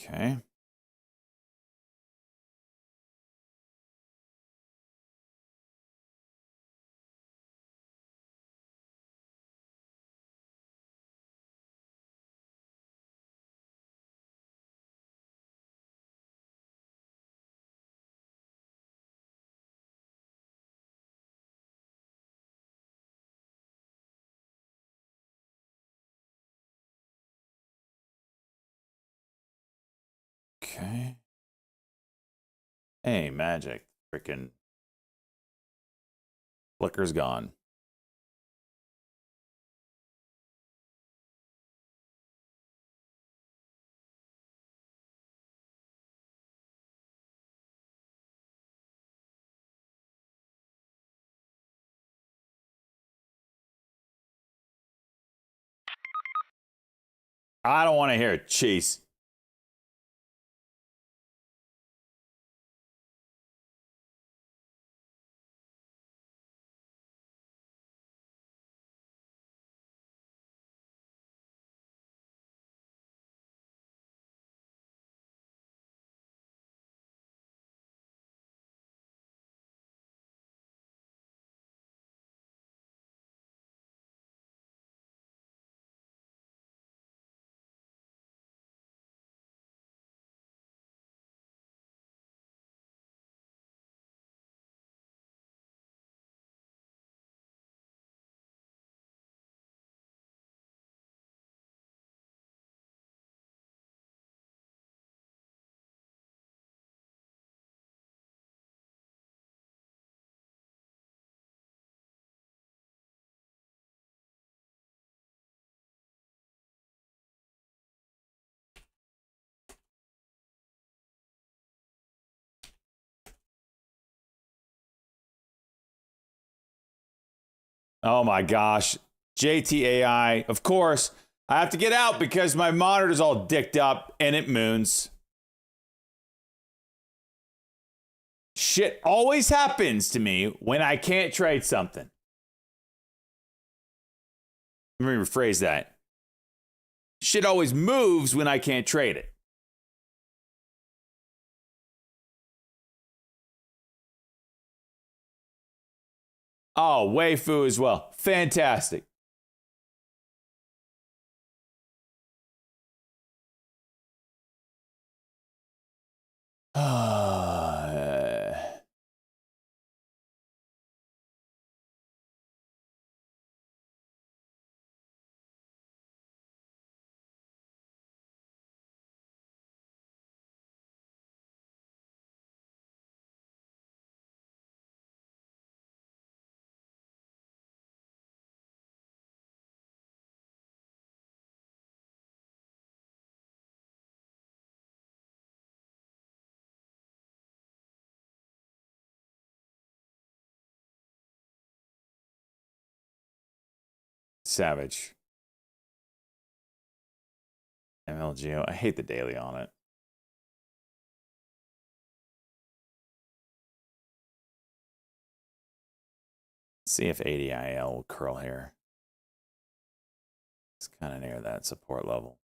Okay. Okay. Hey, magic. Freaking flicker's gone. I don't want to hear it, Chase. Oh my gosh. JTAI. Of course, I have to get out because my monitor's all dicked up and it moons. Shit always happens to me when I can't trade something. Let me rephrase that. Shit always moves when I can't trade it. Oh, Weifu as well. Fantastic. Savage. MLGO. I hate the daily on it. See if ADIL will curl here. It's kind of near that support level.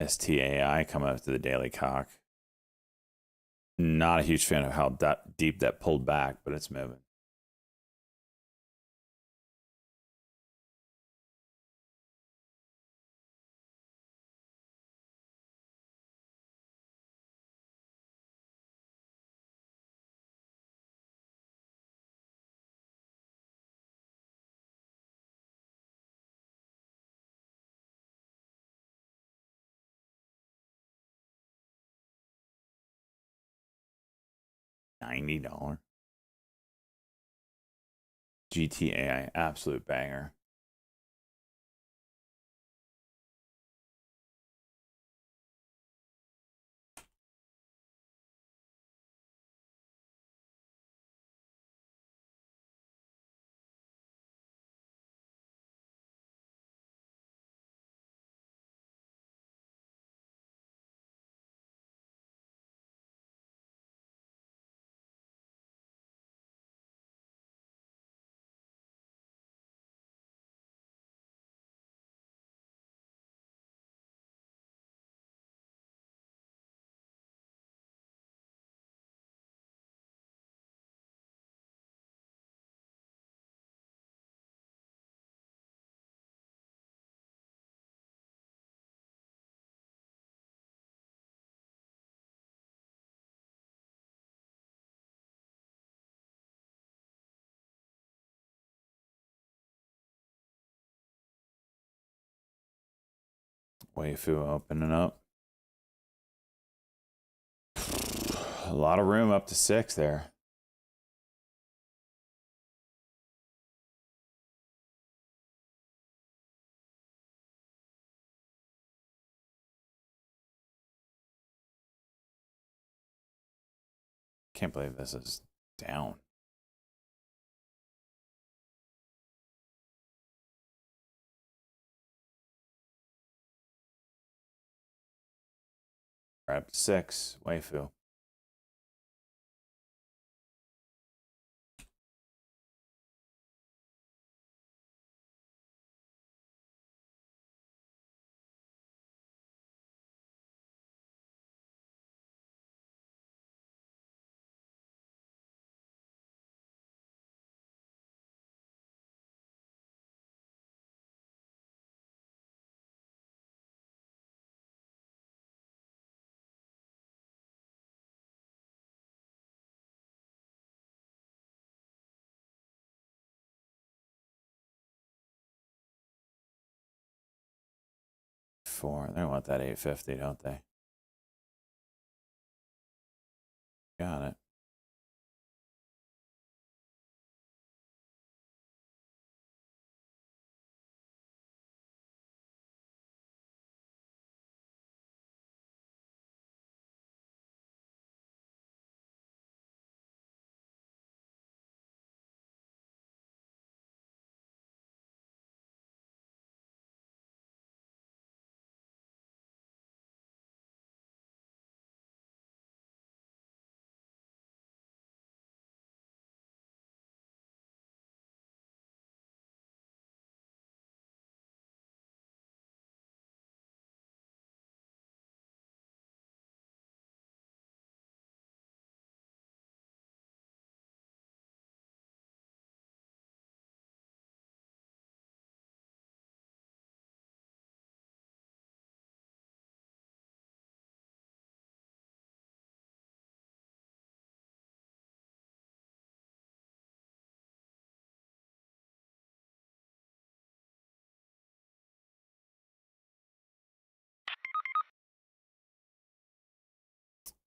STAI coming up to the daily cock. Not a huge fan of how deep that pulled back, but it's moving. $90. GTA, absolute banger. Waifu opening up. A lot of room up to 6 there. Can't believe this is down. We're up to 6. Waifu. They want that 850, don't they? Got it.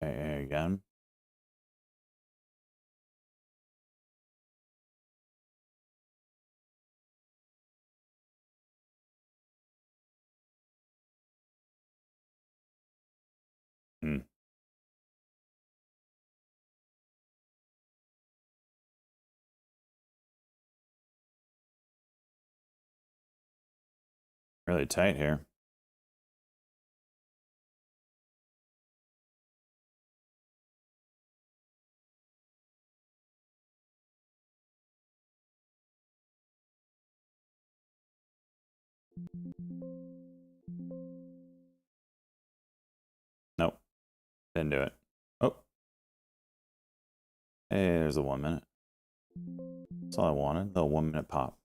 Okay, again. Really tight here. Nope. Didn't do it. Oh. Hey, there's a 1 minute. That's all I wanted. The 1 minute pop.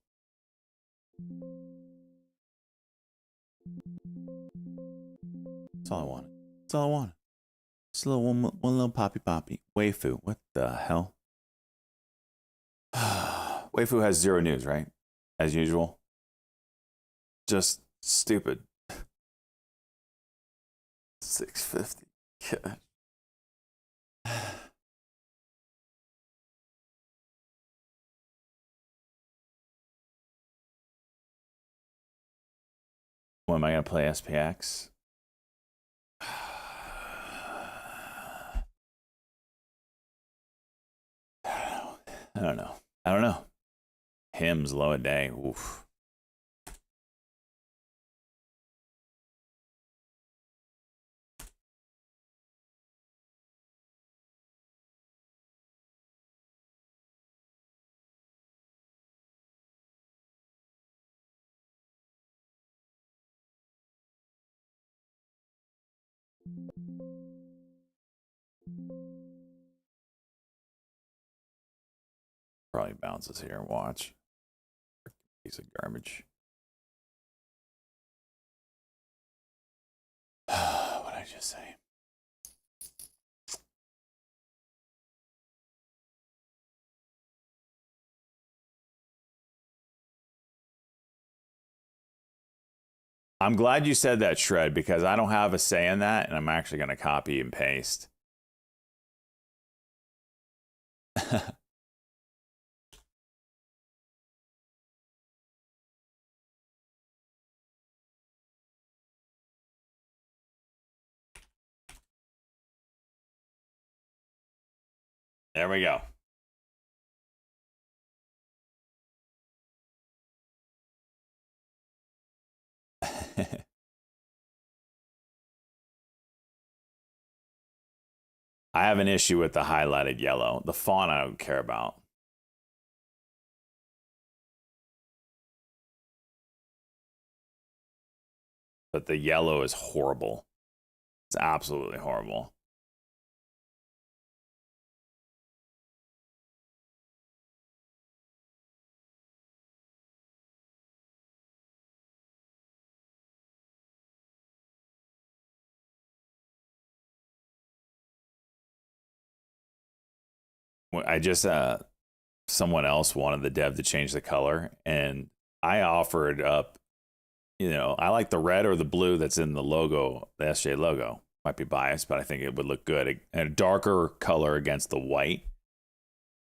That's all I wanted. That's all I wanted. Just a little one little poppy. Waifu. What the hell? Waifu has 0 news, right? As usual. Just stupid. 650. God. What am I gonna play SPX? I don't know. Hymns low a day. Oof. Probably bounces here. Watch. Piece of garbage. What did I just say? I'm glad you said that, Shred, because I don't have a say in that, and I'm actually going to copy and paste. There we go. I have an issue with the highlighted yellow. The font I don't care about. But the yellow is horrible. It's absolutely horrible. I just someone else wanted the dev to change the color, and I offered up, you know, I like the red or the blue that's in the logo, the SJ logo. Might be biased, but I think it would look good. A darker color against the white.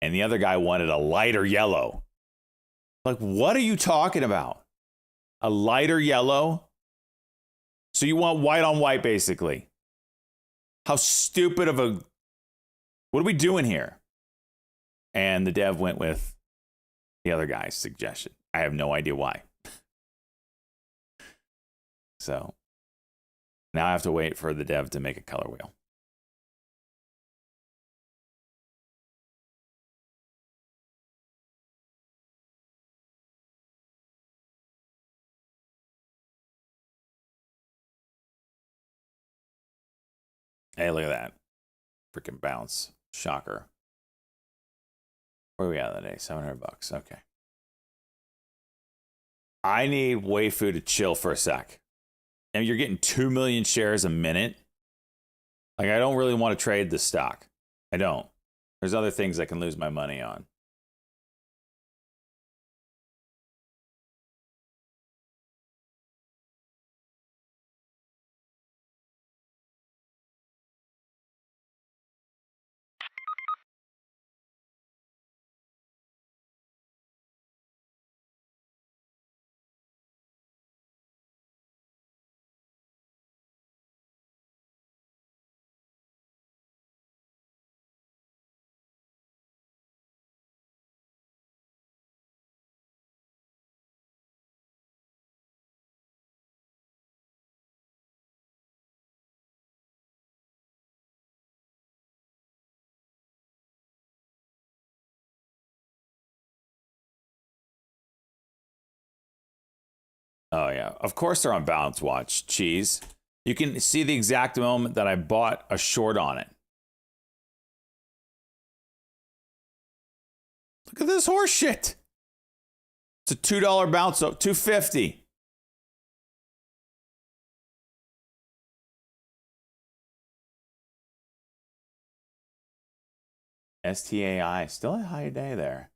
And the other guy wanted a lighter yellow. Like, what are you talking about? A lighter yellow? So you want white on white, basically. How stupid of a... What are we doing here? And the dev went with the other guy's suggestion. I have no idea why. So now I have to wait for the dev to make a color wheel. Hey, look at that. Freaking bounce. Shocker. Where are we at today? $700. Okay. I need Waifu to chill for a sec. And you're getting 2 million shares a minute. Like, I don't really want to trade this stock. I don't. There's other things I can lose my money on. Oh, yeah. Of course they're on balance watch. Cheese. You can see the exact moment that I bought a short on it. Look at this horse shit. It's a $2 bounce up, $2.50. STAI, still a high day there.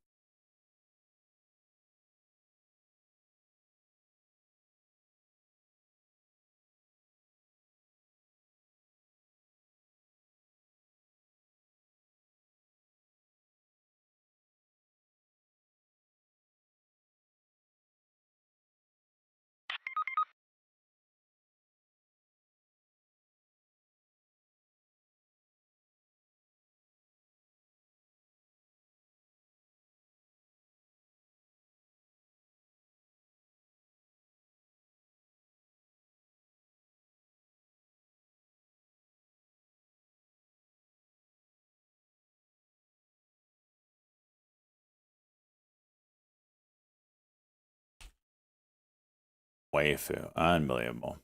Waifu, unbelievable.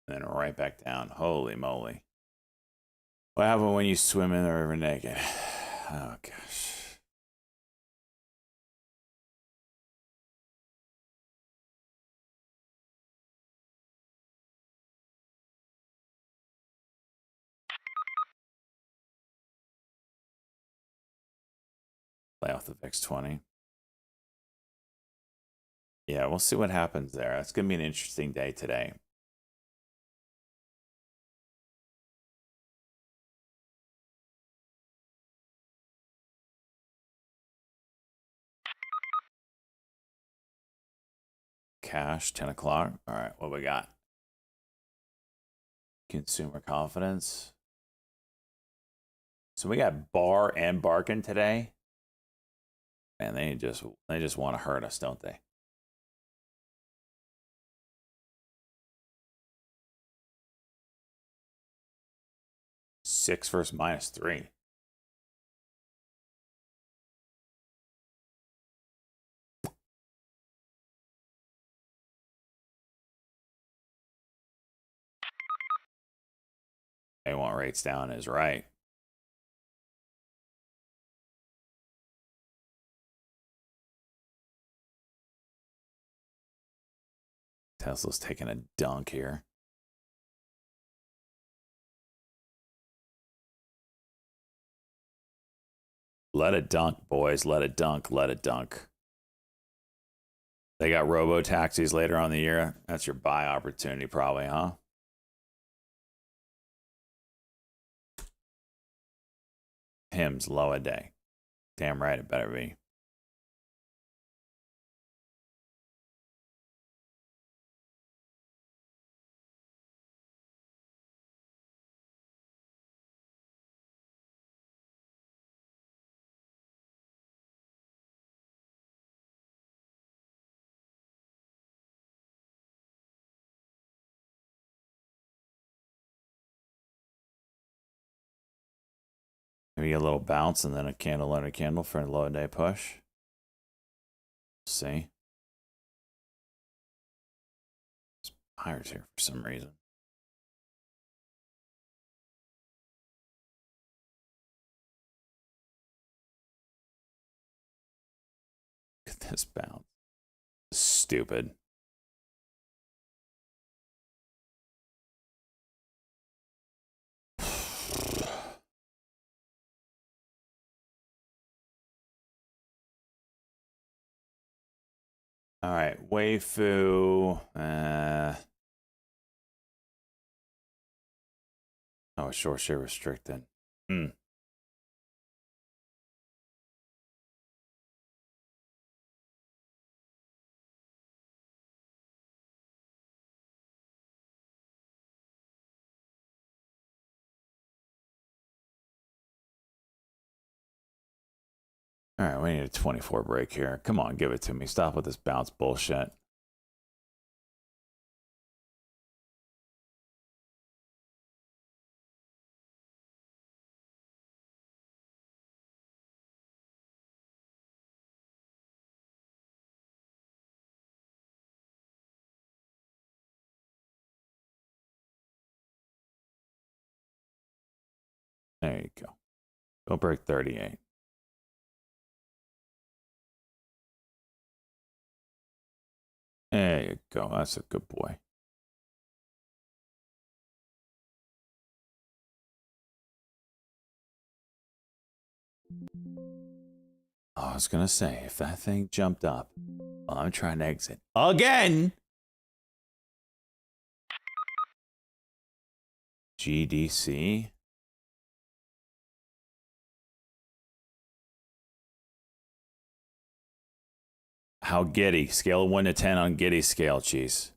And then right back down. Holy moly. What happened when you swim in the river naked? Oh, gosh. Play off the VIX 20. Yeah, we'll see what happens there. It's going to be an interesting day today. Cash, 10 o'clock. All right, what we got? Consumer confidence. So we got Barr and Barkin today. Man, they just want to hurt us, don't they? Six versus -3. They want rates down is right. Tesla's taking a dunk here. Let it dunk, boys. Let it dunk. Let it dunk. They got robo taxis later on in the year. That's your buy opportunity, probably, huh? Him's low a day. Damn right, it better be. Maybe a little bounce and then a candle under candle for a low day push. See? It's buyers here for some reason. Look at this bounce. Stupid. All right, Waifu. Oh, short share restricted. Hmm. All right, we need a 24 break here. Come on, give it to me. Stop with this bounce bullshit. There you go. Go break 38. There you go. That's a good boy. I was going to say, if that thing jumped up, well, I'm trying to exit. Again! GDC. How giddy? Scale of 1 to 10 on giddy scale, cheese.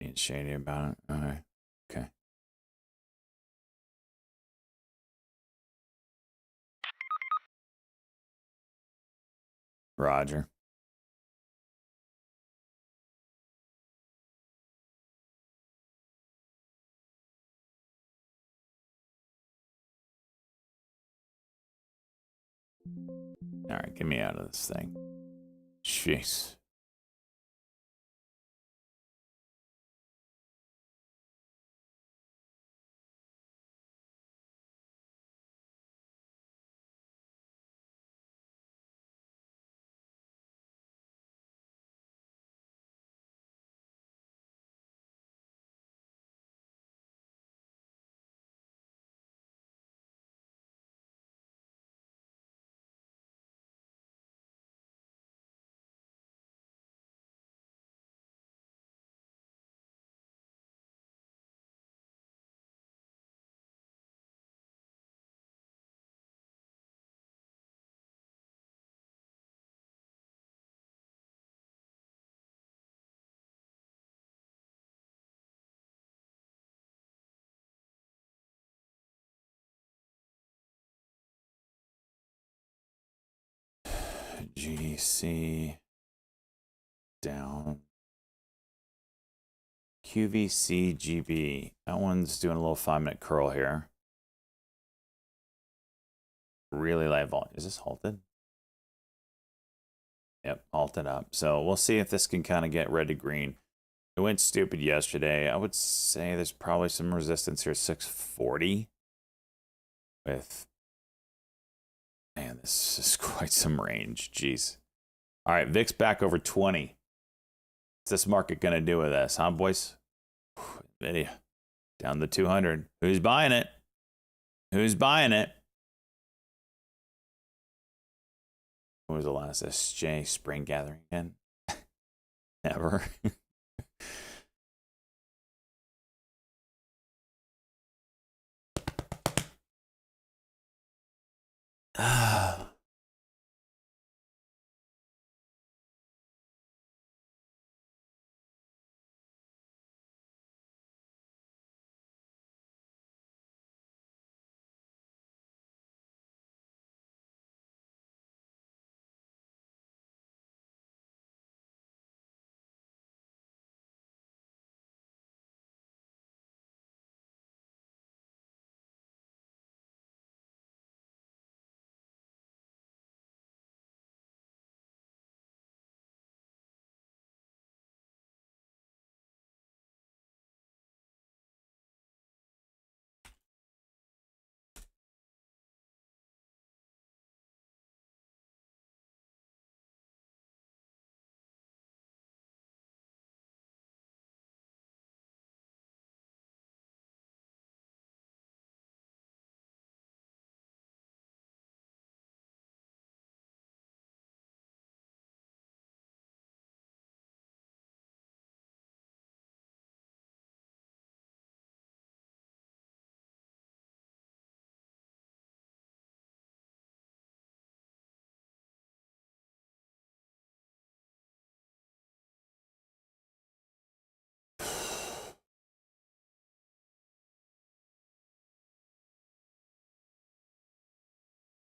Being shady about it. All right. Okay. Roger. All right, get me out of this thing. Jeez. GC down. QVCGB. That one's doing a little 5-minute curl here. Really light volume. Is this halted? Yep, halted up. So we'll see if this can kind of get red to green. It went stupid yesterday. I would say there's probably some resistance here, 640. With, man, this is quite some range. Jeez. All right, VIX back over 20. What's this market going to do with us, huh, boys? Video down to 200. Who's buying it? Who's buying it? When was the last SJ spring gathering again? Never.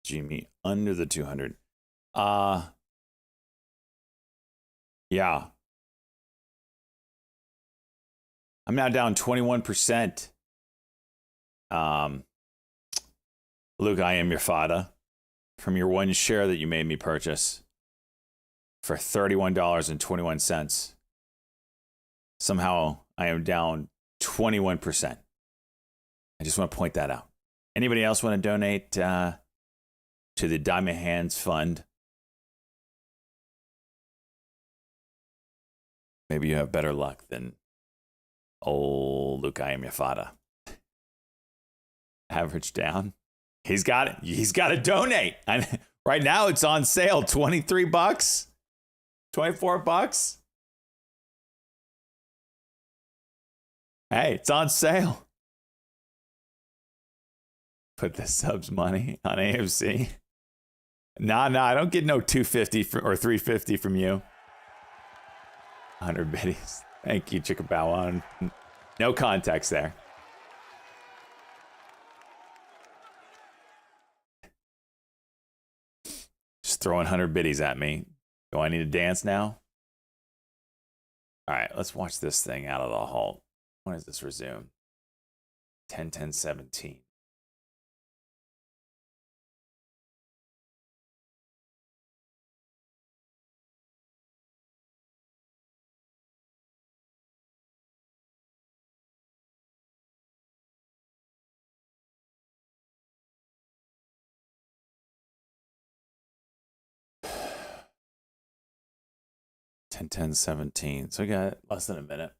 Jimmy under the 200. Yeah. I'm now down 21%. Luke, I am your fada from your one share that you made me purchase for $31.21. Somehow I am down 21%. I just want to point that out. Anybody else want to donate to the Diamond Hands Fund? Maybe you have better luck than old Luke I am your fada. Average down. He's got it. He's got to donate. Right now it's on sale, $23, $24. Hey, it's on sale. Put the subs money on AMC. Nah, I don't get no 250 or 350 from you. 100 biddies. Thank you, Chickabow. No context there. Just throwing 100 biddies at me. Do I need to dance now? All right, let's watch this thing out of the halt. When does this resume? 10-10-17. Ten 17. So we got less than a minute.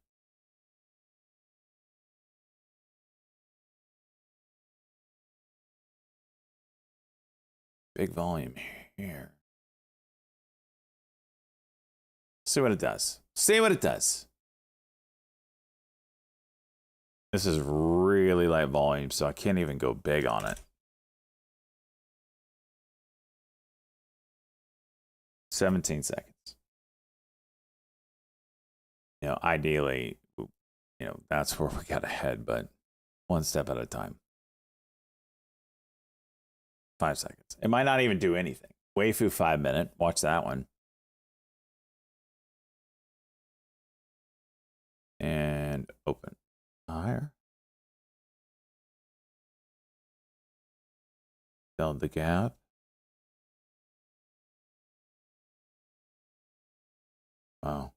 Big volume here. See what it does. See what it does. This is really light volume, so I can't even go big on it. 17 seconds. You know, ideally, you know, that's where we got to head, but one step at a time. 5 seconds. It might not even do anything. Waifu 5-minute. Watch that one. And open. Higher. Build the gap. Oh.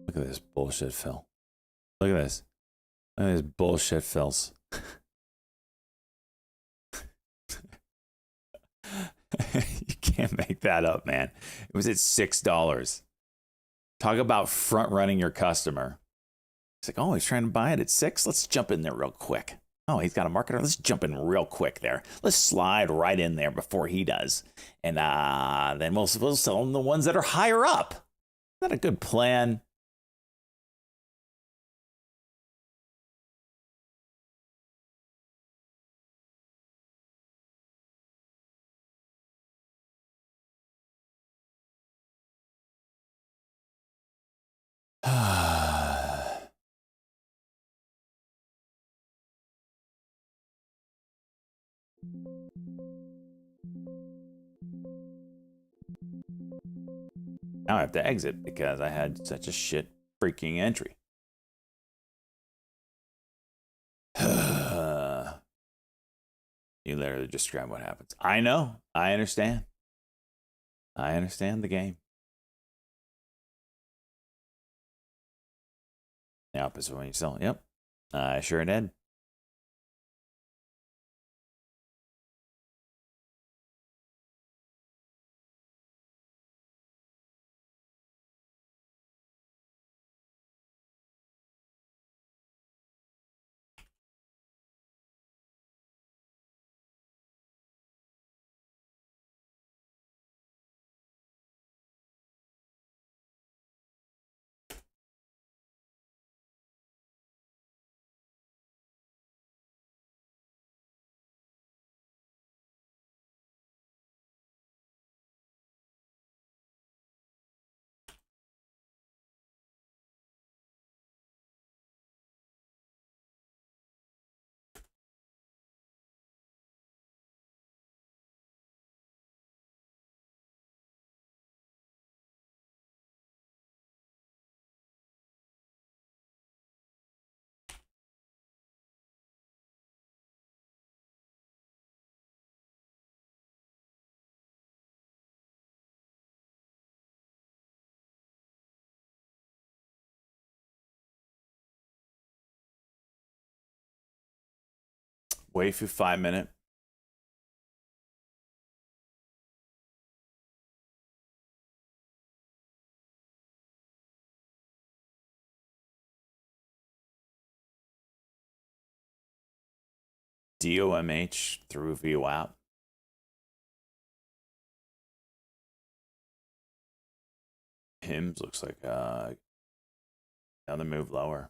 Look at this bullshit, Phil. Look at this. Look at this bullshit, Phils. You can't make that up, man. It was at $6. Talk about front running your customer. It's like, oh, he's trying to buy it at $6. Let's jump in there real quick. Oh, he's got a marketer. Let's jump in real quick there. Let's slide right in there before he does. And then we'll sell them the ones that are higher up. Is that a good plan? Now I have to exit because I had such a shit freaking entry. You literally just describe what happens. I know. I understand. I understand the game. The opposite when you sell. Yep. I sure did. Wait for 5 minutes. DOMH through VWAP. Hims looks like another move lower.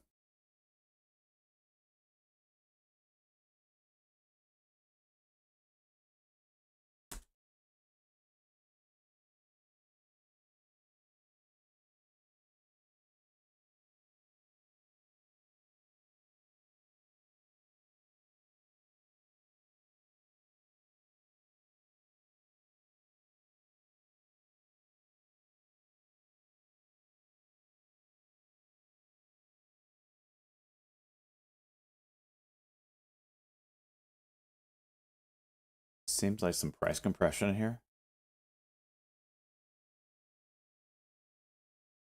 Seems like some price compression here.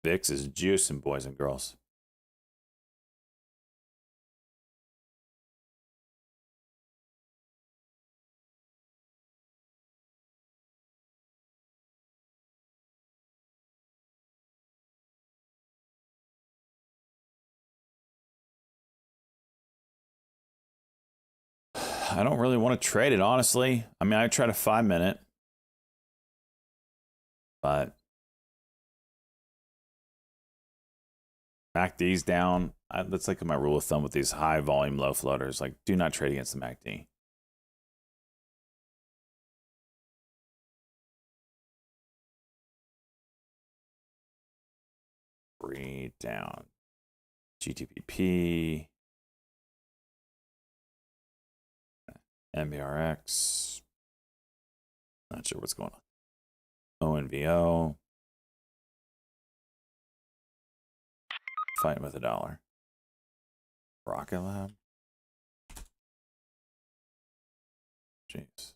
VIX is juicing, boys and girls. I don't really want to trade it, honestly. I mean, I tried a 5-minute, but MACD's down. That's like my rule of thumb with these high volume, low floaters. Like, do not trade against the MACD. Breathe down. GTPP. MBRX. Not sure what's going on. ONVO. Fighting with $1. Rocket Lab. Jeez.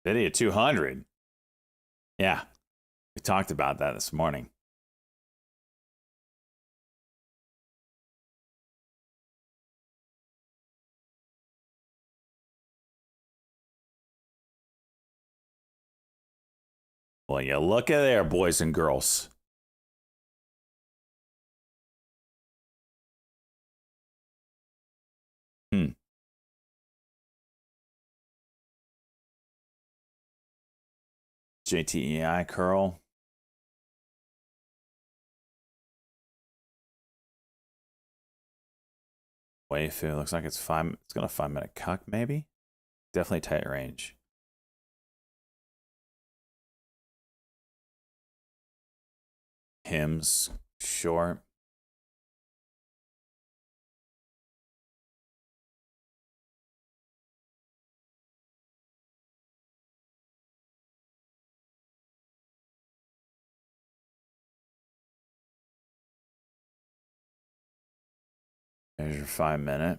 Video 200. Yeah. We talked about that this morning. Well, you look at there, boys and girls. JTEI curl. Wayfu looks like it's got a 5-minute cuck, maybe. Definitely tight range. Hymns short. There's your 5-minute.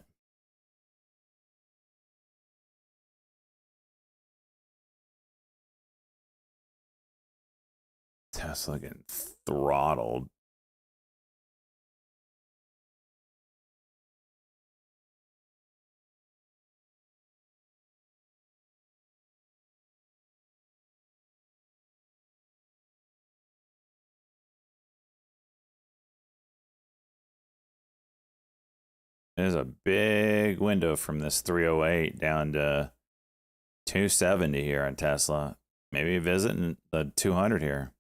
Tesla getting throttled. There's a big window from this 308 down to 270 here on Tesla. Maybe visiting the 200 here.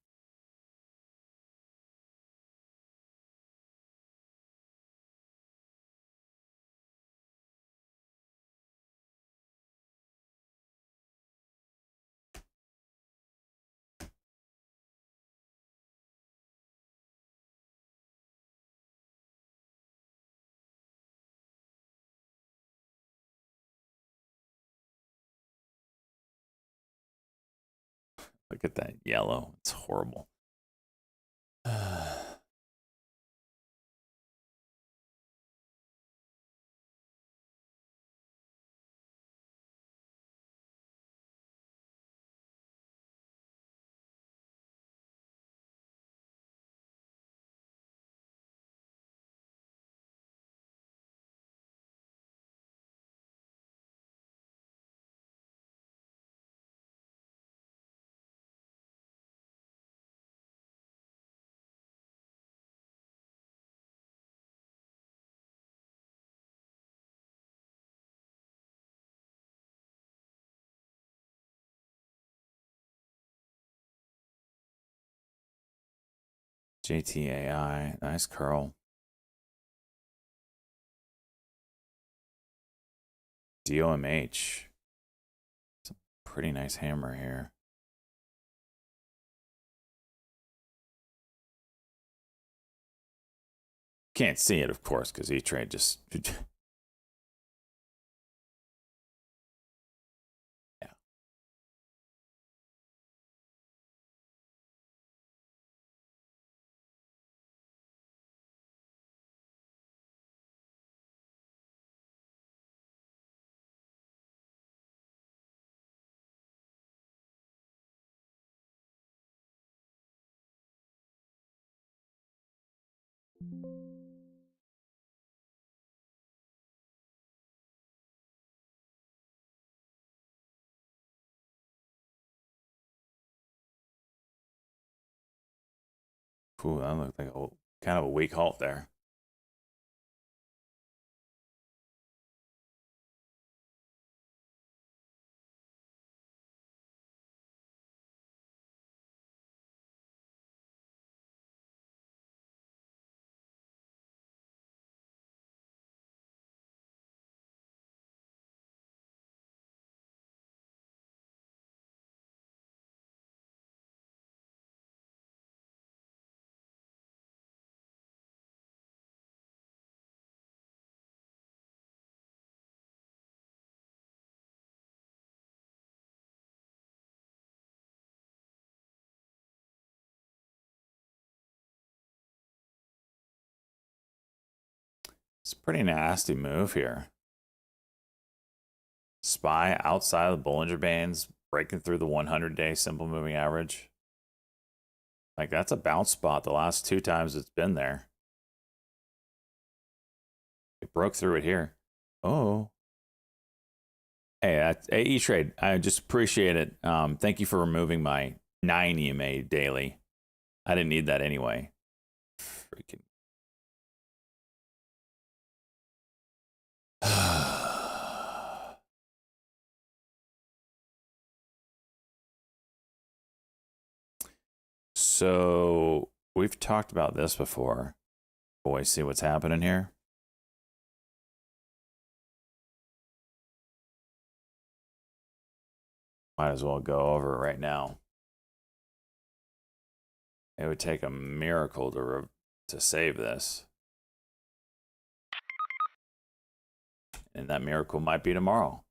Look at that yellow. It's horrible. JTAI, nice curl. DOMH, some pretty nice hammer here. Can't see it, of course, because E-Trade just Ooh, that looked like a kind of a weak halt there. It's a pretty nasty move here. SPY outside of the Bollinger Bands, breaking through the 100-day simple moving average. Like, that's a bounce spot the last 2 times it's been there. It broke through it here. Oh. Hey, E-Trade, I just appreciate it. Thank you for removing my 9 EMA daily. I didn't need that anyway. Freaking. So we've talked about this before. Boy, see what's happening here. Might as well go over it right now. It would take a miracle to save this. And that miracle might be tomorrow.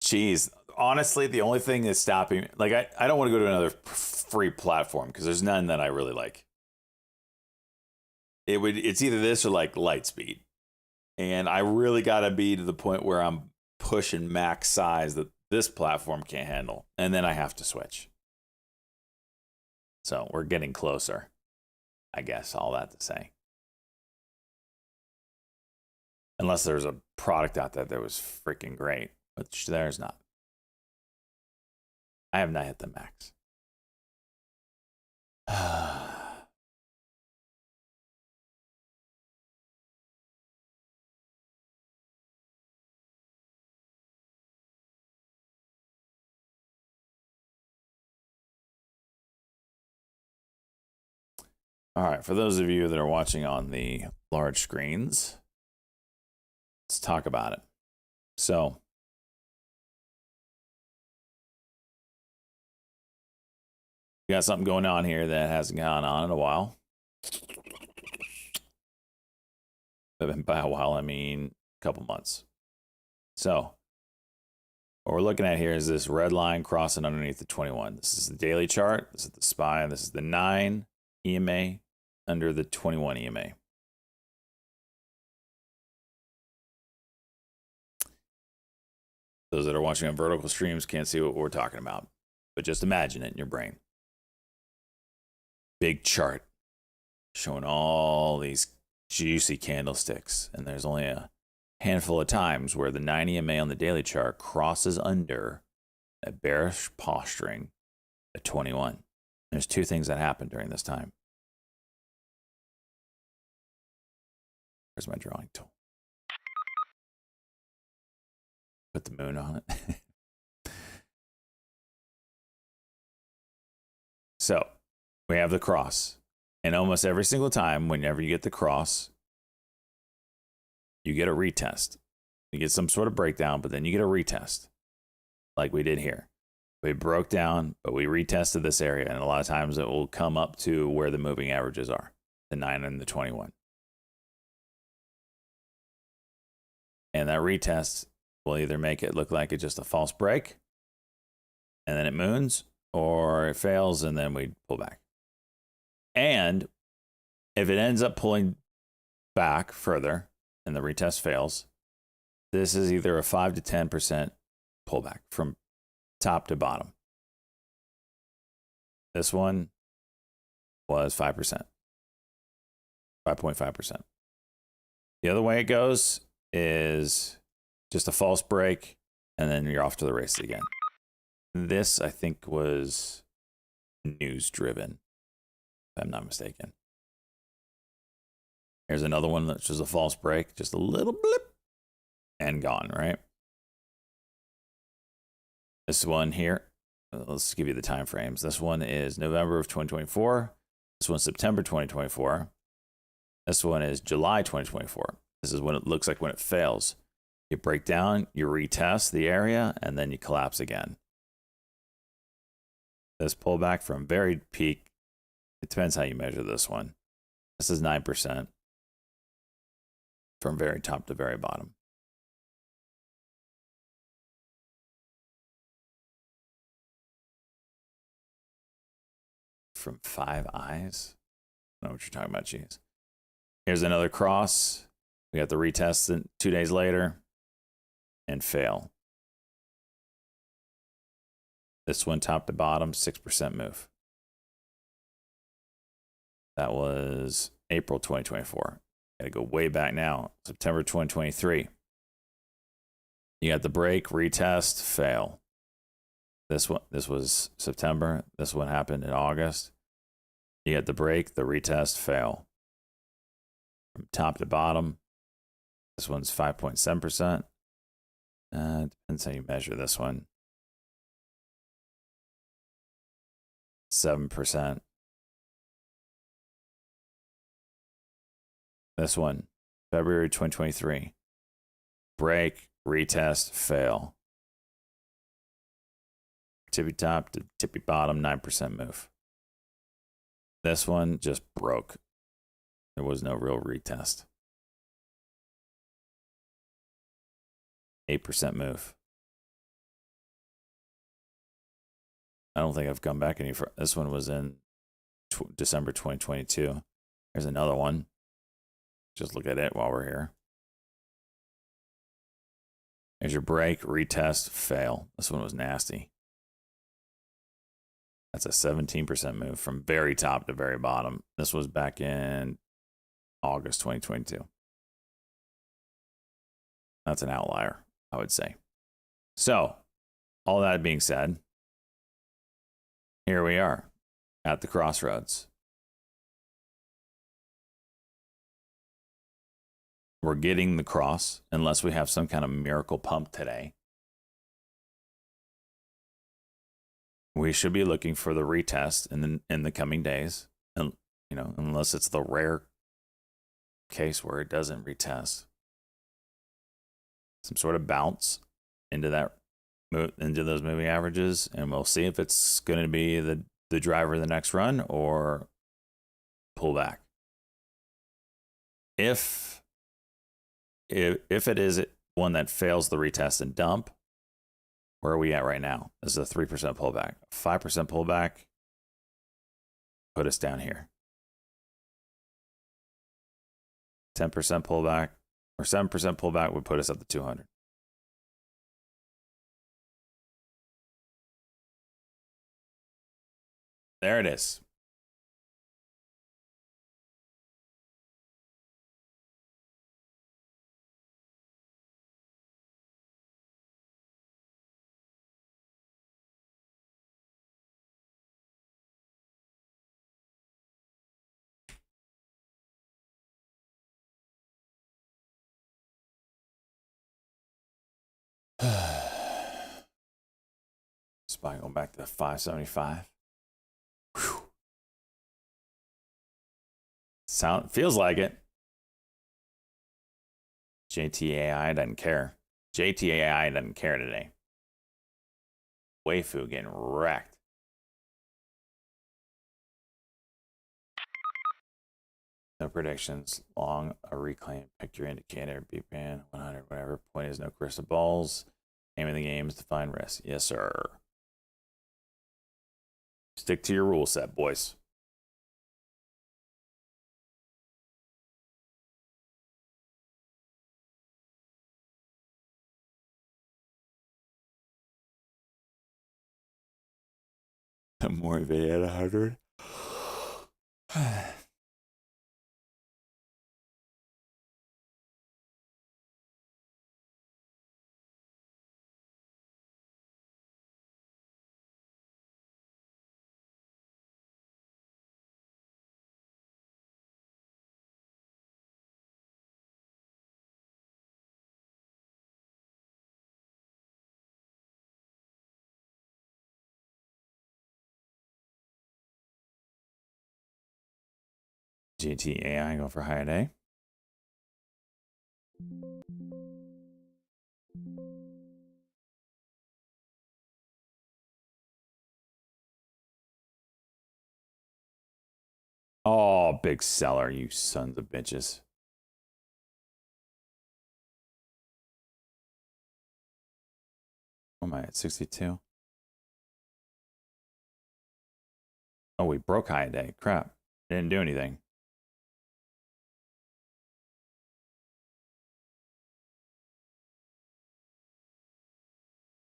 Jeez, honestly, the only thing that's stopping me, like, I don't want to go to another free platform because there's none that I really like. It's either this or like Lightspeed. And I really got to be to the point where I'm pushing max size that this platform can't handle. And then I have to switch. So we're getting closer, I guess, all that to say. Unless there's a product out there that was freaking great, which there's not. I have not hit the max. All right, for those of you that are watching on the large screens, let's talk about it. So, we got something going on here that hasn't gone on in a while. But by a while, I mean a couple months. So, what we're looking at here is this red line crossing underneath the 21. This is the daily chart. This is the SPY, and this is the 9 EMA under the 21 EMA. Those that are watching on vertical streams can't see what we're talking about, but just imagine it in your brain. Big chart showing all these juicy candlesticks, and there's only a handful of times where the 9 EMA on the daily chart crosses under a bearish posturing at 21. There's 2 things that happen during this time. Where's my drawing tool? Put the moon on it. So we have the cross. And almost every single time, whenever you get the cross, you get a retest. You get some sort of breakdown, but then you get a retest, like we did here. We broke down, but we retested this area, and a lot of times it will come up to where the moving averages are, the 9 and the 21. And that retest will either make it look like it's just a false break, and then it moons, or it fails, and then we pull back. And if it ends up pulling back further and the retest fails, this is either a 5 to 10% pullback from top to bottom. This one was 5%, 5.5%. The other way it goes is just a false break, and then you're off to the races again. This, I think, was news driven, if I'm not mistaken. Here's another one that's just a false break, just a little blip, and gone, right? This one here, let's give you the time frames. This one is November of 2024. This one's September 2024. This one is July 2024. This is when it looks like when it fails. You break down, you retest the area, and then you collapse again. This pullback from very peak, it depends how you measure this one. This is 9% from very top to very bottom. From Five Eyes? I don't know what you're talking about, geez. Here's another cross. We got the retest 2 days later and fail. This one top to bottom, 6% move. That was April 2024. Gotta go way back now. September 2023. You got the break, retest, fail. This was September. This one happened in August. You got the break, the retest, fail. From top to bottom, this one's 5.7%. Depends how you measure this one. 7%. This one, February 2023. Break, retest, fail. Tippy top to tippy bottom, 9% move. This one just broke. There was no real retest. 8% move. I don't think I've come back any further. This one was in December 2022. There's another one. Just look at it while we're here. There's your break, retest, fail. This one was nasty. That's a 17% move from very top to very bottom. This was back in August 2022. That's an outlier, I would say. So, all that being said, here we are at the crossroads. We're getting the cross unless we have some kind of miracle pump today. We should be looking for the retest in the coming days, and unless it's the rare case where it doesn't retest, some sort of bounce into those moving averages, and we'll see if it's going to be the driver of the next run or pull back. If it is one that fails the retest and dump, where are we at right now? This is a 3% pullback. 5% pullback put us down here. 10% pullback or 7% pullback would put us at the 200. There it is. Spy going back to 575. Whew. Feels like it. JTAI doesn't care. JTAI doesn't care today. Weifu getting wrecked. No predictions. Long a reclaim. Pick your indicator. Beep band 100. Whatever. Point is no crystal balls. Aim of the game is to find risk. Yes, sir. Stick to your rule set, boys. Morve at 100. GTAI go for high day. Oh, big seller, you sons of bitches. What am I at 62? Oh, we broke high day. Crap. Didn't do anything.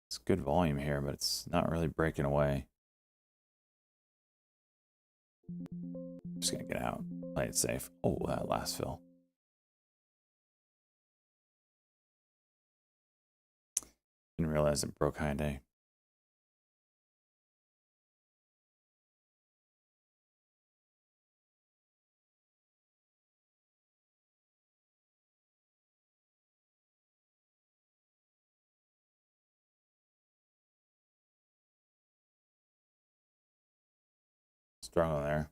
It's good volume here, but it's not really breaking away. Just gonna get out. Play it safe. Oh, that last fill. Didn't realize it broke high day. Struggle there.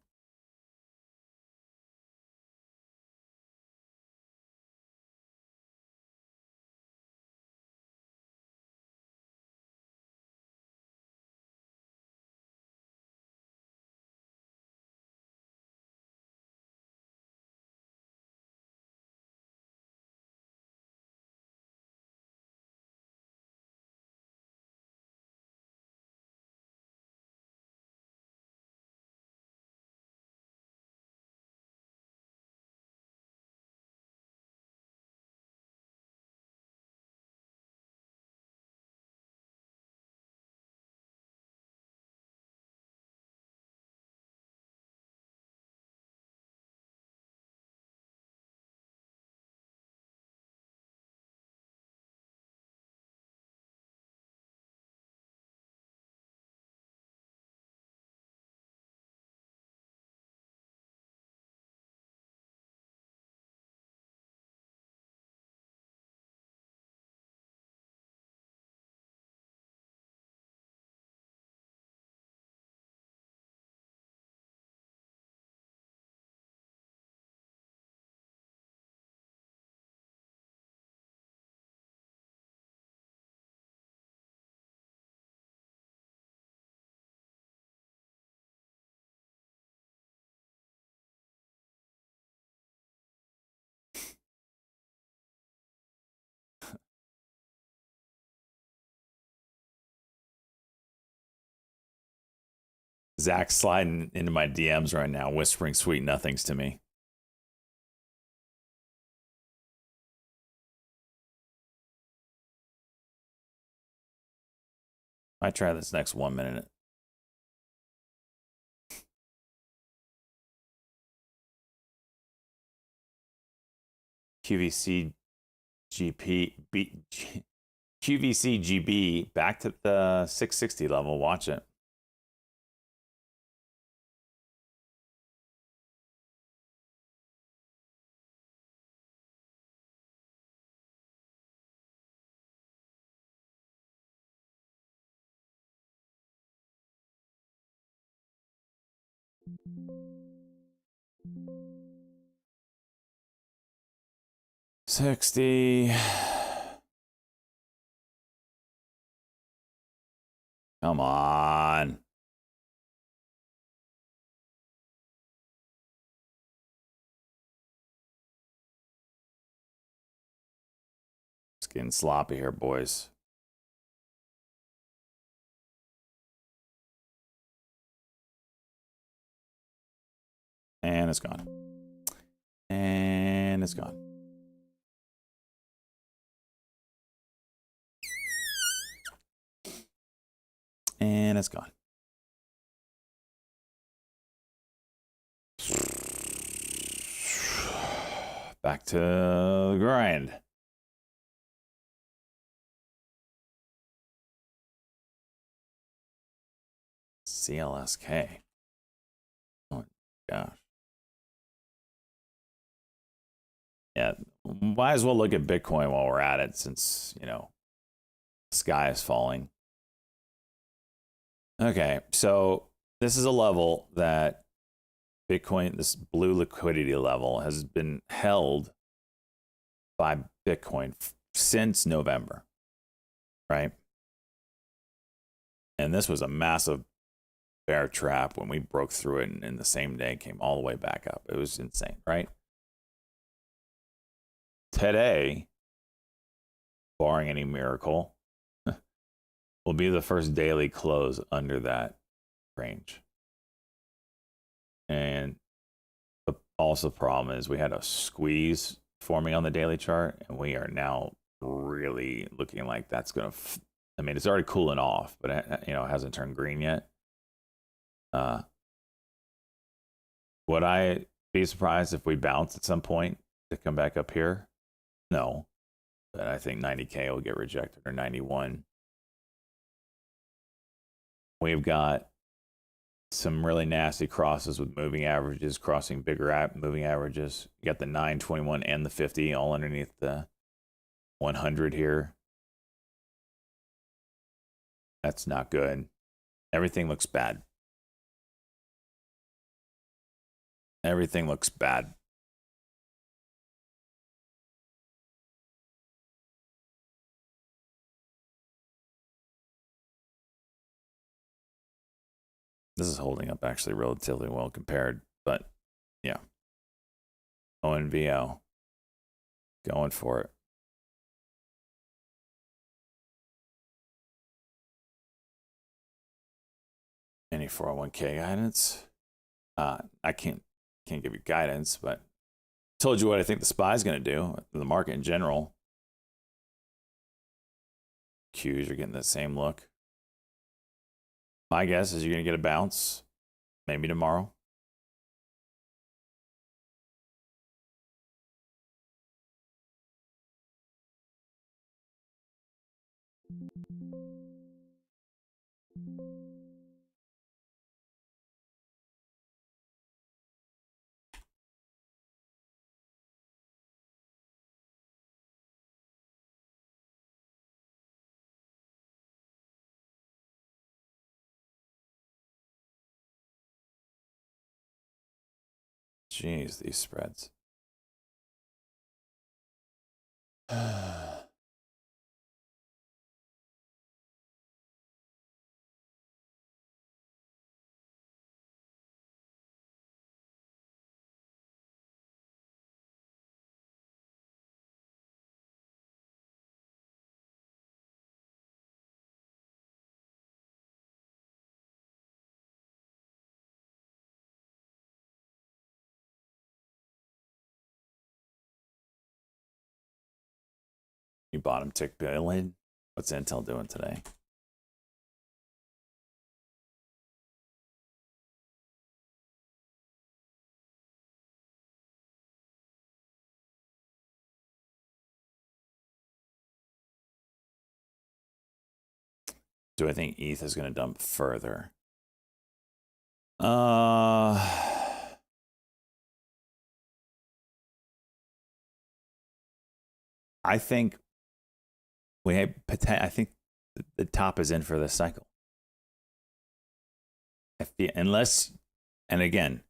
Zach sliding into my DMs right now, whispering sweet nothings to me. I try this next 1 minute. QVC QVC GB back to the 660 level. Watch it. $60. Come on. It's getting sloppy here, boys. And it's gone. And it's gone. And it's gone. Back to the grind. CLSK. Oh my gosh. Yeah, might as well look at Bitcoin while we're at it, since the sky is falling. Okay, so this is a level that Bitcoin, this blue liquidity level, has been held by Bitcoin since November, right? And this was a massive bear trap when we broke through it, and in the same day came all the way back up. It was insane, right? Today, barring any miracle, will be the first daily close under that range. And also the problem is we had a squeeze forming on the daily chart, and we are now really looking like that's going to I mean, it's already cooling off, but it hasn't turned green yet. Would I be surprised if we bounce at some point to come back up here? No, but I think 90K will get rejected, or 91. We've got some really nasty crosses with moving averages crossing bigger moving averages. You got the 921 and the 50 all underneath the 100 here. That's not good. Everything looks bad. Everything looks bad. This is holding up actually relatively well compared, but yeah. ONVO. Going for it. Any 401k guidance? I can't give you guidance, but told you what I think the SPY is going to do. The market in general. Qs are getting the same look. My guess is you're going to get a bounce, maybe tomorrow. Jeez, these spreads. You bottom tick billion. What's Intel doing today? Do I think ETH is going to dump further? I think I think the top is in for this cycle. Unless, and again,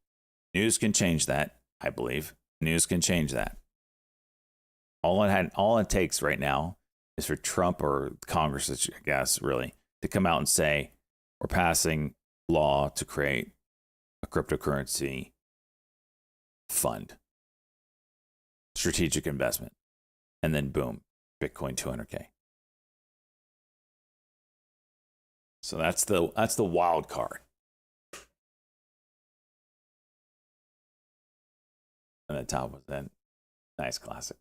news can change that. I believe news can change that. All it takes right now is for Trump or Congress, I guess, really, to come out and say we're passing law to create a cryptocurrency fund, strategic investment, and then boom, Bitcoin 200K. So that's the wild card. And the top was then nice classic.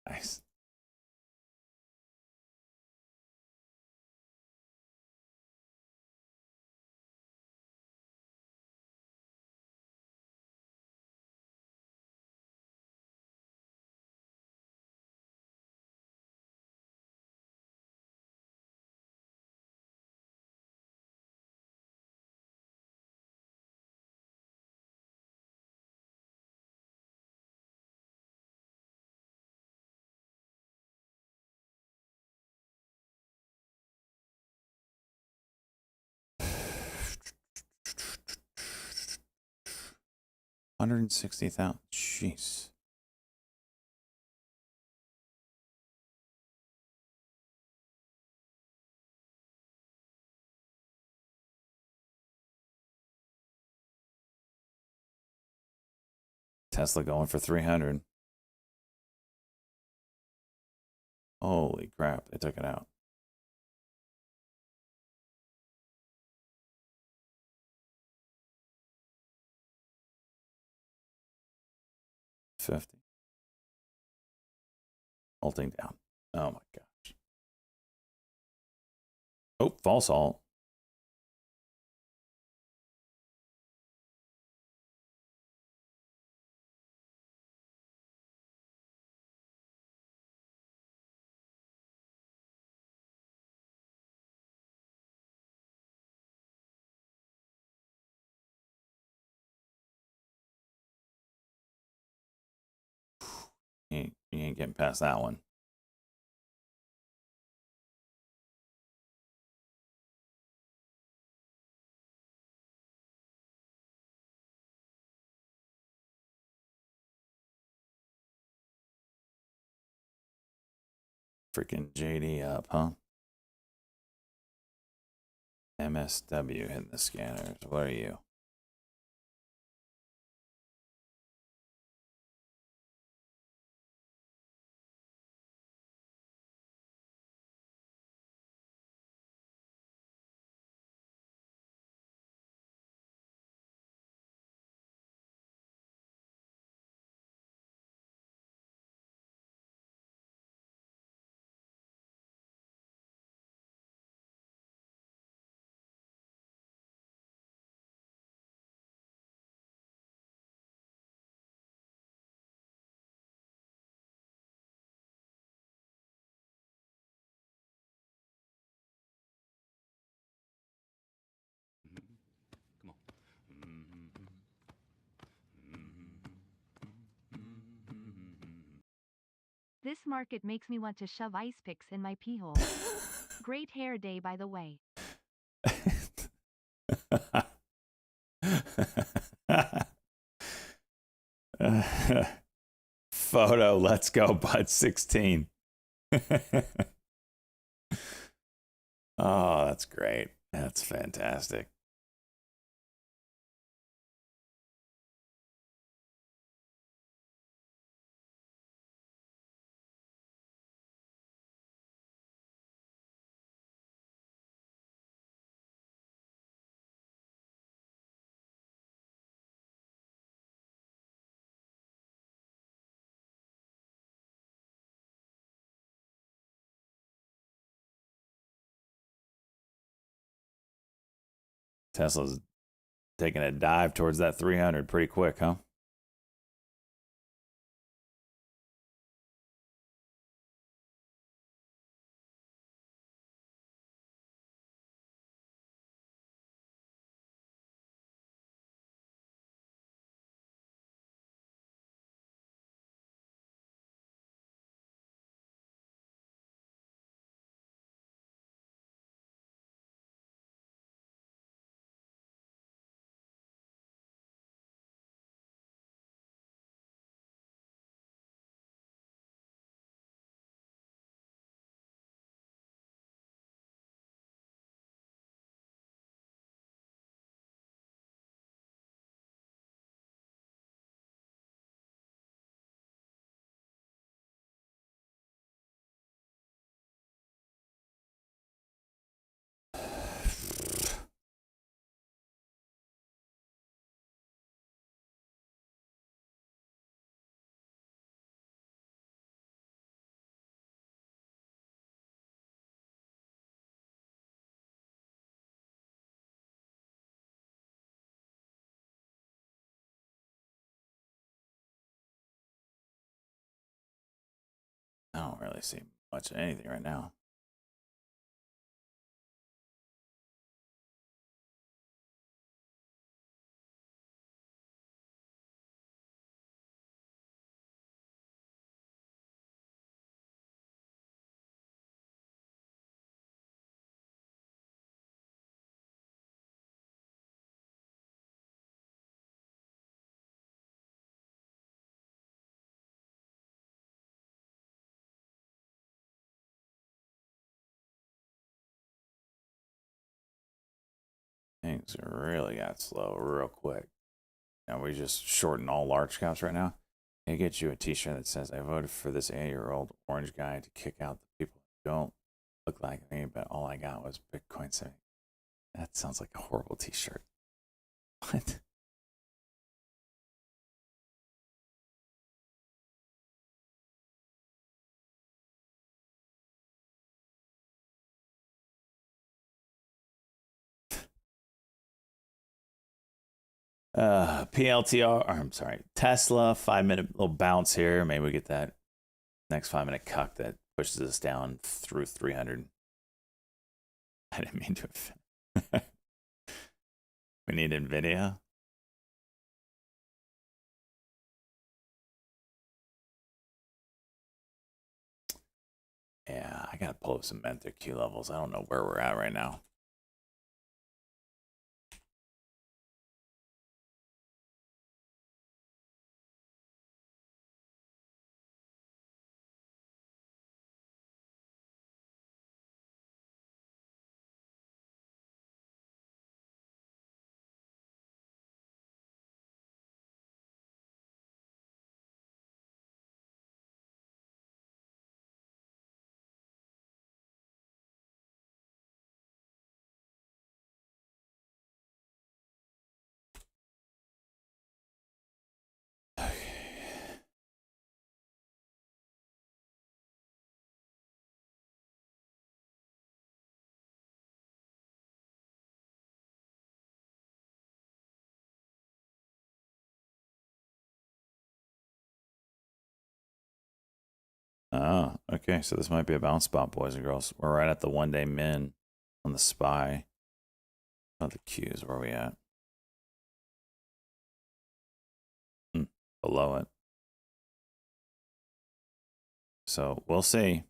Nice. 160,000. Jeez. Tesla going for 300. Holy crap, they took it out. $50. Halting down. Oh my gosh. Oh, false halt. You ain't getting past that one. Freaking JD up, huh? MSW hitting the scanners. What are you? Come on. This market makes me want to shove ice picks in my pee hole. Great hair day, by the way. Photo, let's go, bud. 16. Oh, that's great. That's fantastic. Tesla's taking a dive towards that 300 pretty quick, huh? I don't really see much of anything right now. Things really got slow real quick. Now we just shorten all large caps right now. They get you a T-shirt that says, "I voted for this 8-year-old orange guy to kick out the people who don't look like me, but all I got was Bitcoin 70." That sounds like a horrible T-shirt. What? PLTR, or I'm sorry, Tesla, 5-minute little bounce here. Maybe we get that next 5-minute cuck that pushes us down through 300. I didn't mean to offend. We need NVIDIA. Yeah, I gotta pull up some Mentor Q levels. I don't know where we're at right now. Oh, okay. So this might be a bounce spot, boys and girls. We're right at the 1-day min on the SPY. Oh, the Qs. Where are we at? Below it. So we'll see.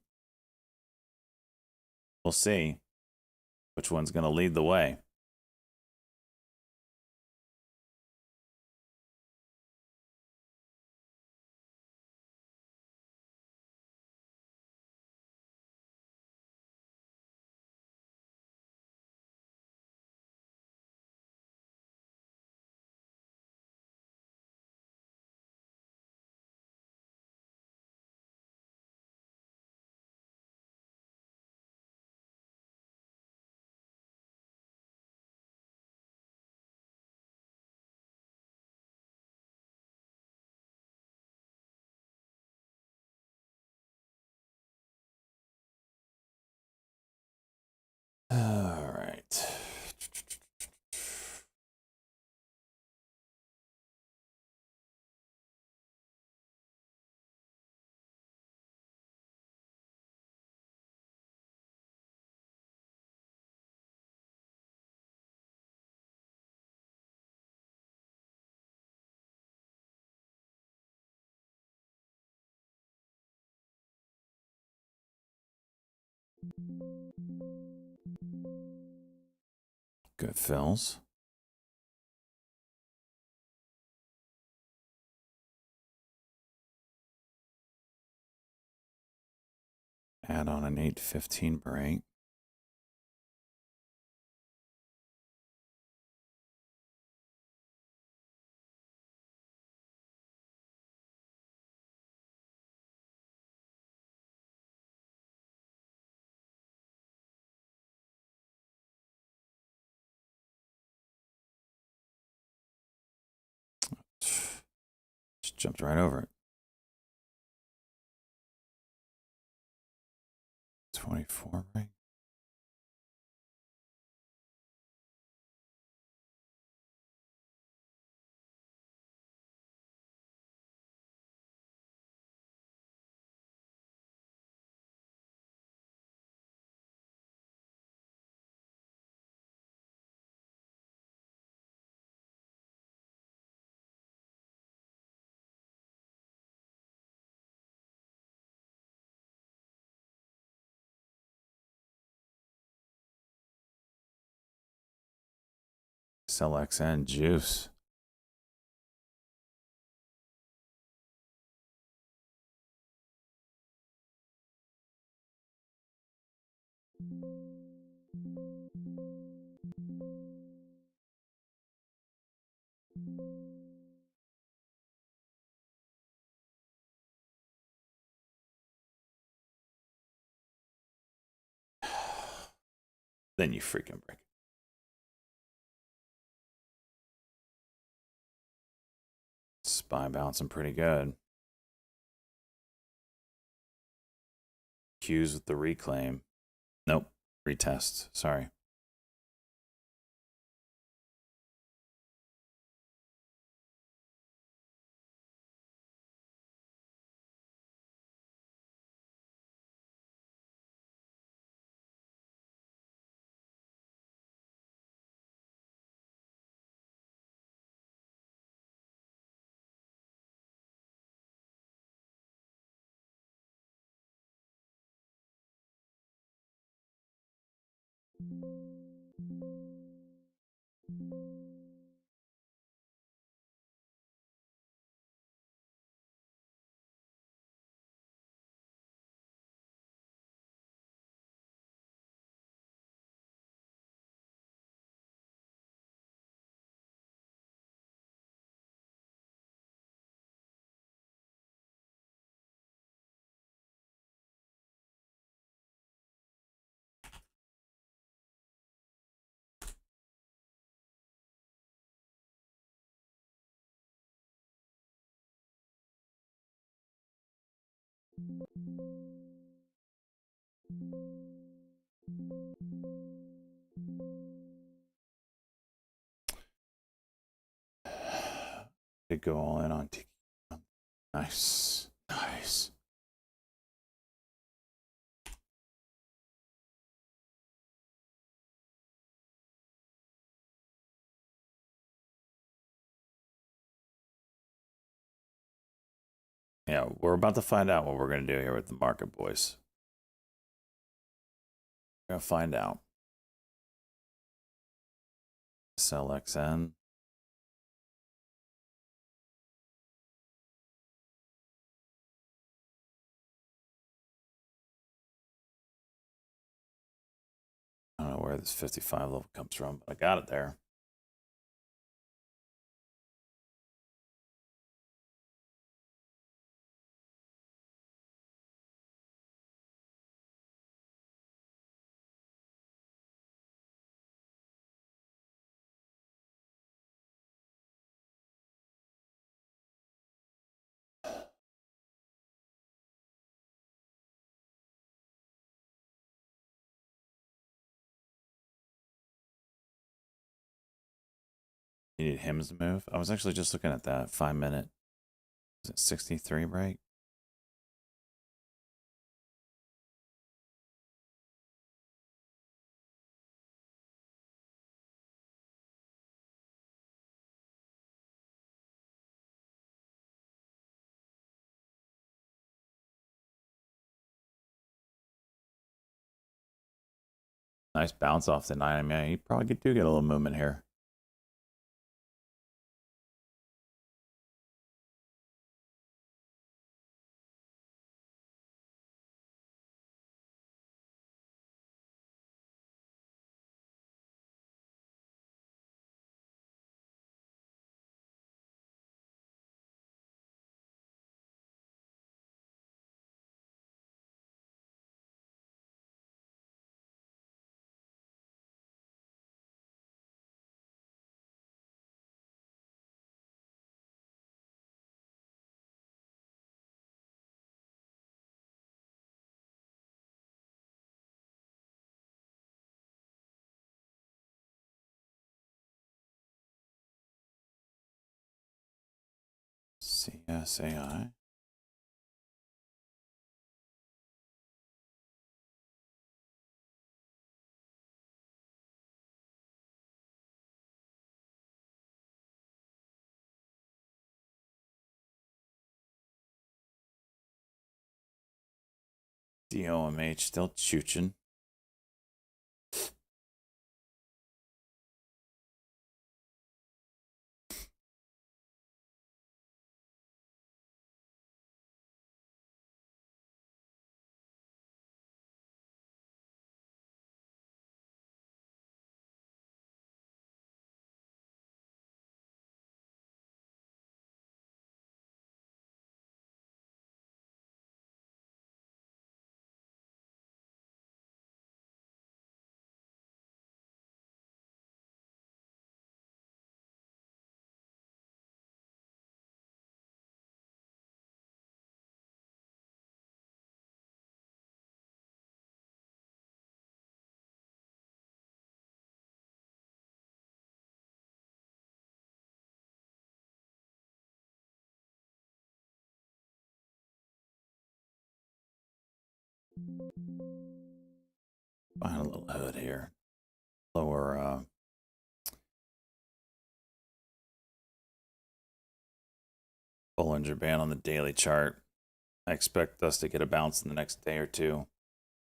We'll see which one's going to lead the way. All right. Good fills. Add on an 8:15 break. Just jumped right over it. 24 break. Sell XN juice. then you freaking break. SPY bouncing pretty good. Q's with the reclaim. Nope. Retest. Sorry. Did go all in on Tiki. Nice. Nice. Yeah, we're about to find out what we're going to do here with the market, boys. We're going to find out. Sell XN. I don't know where this 55 level comes from, but I got it there. You need hymns to move. I was actually just looking at that 5-minute. Is it 63 break? Nice bounce off the 9. I mean, you probably do get a little movement here. CSAI. DOMH still chooching. Find a little hood here. Lower Bollinger Band on the daily chart. I expect us to get a bounce in the next day or two.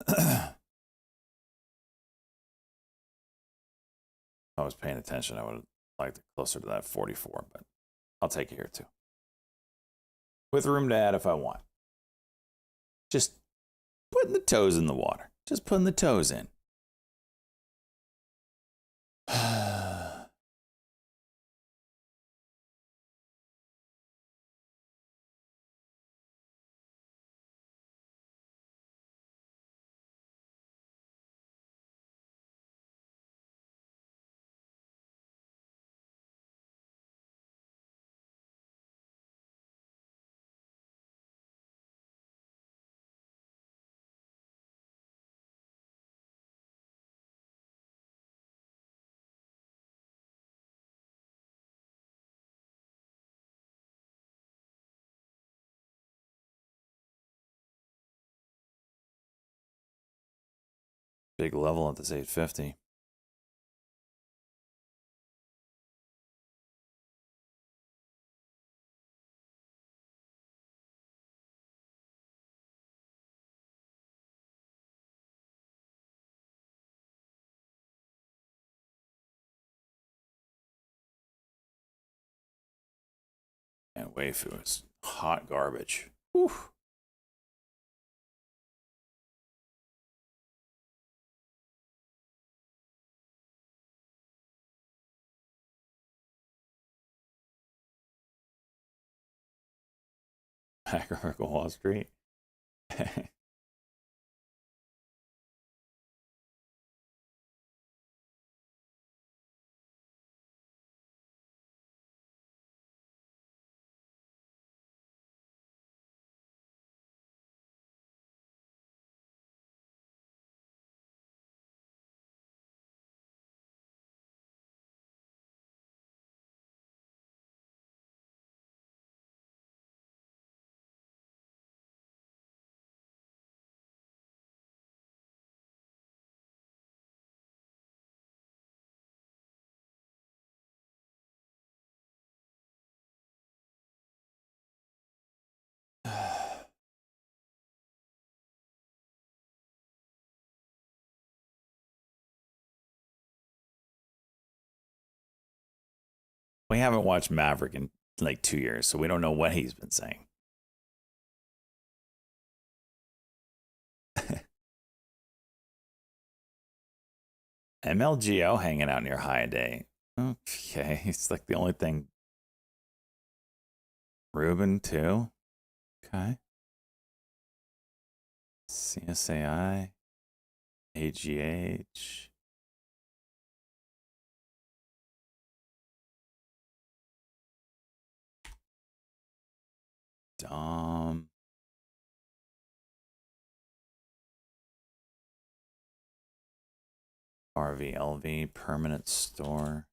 If I was paying attention, I would have liked it closer to that 44, but I'll take it here too. With room to add if I want. Just putting the toes in the water. Just putting the toes in. Big level at this 850. And Weifu is hot garbage. Whew. Hacker Wall Street. We haven't watched Maverick in like 2 years, so we don't know what he's been saying. MLGO hanging out near high day. Okay, it's like the only thing. Ruben too. Okay. CSAI. AGH. Dom. RVLV permanent store.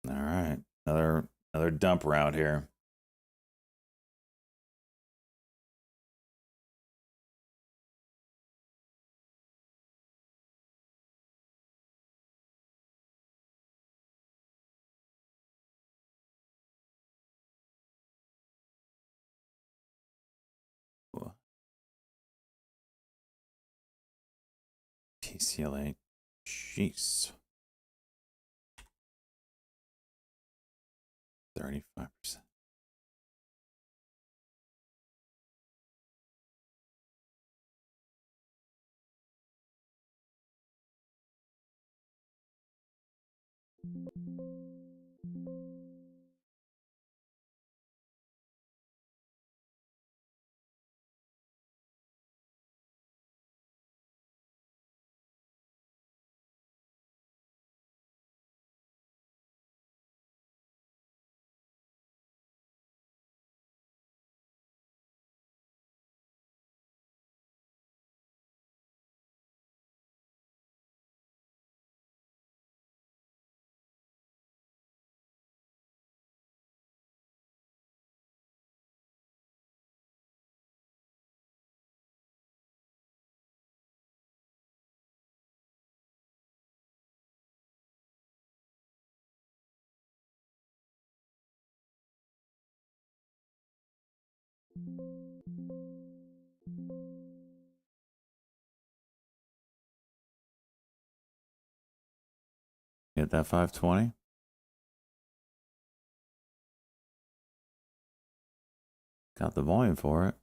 All right, another dump route here. TCLA, jeez, 35%. Get that 520. Got the volume for it.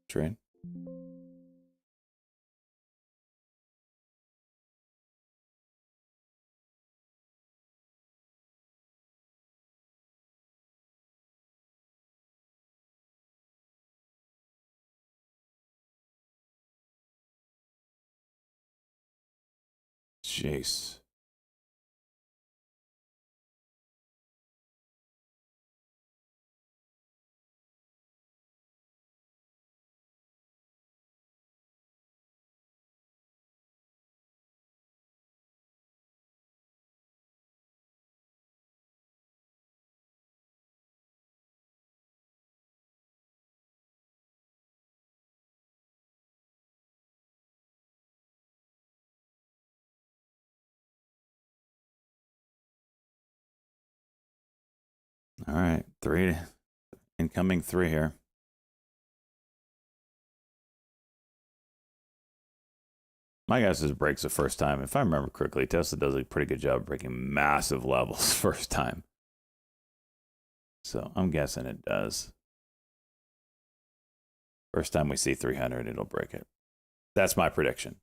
Trade. Jeez. All right, three incoming, three here. My guess is it breaks the first time. If I remember correctly, Tesla does a pretty good job breaking massive levels first time. So I'm guessing it does. First time we see 300, it'll break it. That's my prediction.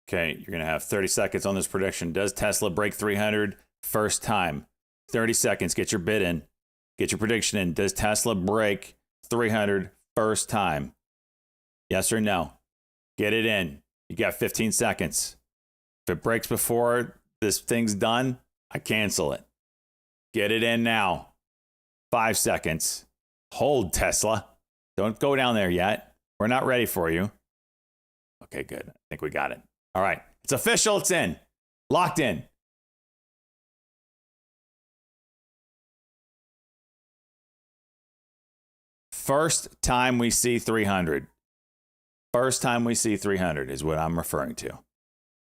Okay, you're going to have 30 seconds on this prediction. Does Tesla break 300 first time? 30 seconds. Get your bid in. Get your prediction in. Does Tesla break 300 first time? Yes or no? Get it in. You got 15 seconds. If it breaks before this thing's done, I cancel it. Get it in now. 5 seconds. Hold, Tesla. Don't go down there yet. We're not ready for you. Okay, good. I think we got it. All right. It's official. It's in. Locked in. First time we see 300. First time we see 300 is what I'm referring to,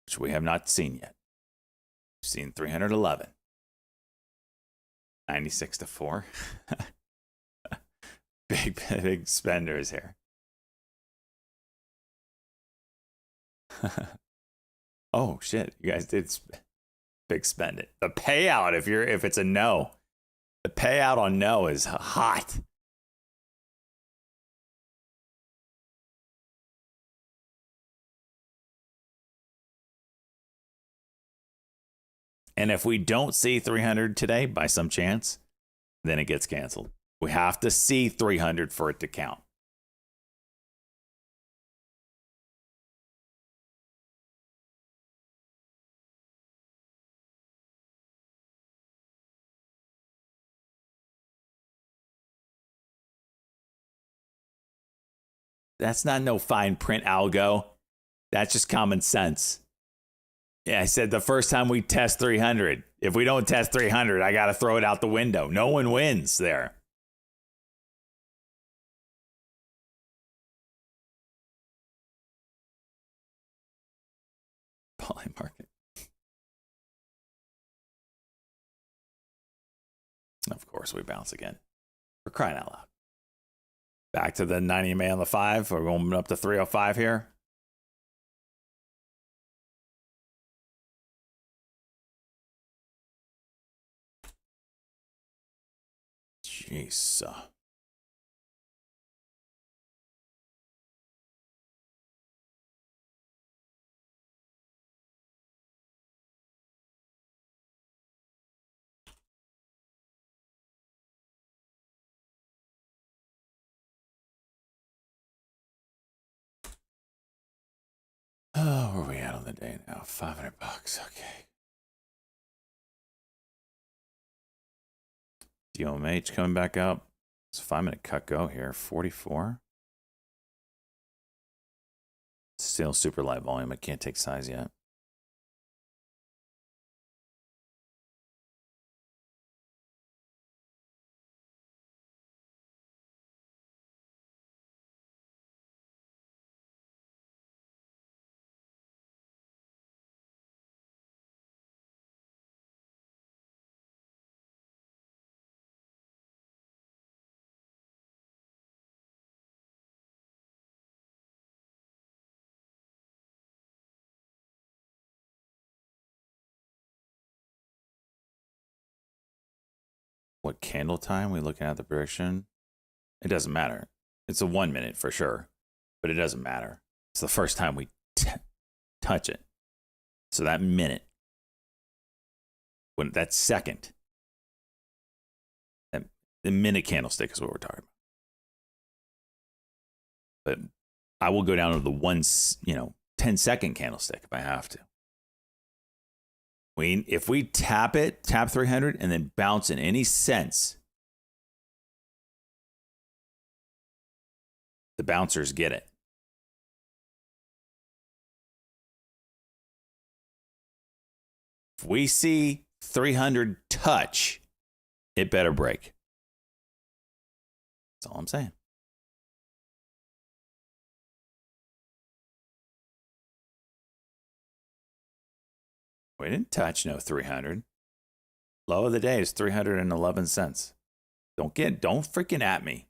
which we have not seen yet. We've seen 311. 96 to 4. Big spenders here. Oh shit, you guys did big spend it. The payout if it's a no. The payout on no is hot. And if we don't see 300 today by some chance, then it gets canceled. We have to see 300 for it to count. That's not no fine print algo. That's just common sense. Yeah, I said the first time we test 300. If we don't test 300, I got to throw it out the window. No one wins there. Poly market. Of course, we bounce again. We're crying out loud. Back to the 90 man on the 5. We're going up to 305 here. Jeez. are we at on the day now? $500. Okay. DOMH coming back up. It's a 5-minute cut go here. 44. Still super light volume. I can't take size yet. What candle time we looking at the prediction? It doesn't matter. It's a 1 minute for sure, but it doesn't matter. It's the first time we touch it. So that minute, when that second, the minute candlestick is what we're talking about. But I will go down to the 10-second candlestick if I have to. If we tap 300 and then bounce in any sense, the bouncers get it. If we see 300 touch, it better break. That's all I'm saying. We didn't touch no 300. Low of the day is 311 cents. Don't freaking at me.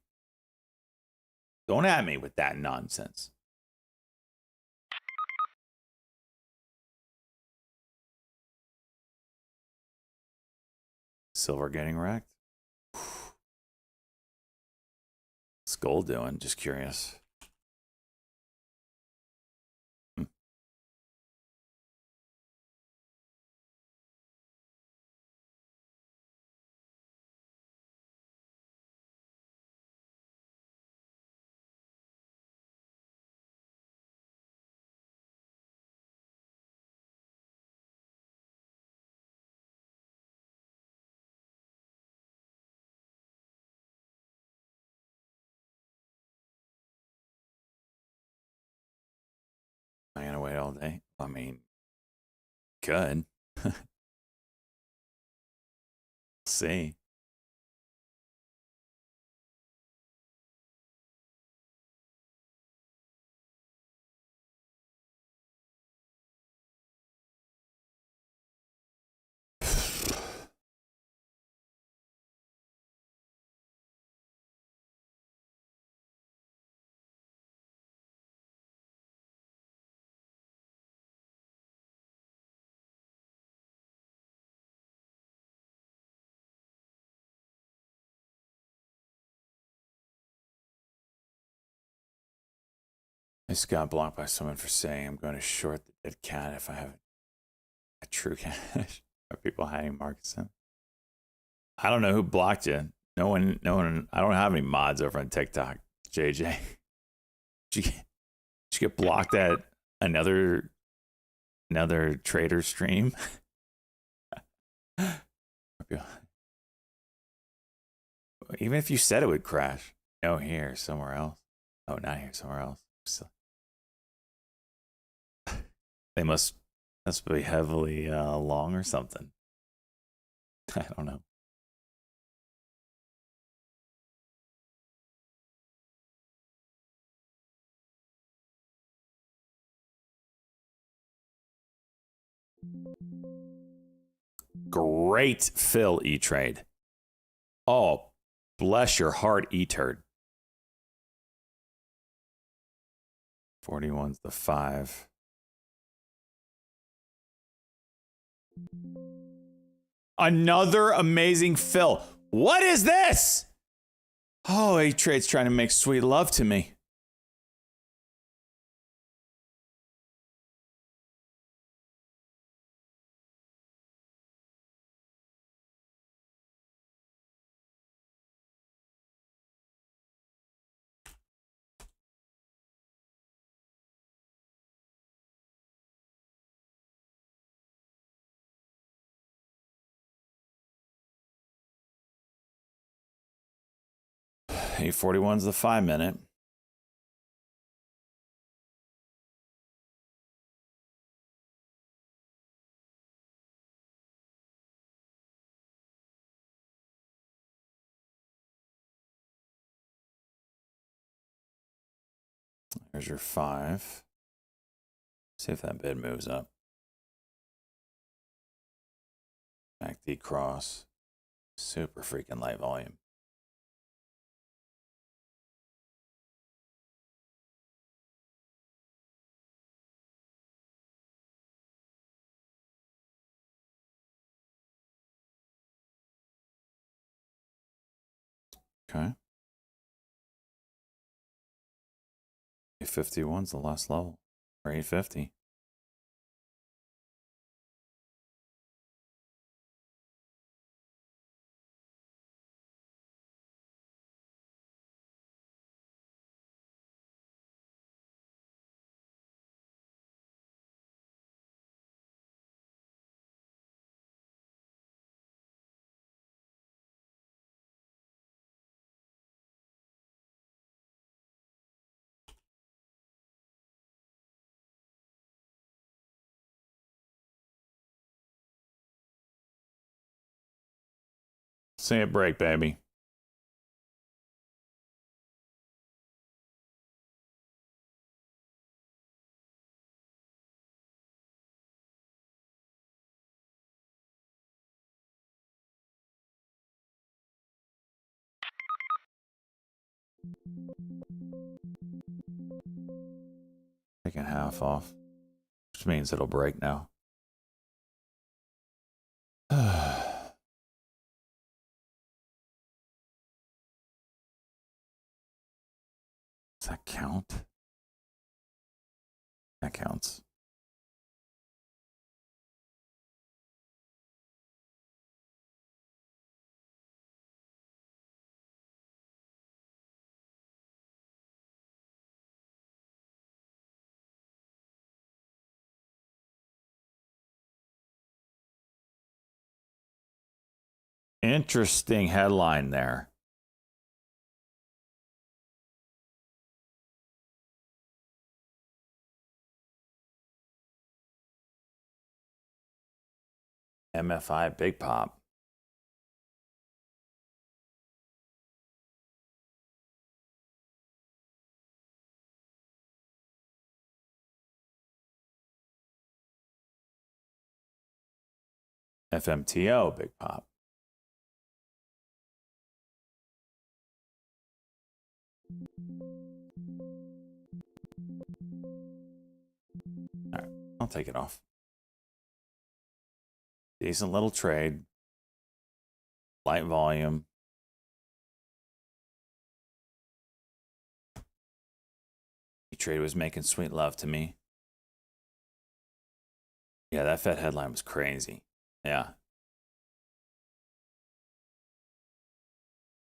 Don't at me with that nonsense. Silver getting wrecked. What's gold doing? Just curious. I'm gonna wait all day. I mean, good. See. I just got blocked by someone for saying I'm going to short the dead cat if I have a true cash. Are people hiding markets in? I don't know who blocked you. No one. I don't have any mods over on TikTok. JJ, did you get blocked at another trader stream? Even if you said it would crash. No, here, somewhere else. Oh, not here, somewhere else. So, they must be heavily long or something. I don't know. Great fill, E-Trade. Oh, bless your heart, E-Turd. 41's the 5. Another amazing fill. What is this? Oh, E-Trade's trying to make sweet love to me. 841's the 5-minute. There's your 5. See if that bid moves up. MACD cross. Super freaking light volume. Okay. 851's the last level. Or 850. See it break, baby. Taking half off, which means it'll break now. Does that count? That counts. Interesting headline there. MFI big pop. FMTO big pop. All right, I'll take it off. Decent little trade. Light volume. E-Trade was making sweet love to me. Yeah, that Fed headline was crazy. Yeah.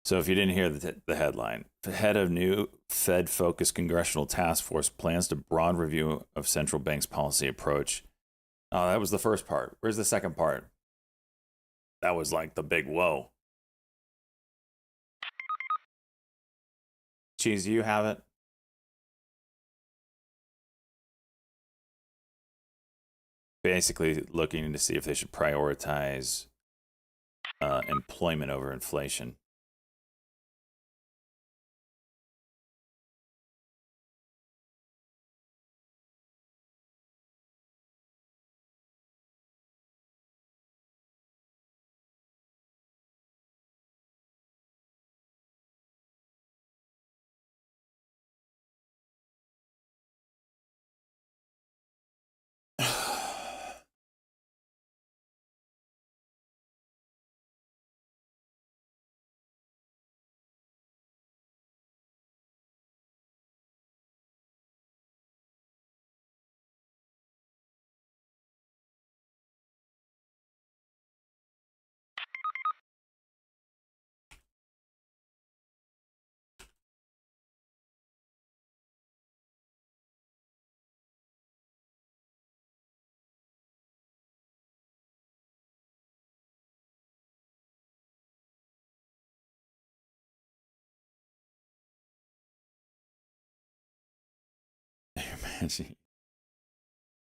So if you didn't hear the headline, the head of new Fed-focused congressional task force plans to broad review of central bank's policy approach. Oh, that was the first part. Where's the second part? That was like the big whoa. Cheese, do you have it? Basically looking to see if they should prioritize employment over inflation.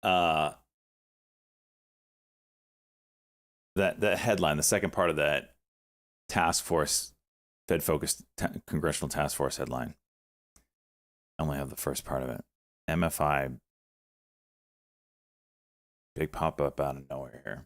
uh, that headline, the second part of that task force, Fed focused congressional task force headline. I only have the first part of it. MFI, big pop up out of nowhere here.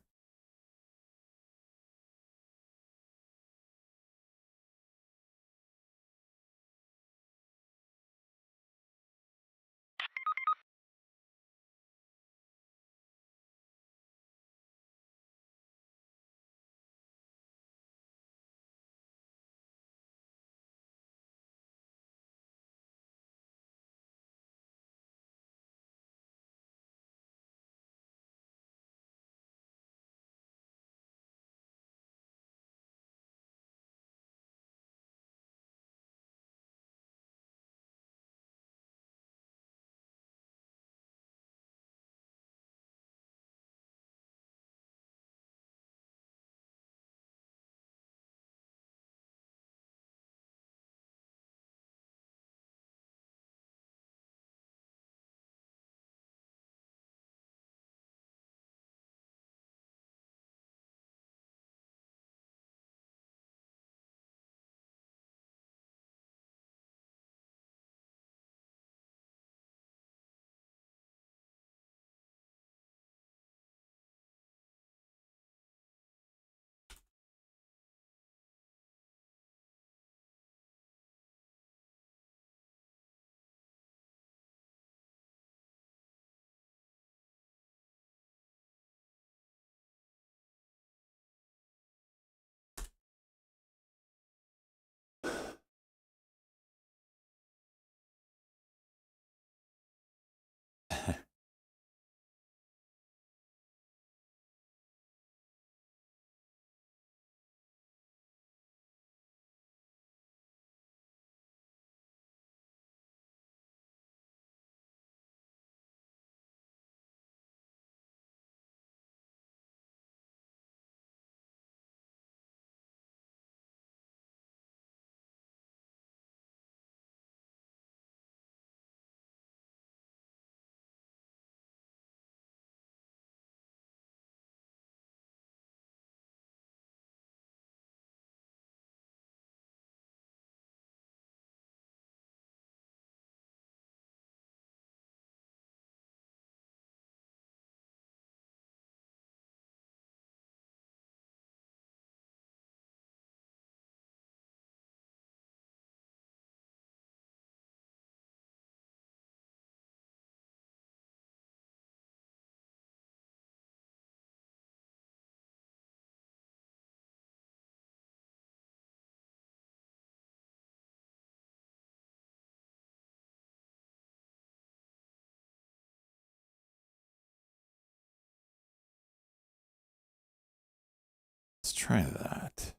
Let's try that.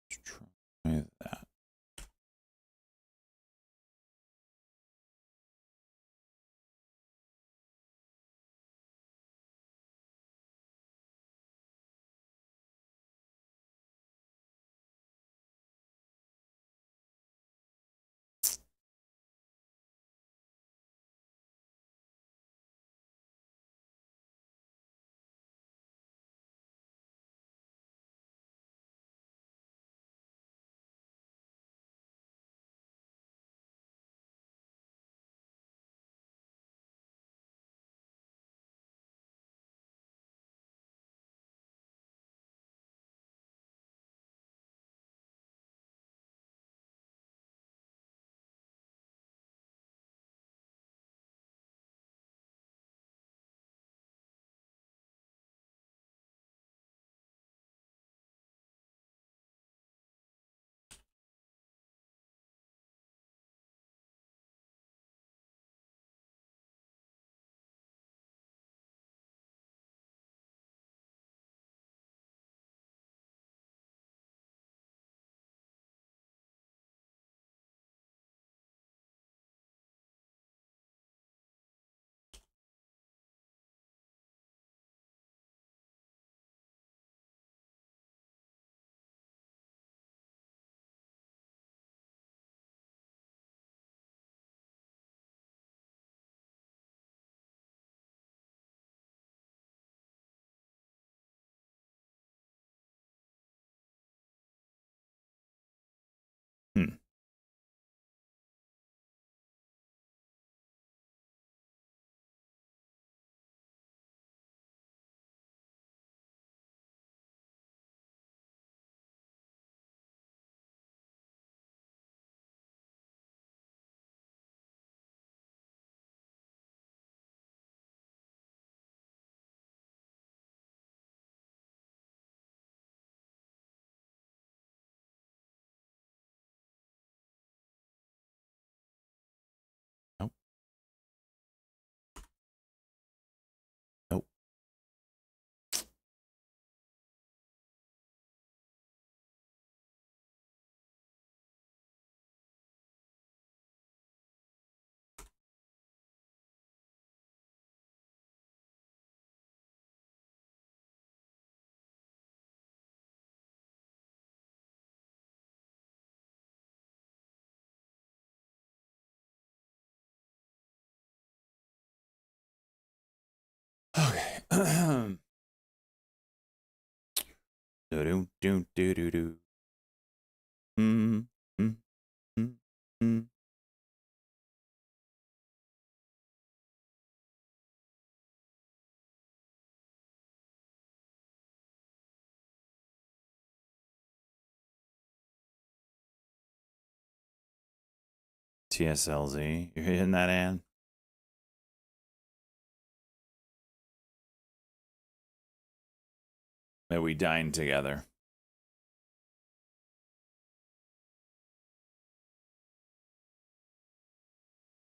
Let's try that. Do do do do do do. Mm, mm, mm, mm. TSLZ, you're hitting that, Ann? May we dine together.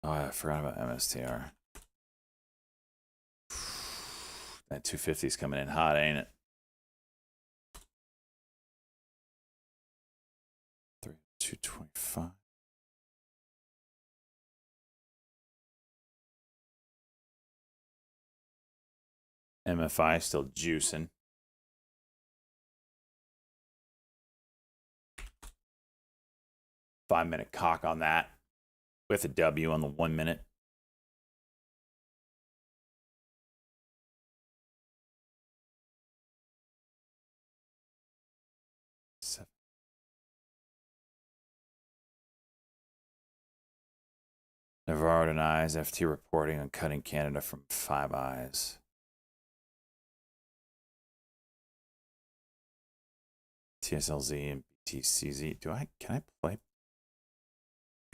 Oh, I forgot about MSTR. That 250 is coming in hot, ain't it? 225. MFI still juicing. Five-minute cock on that with a W on the 1 minute. Navarro denies FT reporting on cutting Canada from Five Eyes. TSLZ and BTCZ. Can I play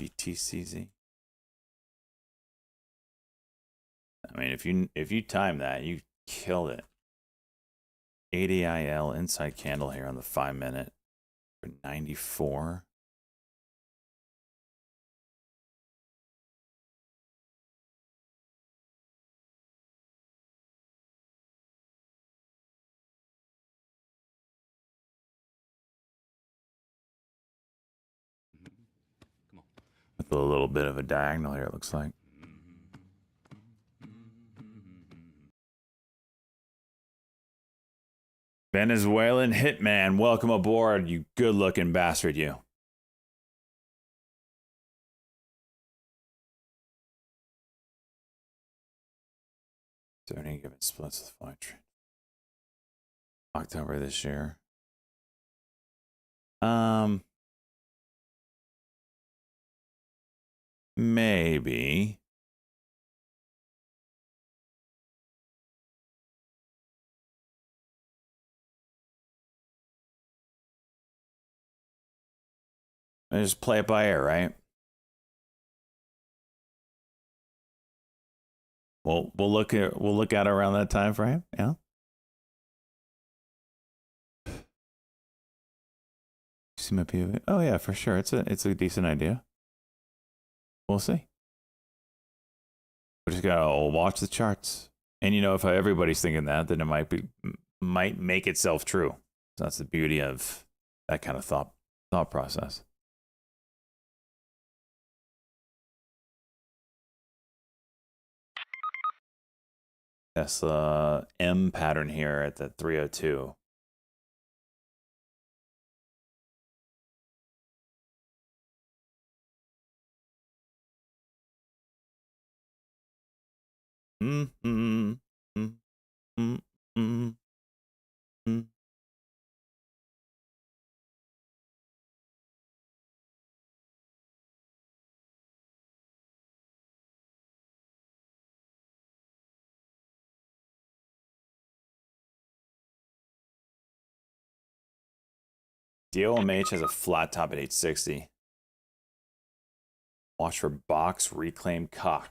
BTCZ? I mean, if you time that, you killed it. ADIL inside candle here on the 5 minute for 94. With a little bit of a diagonal here, it looks like. Venezuelan hitman, welcome aboard, you good-looking bastard, you. So any given splits with flight train. October this year. Maybe. I just play it by ear, right? We'll look at it around that time frame. Yeah. See my POV? Oh yeah, for sure. It's a decent idea. We'll see. We just gotta watch the charts, and if everybody's thinking that, then it might make itself true. So that's the beauty of that kind of thought process. Tesla M pattern here at the 302. DOMH has a flat top at 860. Watch for box reclaim cock.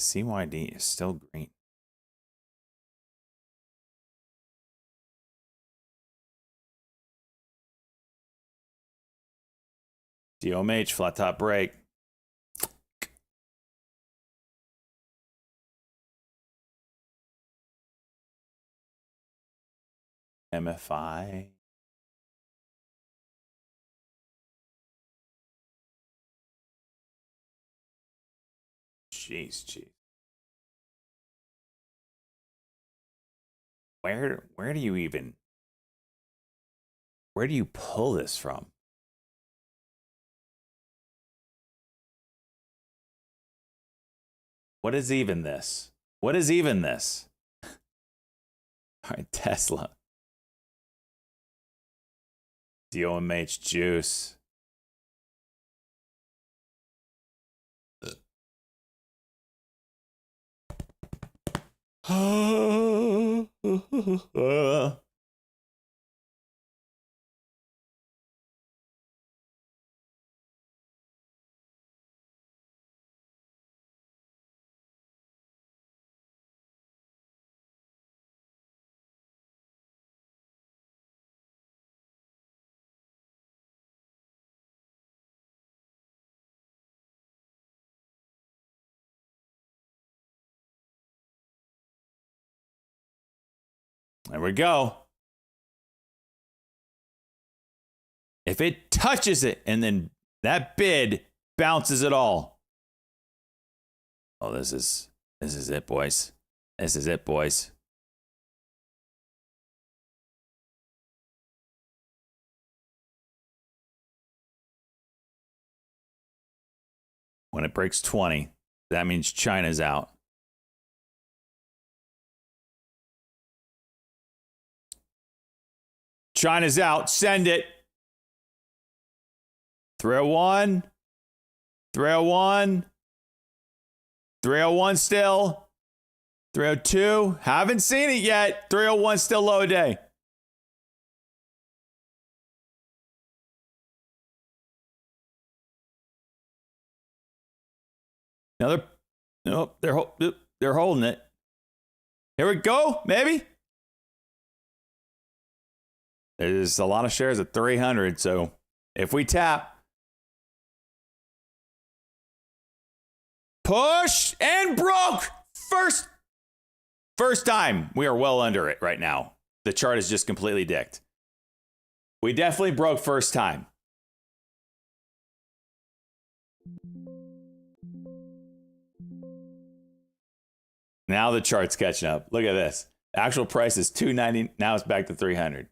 CYD is still green. DOMH flat top break. MFI. Jeez. Where do you even, where do you pull this from? What is even this? What is even this? All right, Tesla. DOMH juice. There we go. If it touches it and then that bid bounces it all. Oh, this is it, boys. This is it, boys. When it breaks 20, that means China's out. China's out. Send it. 301. 301. 301 still. 302. Haven't seen it yet. 301 still low day. Now they're holding it. Here we go. Maybe. There's a lot of shares at 300, so if we tap, push and broke. First time. We are well under it right now. The chart is just completely dicked. We definitely broke first time. Now the chart's catching up. Look at this. Actual price is 290. Now it's back to 300.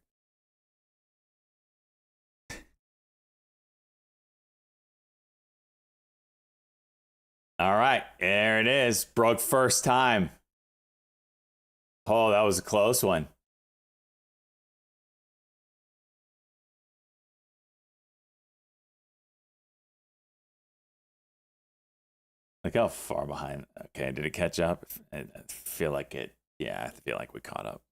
All right, there it is. Broke first time. Oh, that was a close one. Look how far behind. Okay, did it catch up? I feel like it. Yeah, I feel like we caught up.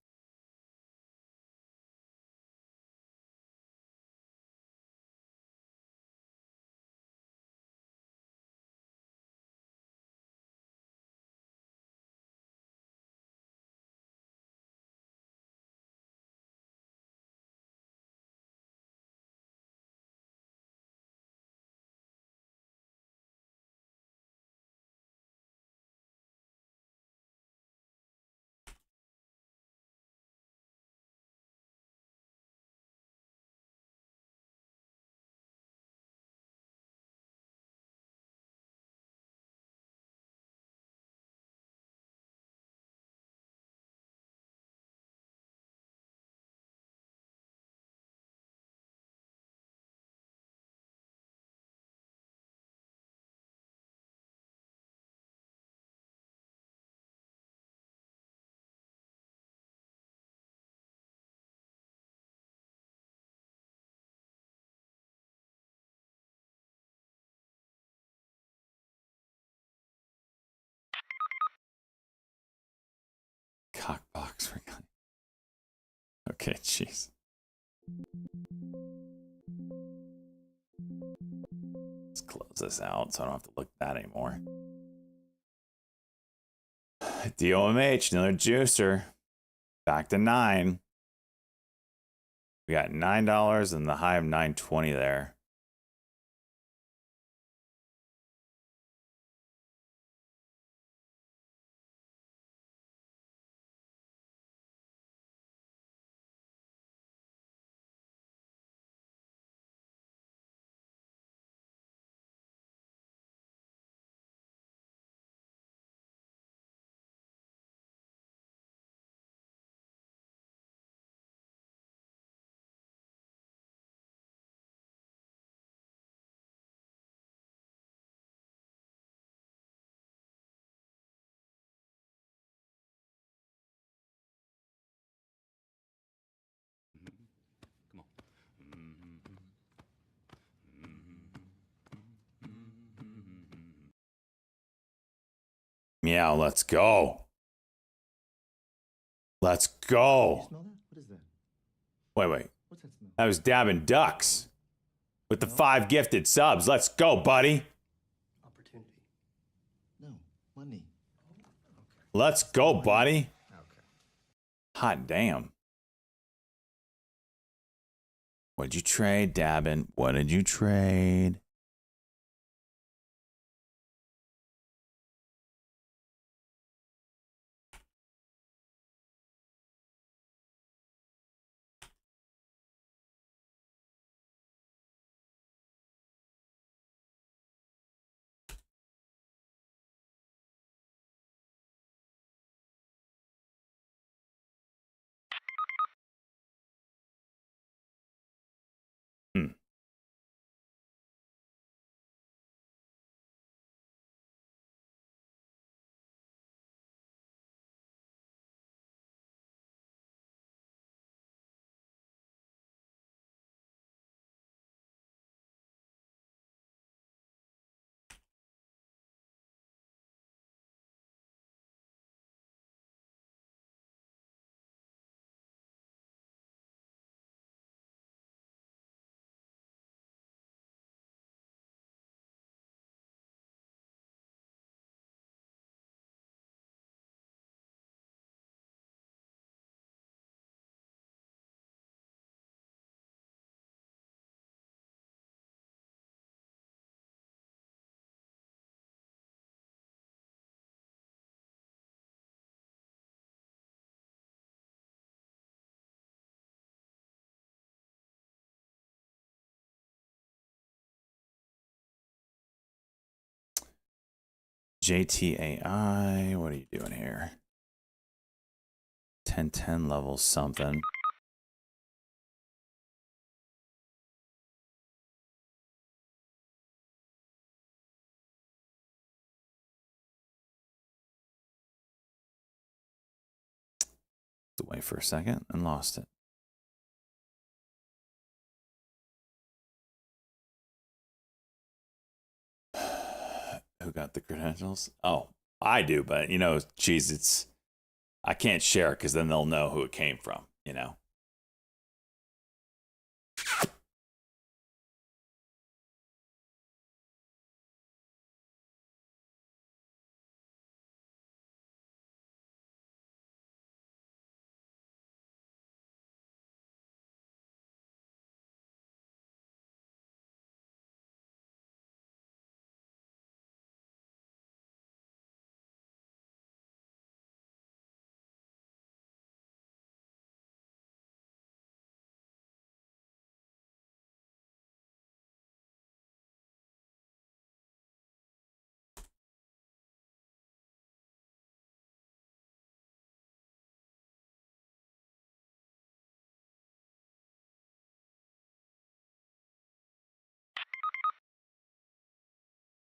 Cockbox. Okay, jeez. Let's close this out so I don't have to look at that anymore. DOMH, another juicer. Back to 9. We got $9 and the high of 920 there. Meow, let's go. Let's You go. smell that? What is that? Wait. What's that smell? That was Dabbing Ducks with the No. 5 gifted subs. Let's go, buddy. Opportunity. No, money. Let's go, buddy. Okay. Hot damn. What'd you trade, Dabbin? What did you trade? Hmm. JTAI, what are you doing here? 1010 level something. Wait for a second and lost it. Who got the credentials? Oh, I do, but you know, geez, it's I can't share it because then they'll know who it came from, you know.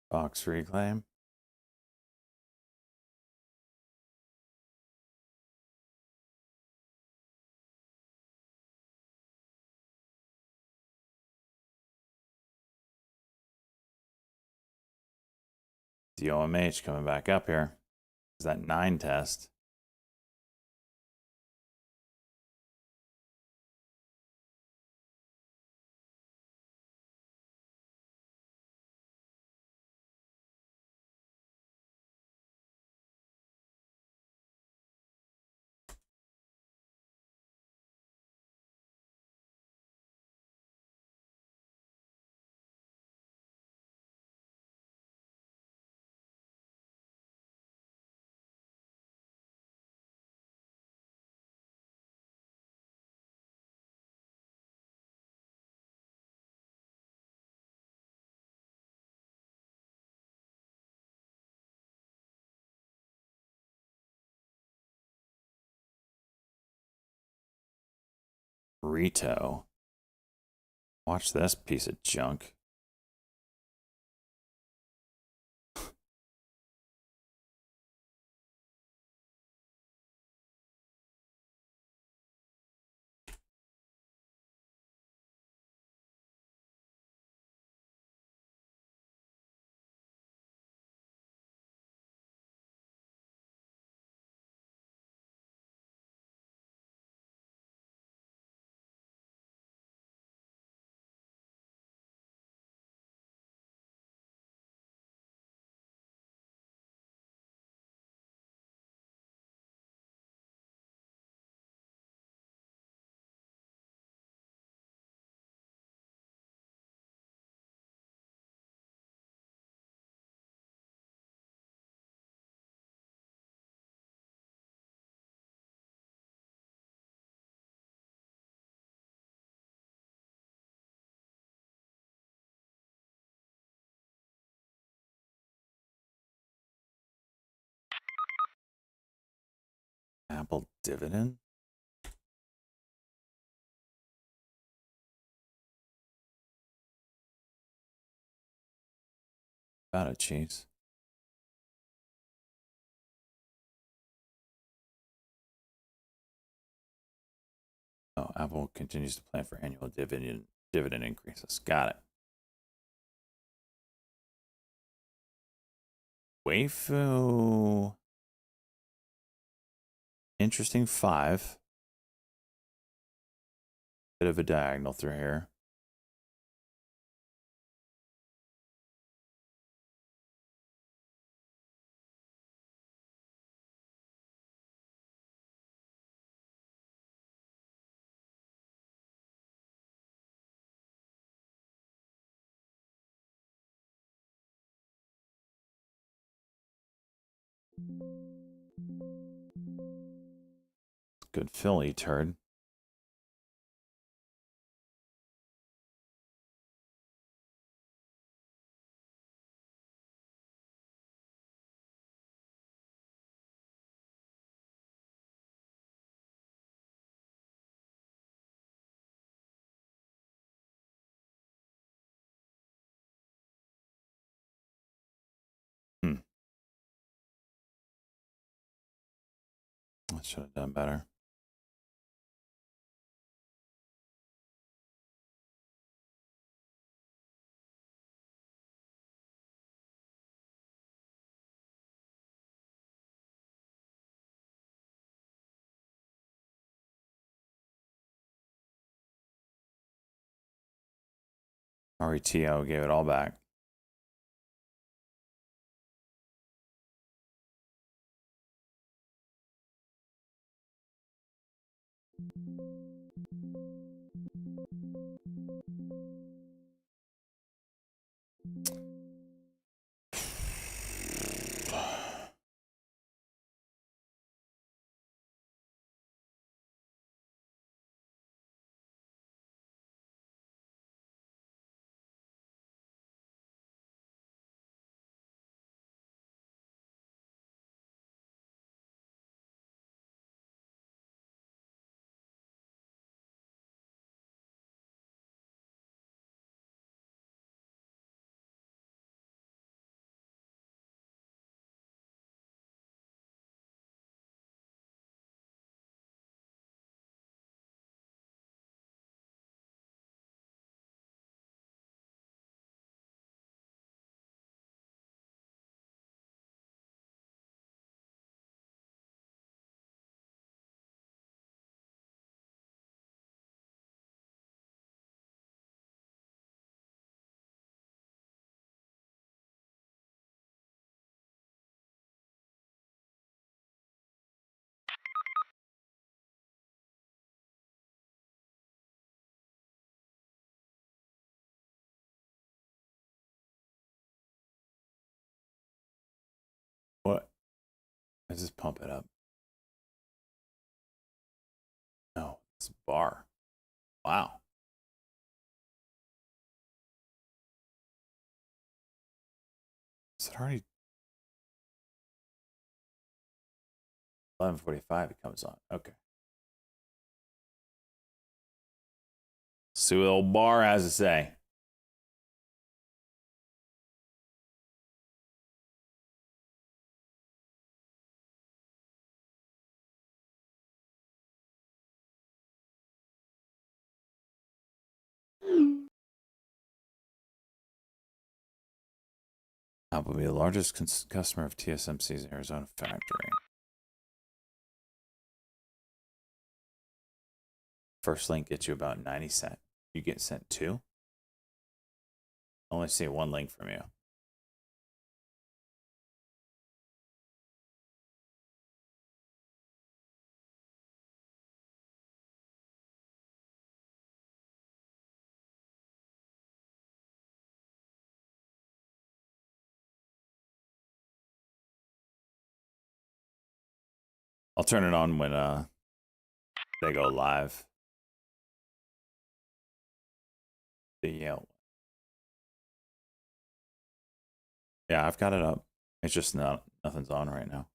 Box reclaim. DOMH coming back up here. Is that 9 test? Rito. Watch this piece of junk. Apple dividend. About it, cheese. Oh, Apple continues to plan for annual dividend increases. Got it. Waifu. Interesting 5. Bit of a diagonal through here. Good Philly turd. I should have done better. RETO gave it all back. What? Let's just pump it up. No, it's a bar. Wow. Is it already 11:45? It comes on. Okay. See what old bar has to say. Apple will be the largest customer of TSMC's Arizona factory. First link gets you about 90 cents. You get sent 2? I only see 1 link from you. I'll turn it on when they go live. Yeah, I've got it up. It's just nothing's on right now.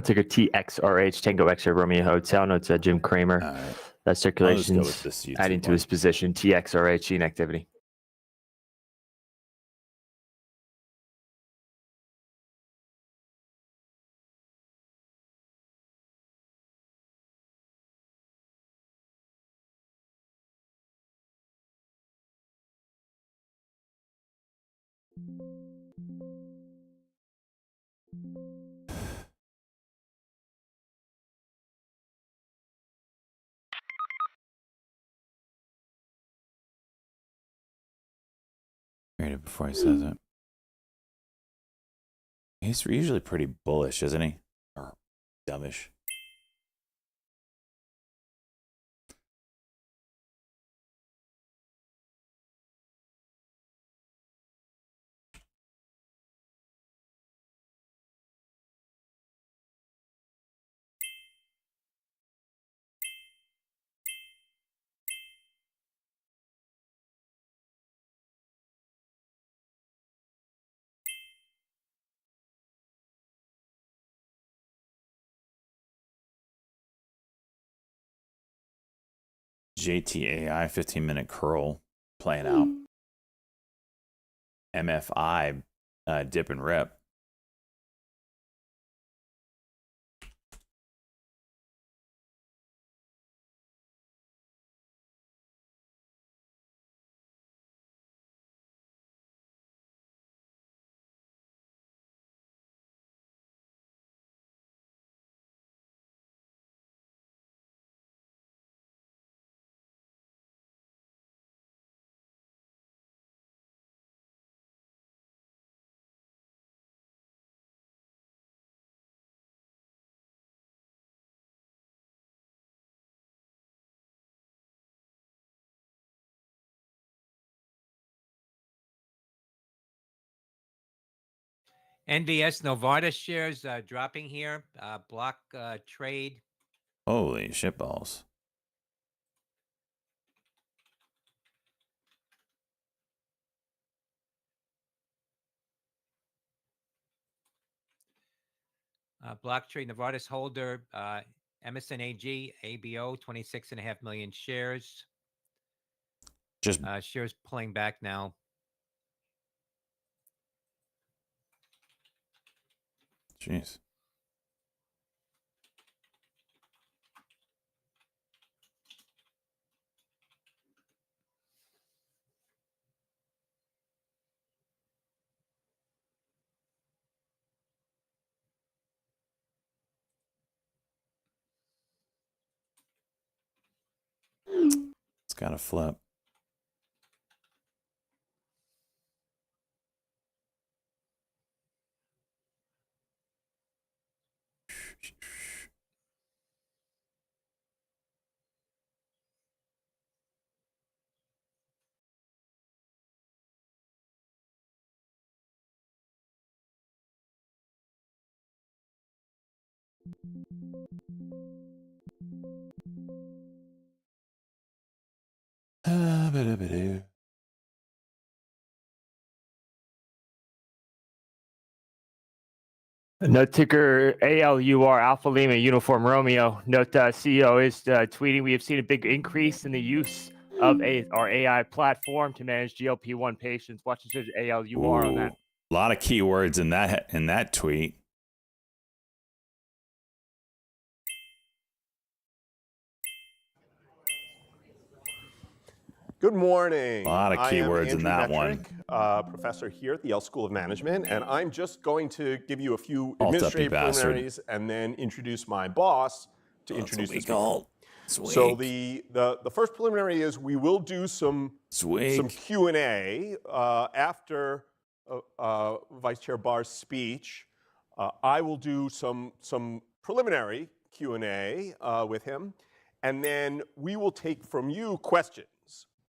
Ticker TXRH, Tango X-ray Romeo Hotel. Notes Jim Cramer. All right. Circulations with this YouTube adding to one. his position. TXRH inactivity. Read it before he says it. He's usually pretty bullish, isn't he? Or dumbish. JTAI 15-minute curl playing out. MFI dip and rip. NVS Novartis shares dropping here. Block trade. Holy shitballs. Block trade Novartis holder. Emerson AG, ABO, 26.5 million shares. Just shares pulling back now. jeez. It's got to flip. Note ticker ALUR Alpha Lima Uniform Romeo. Note CEO is tweeting, we have seen a big increase in the use of our AI platform to manage GLP-1 patients. Watch the ALUR on that. A lot of keywords in that tweet. Good morning. A lot of keywords in that one. Professor here at the Yale School of Management, and I'm just going to give you a few Alt up, you administrative bastard. preliminaries and then introduce my boss to introduce the speaker. So the first preliminary is we will do some Q&A after Vice Chair Barr's speech. I will do some preliminary Q&A with him, and then we will take from you questions.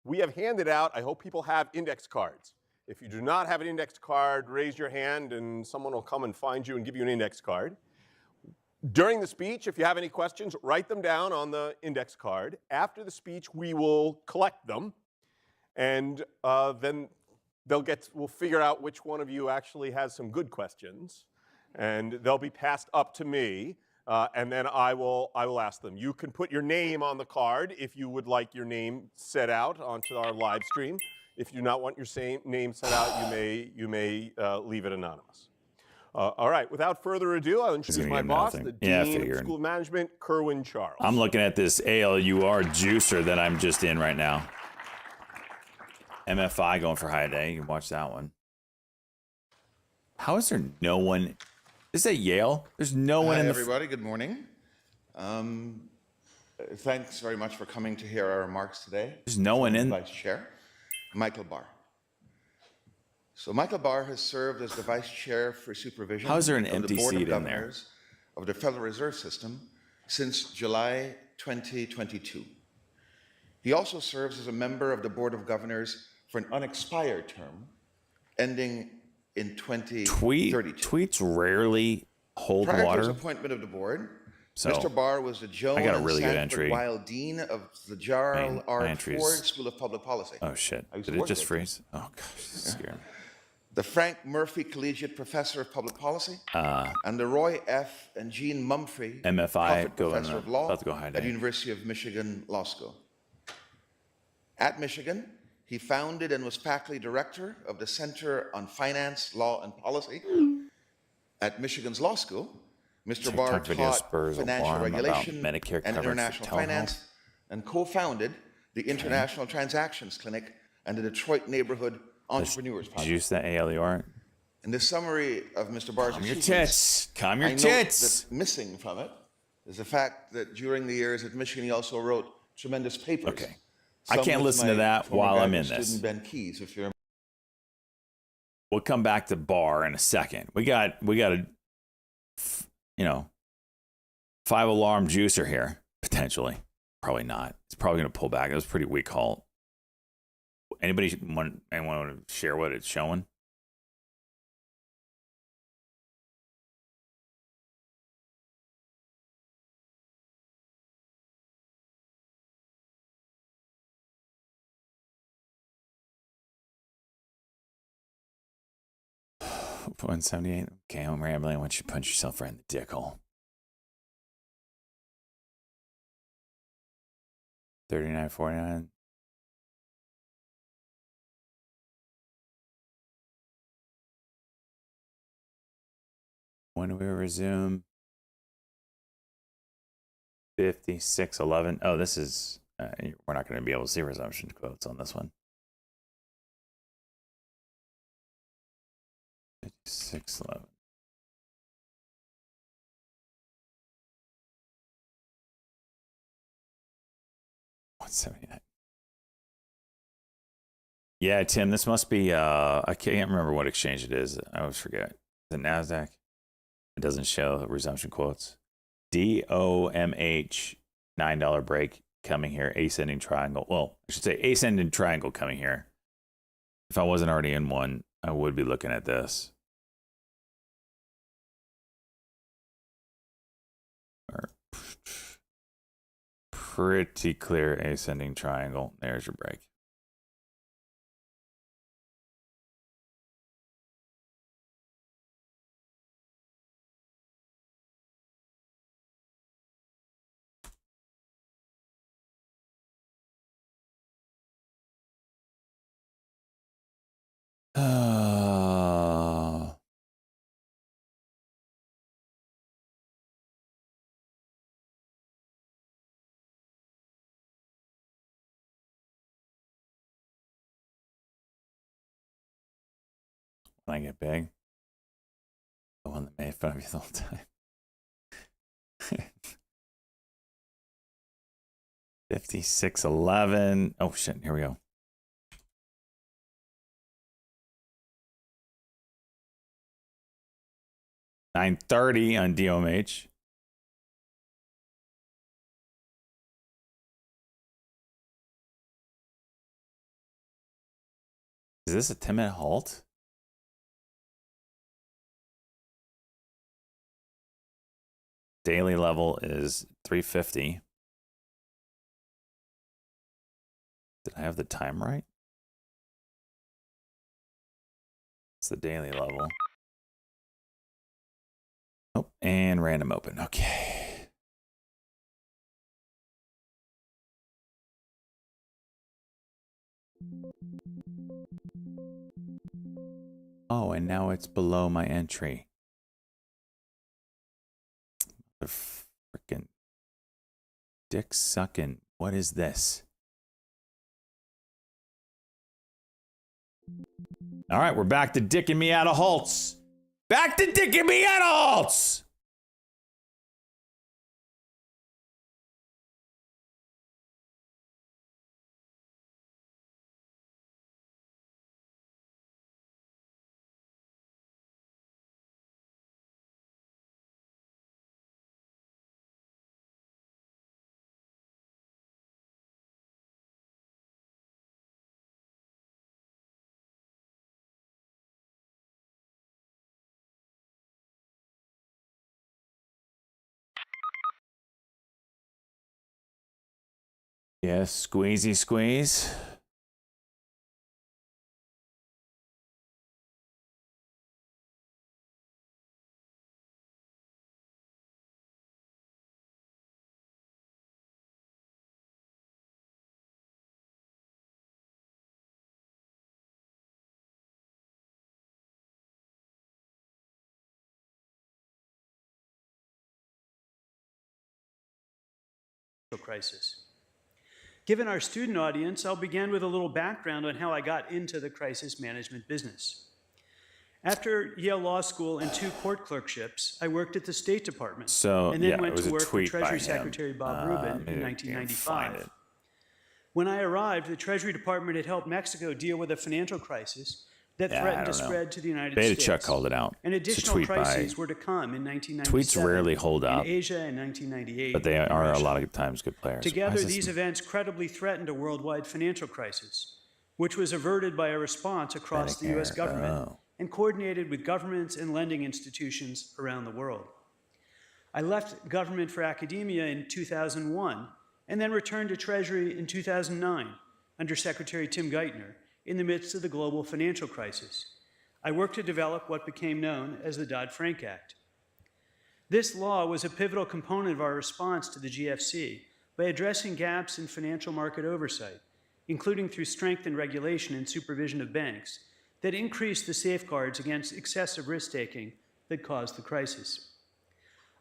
We have handed out, I hope people have index cards. If you do not have an index card, raise your hand and someone will come and find you and give you an index card. During the speech, if you have any questions, write them down on the index card. After the speech, we will collect them, and then we'll figure out which one of you actually has some good questions. and they'll be passed up to me, and then I will ask them. You can put your name on the card if you would like your name set out onto our live stream. If you do not want your name set out, you may leave it anonymous. All right, without further ado, I'll introduce my boss, the Dean of School of Management, Kerwin Charles. I'm looking at this ALUR juicer that I'm just in right now. MFI going for high day. You can watch that one. How is there no one? Is that Yale? There's no one in the. Hi, everybody. Good morning. Thanks very much for coming to hear our remarks today. There's no one in. Vice Chair, Michael Barr. So Michael Barr has served as the Vice Chair for Supervision. How is there an of empty the Board seat of in there? Governors of the Federal Reserve System since July 2022. He also serves as a member of the Board of Governors for an unexpired term ending in 2032. Tweets rarely hold Prior water. to his appointment of the board, So, Mr. Barr was the Joan I got a and really good Sanford entry. Weill Dean of the Gerald My R. entries. Ford School of Public Policy. Oh shit! I used to Did it work just there. freeze? Oh gosh, this scared me. The Frank Murphy Collegiate Professor of Public Policy, and the Roy F. and Jean Mumphrey MFI Profit going Professor of Law about to go high at day. the University of Michigan Law School. At Michigan, he founded and was faculty director of the Center on Finance, Law, and Policy. At Michigan's Law School, Mr. Barr TikTok video taught spurs financial alarm about regulation Medicare and coverage for international telehealth. finance, and co-founded the International Transactions Clinic and the Detroit Neighborhood Entrepreneurs Did Project. you use that ALUR? In the summary of Mr. Barr's Calm your achievements, tits. Calm your I note tits. that missing from it is the fact that during the years at Michigan, he also wrote tremendous papers. Okay. I Some can't with listen to my that former while I'm graduate in this. student Ben Keyes, if you're We'll come back to Barr in a second. We got a, 5-alarm juicer here potentially. Probably not. It's probably going to pull back. It was a pretty weak halt. Anyone want to share what it's showing? .78. Okay, I'm rambling. I want you to punch yourself right in the dick hole. 39.49. When do we resume? 56.11. Oh, this is. We're not going to be able to see resumption quotes on this one. 56.11. $179. Yeah, Tim, this must be I can't remember what exchange it is. I always forget. The NASDAQ. It doesn't show resumption quotes. DOMH $9 break coming here. Ascending triangle. Well, I should say ascending triangle coming here. If I wasn't already in one, I would be looking at this. Pretty clear ascending triangle. There's your break. When I get big, the one that made fun of you the whole time. 56.11. Oh shit! Here we go. 9:30 on DOMH. Is this a 10-minute halt? Daily level is 350. Did I have the time right? It's the daily level. Oh, and random open. Okay. Oh, and now it's below my entry. The freaking dick sucking. What is this? All right, we're back to dicking me out of halts. Back to dicking me out of halts. Yes, squeezy squeeze. Crisis. Given our student audience, I'll begin with a little background on how I got into the crisis management business. After Yale Law School and 2 court clerkships, I worked at the State Department and then went to work with Treasury Secretary Bob Rubin in 1995. When I arrived, the Treasury Department had helped Mexico deal with a financial crisis that threatened to spread to the United Beta States. Chuck called it out. And additional crises were to come in 1997. Tweets rarely hold up. In Asia in 1998. But they are a lot of times good players. Together, these events credibly threatened a worldwide financial crisis, which was averted by a response across the U.S. government and coordinated with governments and lending institutions around the world. I left government for academia in 2001 and then returned to Treasury in 2009 under Secretary Tim Geithner in the midst of the global financial crisis. I worked to develop what became known as the Dodd-Frank Act. This law was a pivotal component of our response to the GFC by addressing gaps in financial market oversight, including through strengthened regulation and supervision of banks that increased the safeguards against excessive risk-taking that caused the crisis.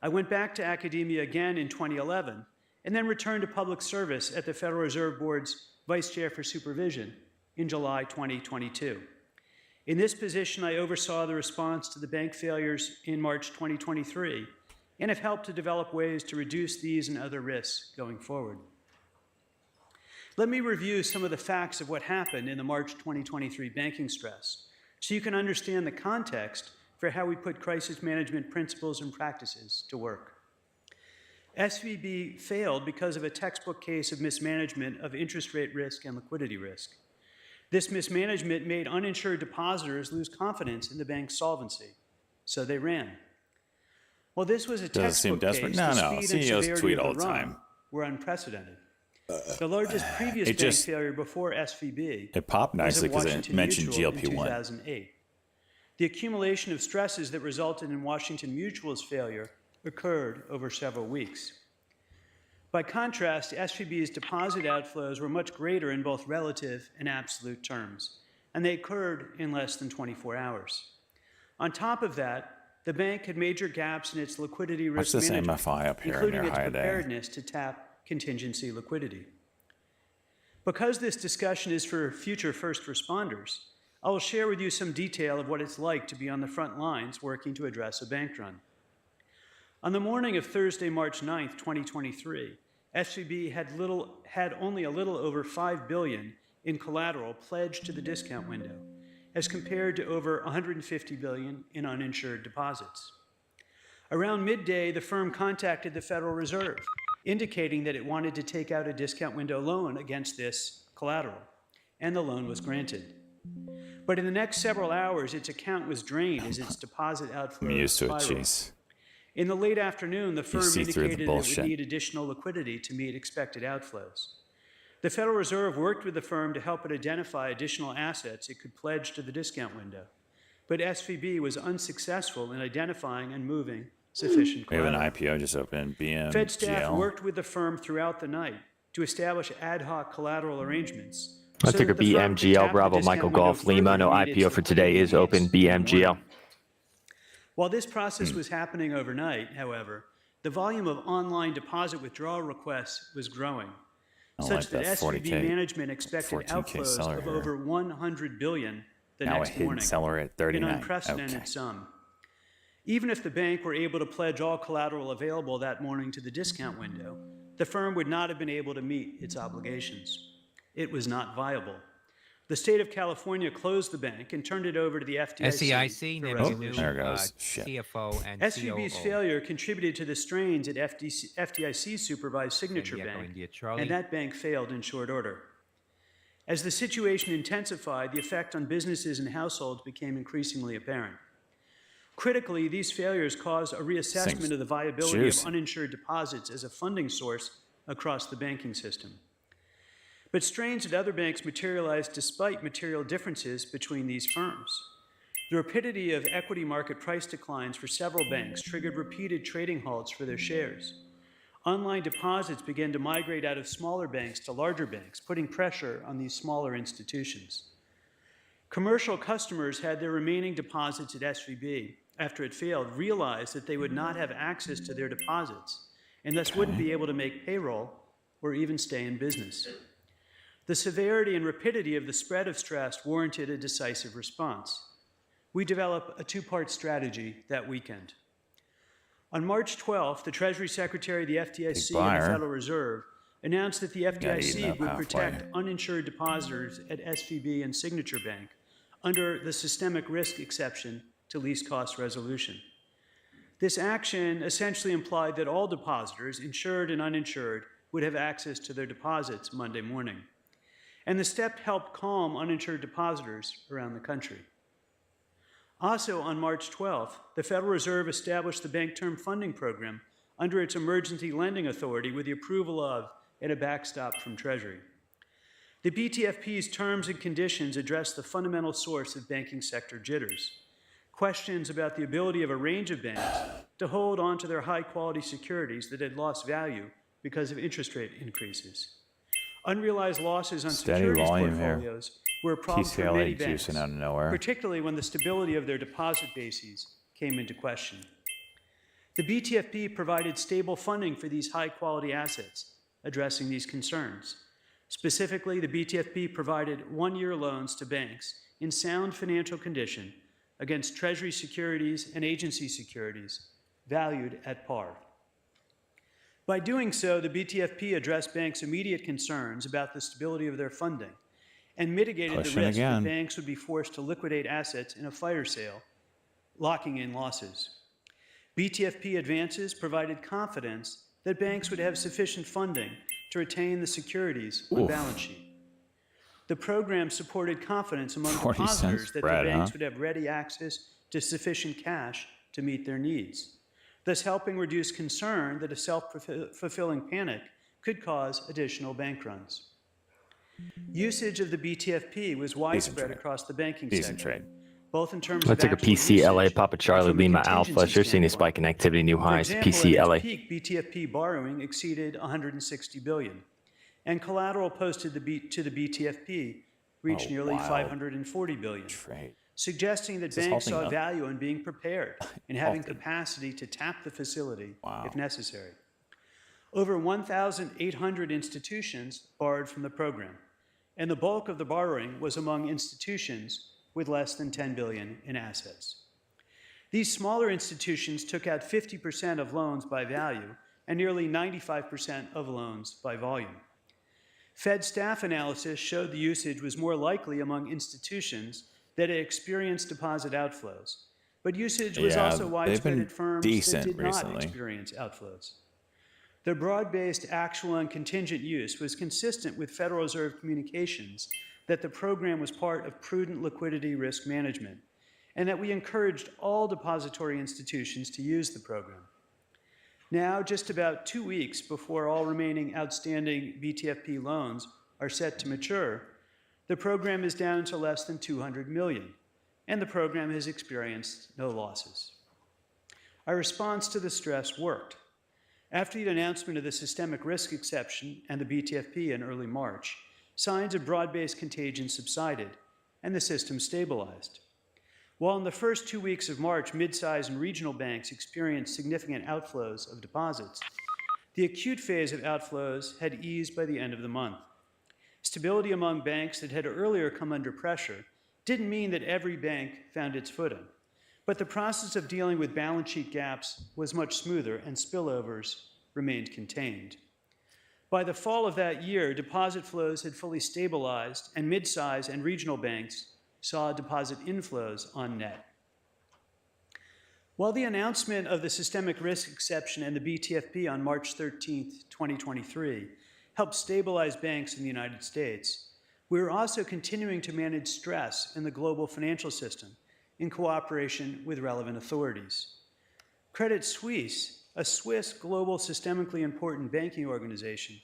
I went back to academia again in 2011 and then returned to public service at the Federal Reserve Board's Vice Chair for Supervision in July 2022. In this position, I oversaw the response to the bank failures in March 2023 and have helped to develop ways to reduce these and other risks going forward. Let me review some of the facts of what happened in the March 2023 banking stress so you can understand the context for how we put crisis management principles and practices to work. SVB failed because of a textbook case of mismanagement of interest rate risk and liquidity risk. This mismanagement made uninsured depositors lose confidence in the bank's solvency, so they ran. While this was a textbook case, the speed and severity of the run were unprecedented. The largest previous bank failure before SVB it popped nicely because it mentioned Mutual GLP-1. in 2008. The accumulation of stresses that resulted in Washington Mutual's failure occurred over several weeks. By contrast, SVB's deposit outflows were much greater in both relative and absolute terms, and they occurred in less than 24 hours. On top of that, the bank had major gaps in its liquidity risk management, MFI up here including near its High Day. preparedness to tap contingency liquidity. Because this discussion is for future first responders, I will share with you some detail of what it's like to be on the front lines working to address a bank run. On the morning of Thursday, March 9th, 2023, SVB had only a little over $5 billion in collateral pledged to the discount window, as compared to over $150 billion in uninsured deposits. Around midday, the firm contacted the Federal Reserve, indicating that it wanted to take out a discount window loan against this collateral, and the loan was granted. But in the next several hours, its account was drained as its deposit outflow I'm used to it, spiraled. jeez. In the late afternoon, the firm see through the indicated it bullshit. would need additional liquidity to meet expected outflows. The Federal Reserve worked with the firm to help it identify additional assets it could pledge to the discount window, but SVB was unsuccessful in identifying and moving sufficient We have an collateral. IPO just opened. BMGL. Fed staff worked with the firm throughout the night to establish ad hoc collateral arrangements. Let's so take a that the firm could BMGL tap the Bravo discount Michael window Golf Lima. further No to meet IPO its for today is liquidity open. needs in the BMGL. morning. While this process was happening overnight, however, the volume of online deposit withdrawal requests was growing, I such like that that SVB 40K management expected 14K outflows seller of here. over $100 billion the Now a next hidden morning, seller at an 39. unprecedented Okay. sum. Even if the bank were able to pledge all collateral available that morning to the discount window, the firm would not have been able to meet its obligations. It was not viable. The state of California closed the bank and turned it over to the FDIC. SEIC for naming a new resolution. There it goes. Shit. CFO and SVB's COO. failure contributed to the strains at FDIC-supervised Signature San Diego, Bank, India, Charlie. and that bank failed in short order. As the situation intensified, the effect on businesses and households became increasingly apparent. Critically, these failures caused a reassessment Thing's of the viability juicy. of uninsured deposits as a funding source across the banking system. But strains at other banks materialized despite material differences between these firms. The rapidity of equity market price declines for several banks triggered repeated trading halts for their shares. Online deposits began to migrate out of smaller banks to larger banks, putting pressure on these smaller institutions. Commercial customers had their remaining deposits at SVB after it failed, realized that they would not have access to their deposits and thus wouldn't be able to make payroll or even stay in business. The severity and rapidity of the spread of stress warranted a decisive response. We developed a two-part strategy that weekend. On March 12th, the Treasury Secretary, the FDIC, and buyer. the Federal Reserve announced that the Got eaten FDIC up would halfway. protect uninsured depositors at SVB and Signature Bank under the systemic risk exception to least cost resolution. This action essentially implied that all depositors, insured and uninsured, would have access to their deposits Monday morning. And the step helped calm uninsured depositors around the country. Also on March 12th, the Federal Reserve established the Bank Term Funding Program under its emergency lending authority with the approval of and a backstop from Treasury. The BTFP's terms and conditions address the fundamental source of banking sector jitters: questions about the ability of a range of banks to hold on to their high-quality securities that had lost value because of interest rate increases. Unrealized losses on Steady securities volume here. portfolios were a problem for many PCLA banks, juicing out of nowhere. particularly when the stability of their deposit bases came into question. The BTFP provided stable funding for these high-quality assets, addressing these concerns. Specifically, the BTFP provided one-year loans to banks in sound financial condition against Treasury securities and agency securities valued at par. By doing so, the BTFP addressed banks' immediate concerns about the stability of their funding and mitigated the Pushing risk again. that banks would be forced to liquidate assets in a fire sale, locking in losses. BTFP advances provided confidence that banks would have sufficient funding to retain the securities on Oof. balance sheet. The program supported confidence among 40 cents depositors that spread, the banks huh? would have ready access to sufficient cash to meet their needs, thus helping reduce concern that a self-fulfilling panic could cause additional bank runs. Usage of the BTFP was widespread trade. across the banking Decent sector, trade. both in terms Let's of take a actual PCLA usage Papa and Charlie from a Lima Alpha. contingency You're seeing a standpoint. spike in activity, new For highs. example, at PCLA. its peak, BTFP borrowing exceeded $160 billion, and collateral posted to the BTFP reached Oh, nearly wild. $540 billion, Trade. suggesting that Is banks holding saw up? value in being prepared and having Halted. capacity to tap the facility Wow. if necessary. Over 1,800 institutions borrowed from the program, and the bulk of the borrowing was among institutions with less than $10 billion in assets. These smaller institutions took out 50% of loans by value and nearly 95% of loans by volume. Fed staff analysis showed the usage was more likely among institutions that had experienced deposit outflows, but usage was Yeah, also they've widespread been at firms decent that did recently. not experience outflows. The broad-based actual and contingent use was consistent with Federal Reserve communications that the program was part of prudent liquidity risk management, and that we encouraged all depository institutions to use the program. Now, just about 2 weeks before all remaining outstanding BTFP loans are set to mature, the program is down to less than $200 million, and the program has experienced no losses. Our response to the stress worked. After the announcement of the systemic risk exception and the BTFP in early March, signs of broad-based contagion subsided and the system stabilized. While in the first 2 weeks of March, mid-size and regional banks experienced significant outflows of deposits, the acute phase of outflows had eased by the end of the month. Stability among banks that had earlier come under pressure didn't mean that every bank found its footing, but the process of dealing with balance sheet gaps was much smoother and spillovers remained contained. By the fall of that year, deposit flows had fully stabilized and mid-size and regional banks saw deposit inflows on net. While the announcement of the systemic risk exception and the BTFP on March 13, 2023, helped stabilize banks in the United States, we are also continuing to manage stress in the global financial system in cooperation with relevant authorities. Credit Suisse, a Swiss global systemically important banking organization,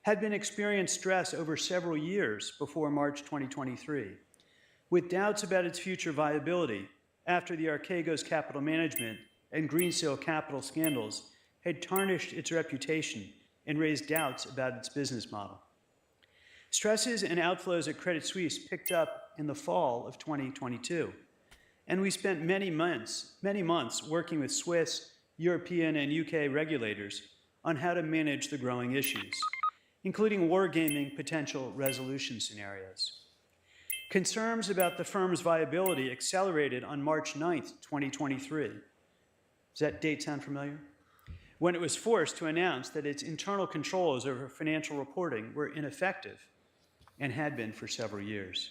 had been experiencing stress over several years before March 2023, with doubts about its future viability after the Archegos Capital Management and Greensill Capital scandals had tarnished its reputation and raised doubts about its business model. Stresses and outflows at Credit Suisse picked up in the fall of 2022, and we spent many months working with Swiss, European, and UK regulators on how to manage the growing issues, including wargaming potential resolution scenarios. Concerns about the firm's viability accelerated on March 9, 2023. Does that date sound familiar? When it was forced to announce that its internal controls over financial reporting were ineffective and had been for several years.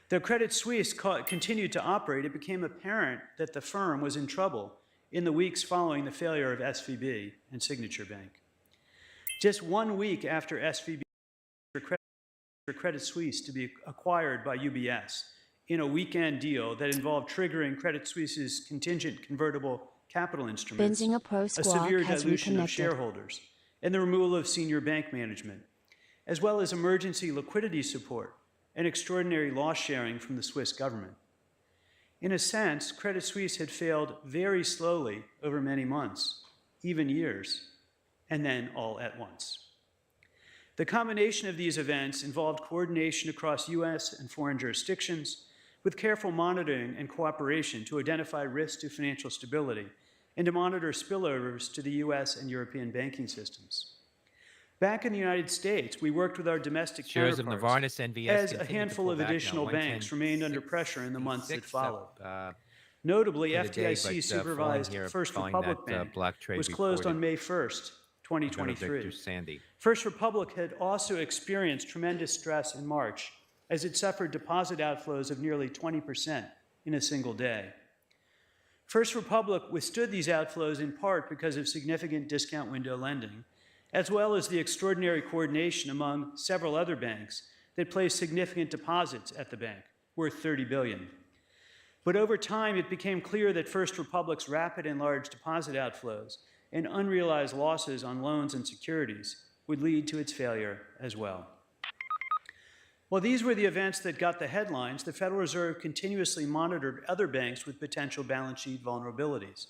Though Credit Suisse continued to operate, it became apparent that the firm was in trouble in the weeks following the failure of SVB and Signature Bank. Just 1 week after SVB for Credit Suisse to be acquired by UBS in a weekend deal that involved triggering Credit Suisse's contingent convertible capital instruments, a severe dilution of shareholders, and the removal of senior bank management, as well as emergency liquidity support and extraordinary loss sharing from the Swiss government. In a sense, Credit Suisse had failed very slowly over many months, even years, and then all at once. The combination of these events involved coordination across US and foreign jurisdictions, with careful monitoring and cooperation to identify risks to financial stability and to monitor spillovers to the US and European banking systems. Back in the United States, we worked with our domestic Shares of counterparts Novartis, NVS as a continued to handful pull of back now, additional banks remained under pressure in the months that 110.66 followed. up, Notably, for the day, FDIC but, supervised falling here, First following Republic that, Bank block trade was closed on reported. May 1st, 2023. Benedict Sandy. First Republic had also experienced tremendous stress in March as it suffered deposit outflows of nearly 20% in a single day. First Republic withstood these outflows in part because of significant discount window lending, as well as the extraordinary coordination among several other banks that placed significant deposits at the bank, worth $30 billion. But over time, it became clear that First Republic's rapid and large deposit outflows and unrealized losses on loans and securities would lead to its failure as well. While these were the events that got the headlines, the Federal Reserve continuously monitored other banks with potential balance sheet vulnerabilities,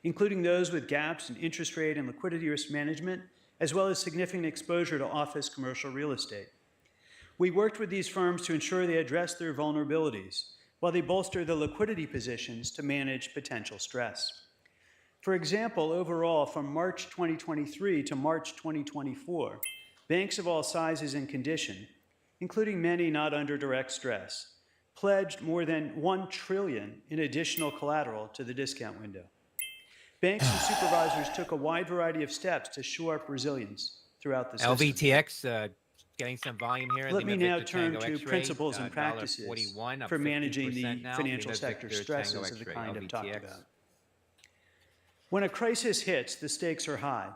including those with gaps in interest rate and liquidity risk management, as well as significant exposure to office commercial real estate. We worked with these firms to ensure they addressed their vulnerabilities, while they bolster the liquidity positions to manage potential stress. For example, overall, from March 2023 to March 2024, banks of all sizes and condition, including many not under direct stress, pledged more than $1 trillion in additional collateral to the discount window. Banks and supervisors took a wide variety of steps to shore up resilience throughout the system. LVTX getting some volume here. Let me Lima now Victor turn Tango to X-ray, principles and practices $1.41, up for managing the 15% now. financial Lima sector Victor stresses Tango of the X-ray, kind I've talked LVTX. about. When a crisis hits, the stakes are high.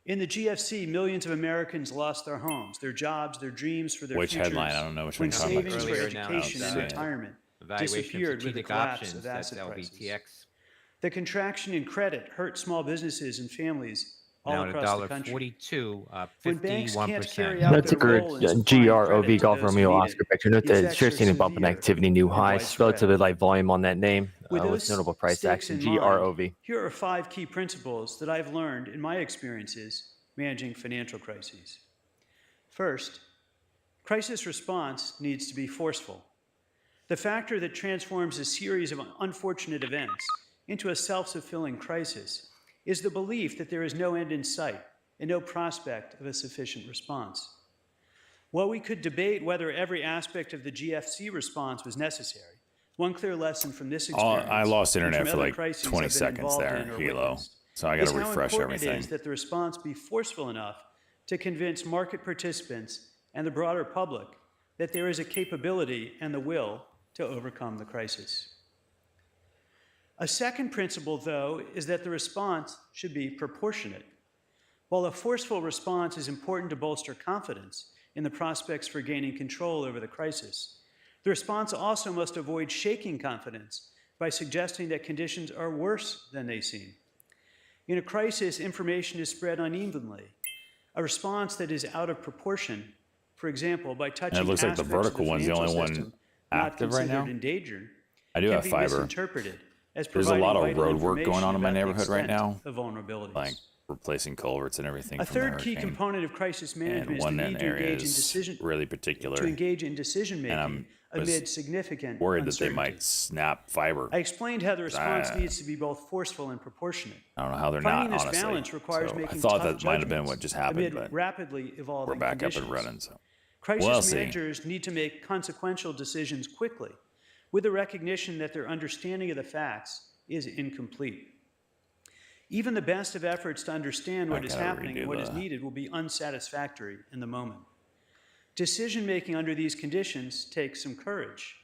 In the GFC, millions of Americans lost their homes, their jobs, their dreams for their Which futures. headline? I don't know which when one you're talking about. savings for Earlier now, education and seeing it. retirement Evaluation of disappeared with the strategic collapse options, of that's asset prices. LVTX. The contraction in credit hurt small businesses and families all Now at across the country. $1.42, up When banks can't 51%. carry out Note their ticker role in supplying GROV credit to Golf those who Romeo need Oscar it, Victor. Note the that effects share are seen a bump in severe activity, new and highs, widespread. relatively light volume on that name. With with those notable price stakes action, in mind, GROV. here are 5 key principles that I've learned in my experiences managing financial crises. First, crisis response needs to be forceful. The factor that transforms a series of unfortunate events into a self-fulfilling crisis is the belief that there is no end in sight and no prospect of a sufficient response. While we could debate whether every aspect of the GFC response was necessary, one clear lesson from this experience I lost and internet from for other like crises 20 I've been seconds involved there, in or Hilo. witnessed, So I got is to how refresh important everything. it is that the response be forceful enough to convince market participants and the broader public that there is a capability and the will to overcome the crisis. A second principle, though, is that the response should be proportionate. While a forceful response is important to bolster confidence in the prospects for gaining control over the crisis, the response also must avoid shaking confidence by suggesting that conditions are worse than they seem. In a crisis, information is spread unevenly. A response that is out of proportion, for example, by touching And it looks like the aspects of vertical one's the financial only one system not active right considered now. endangered, I do can have be fiber. misinterpreted as There's a lot of providing vital road work going on in my information about the neighborhood right extent now, of vulnerabilities. like replacing culverts and everything A from the third key hurricane. component of crisis management And is the one need to area engage in is decision really particular. to engage in decision And making was amid significant worried that they uncertainty. might snap fiber. I explained how the response Ah. needs to be both forceful and proportionate. I don't know how they're Finding not, this honestly. balance requires So making I thought tough that might have been judgments what just happened, amid but rapidly evolving we're back conditions. up and running. So Crisis We'll see. managers need to make consequential decisions quickly, with the recognition that their understanding of the facts is incomplete. Even the best of efforts to understand what I is gotta happening and redo what is the- needed will be unsatisfactory in the moment. Decision making under these conditions takes some courage.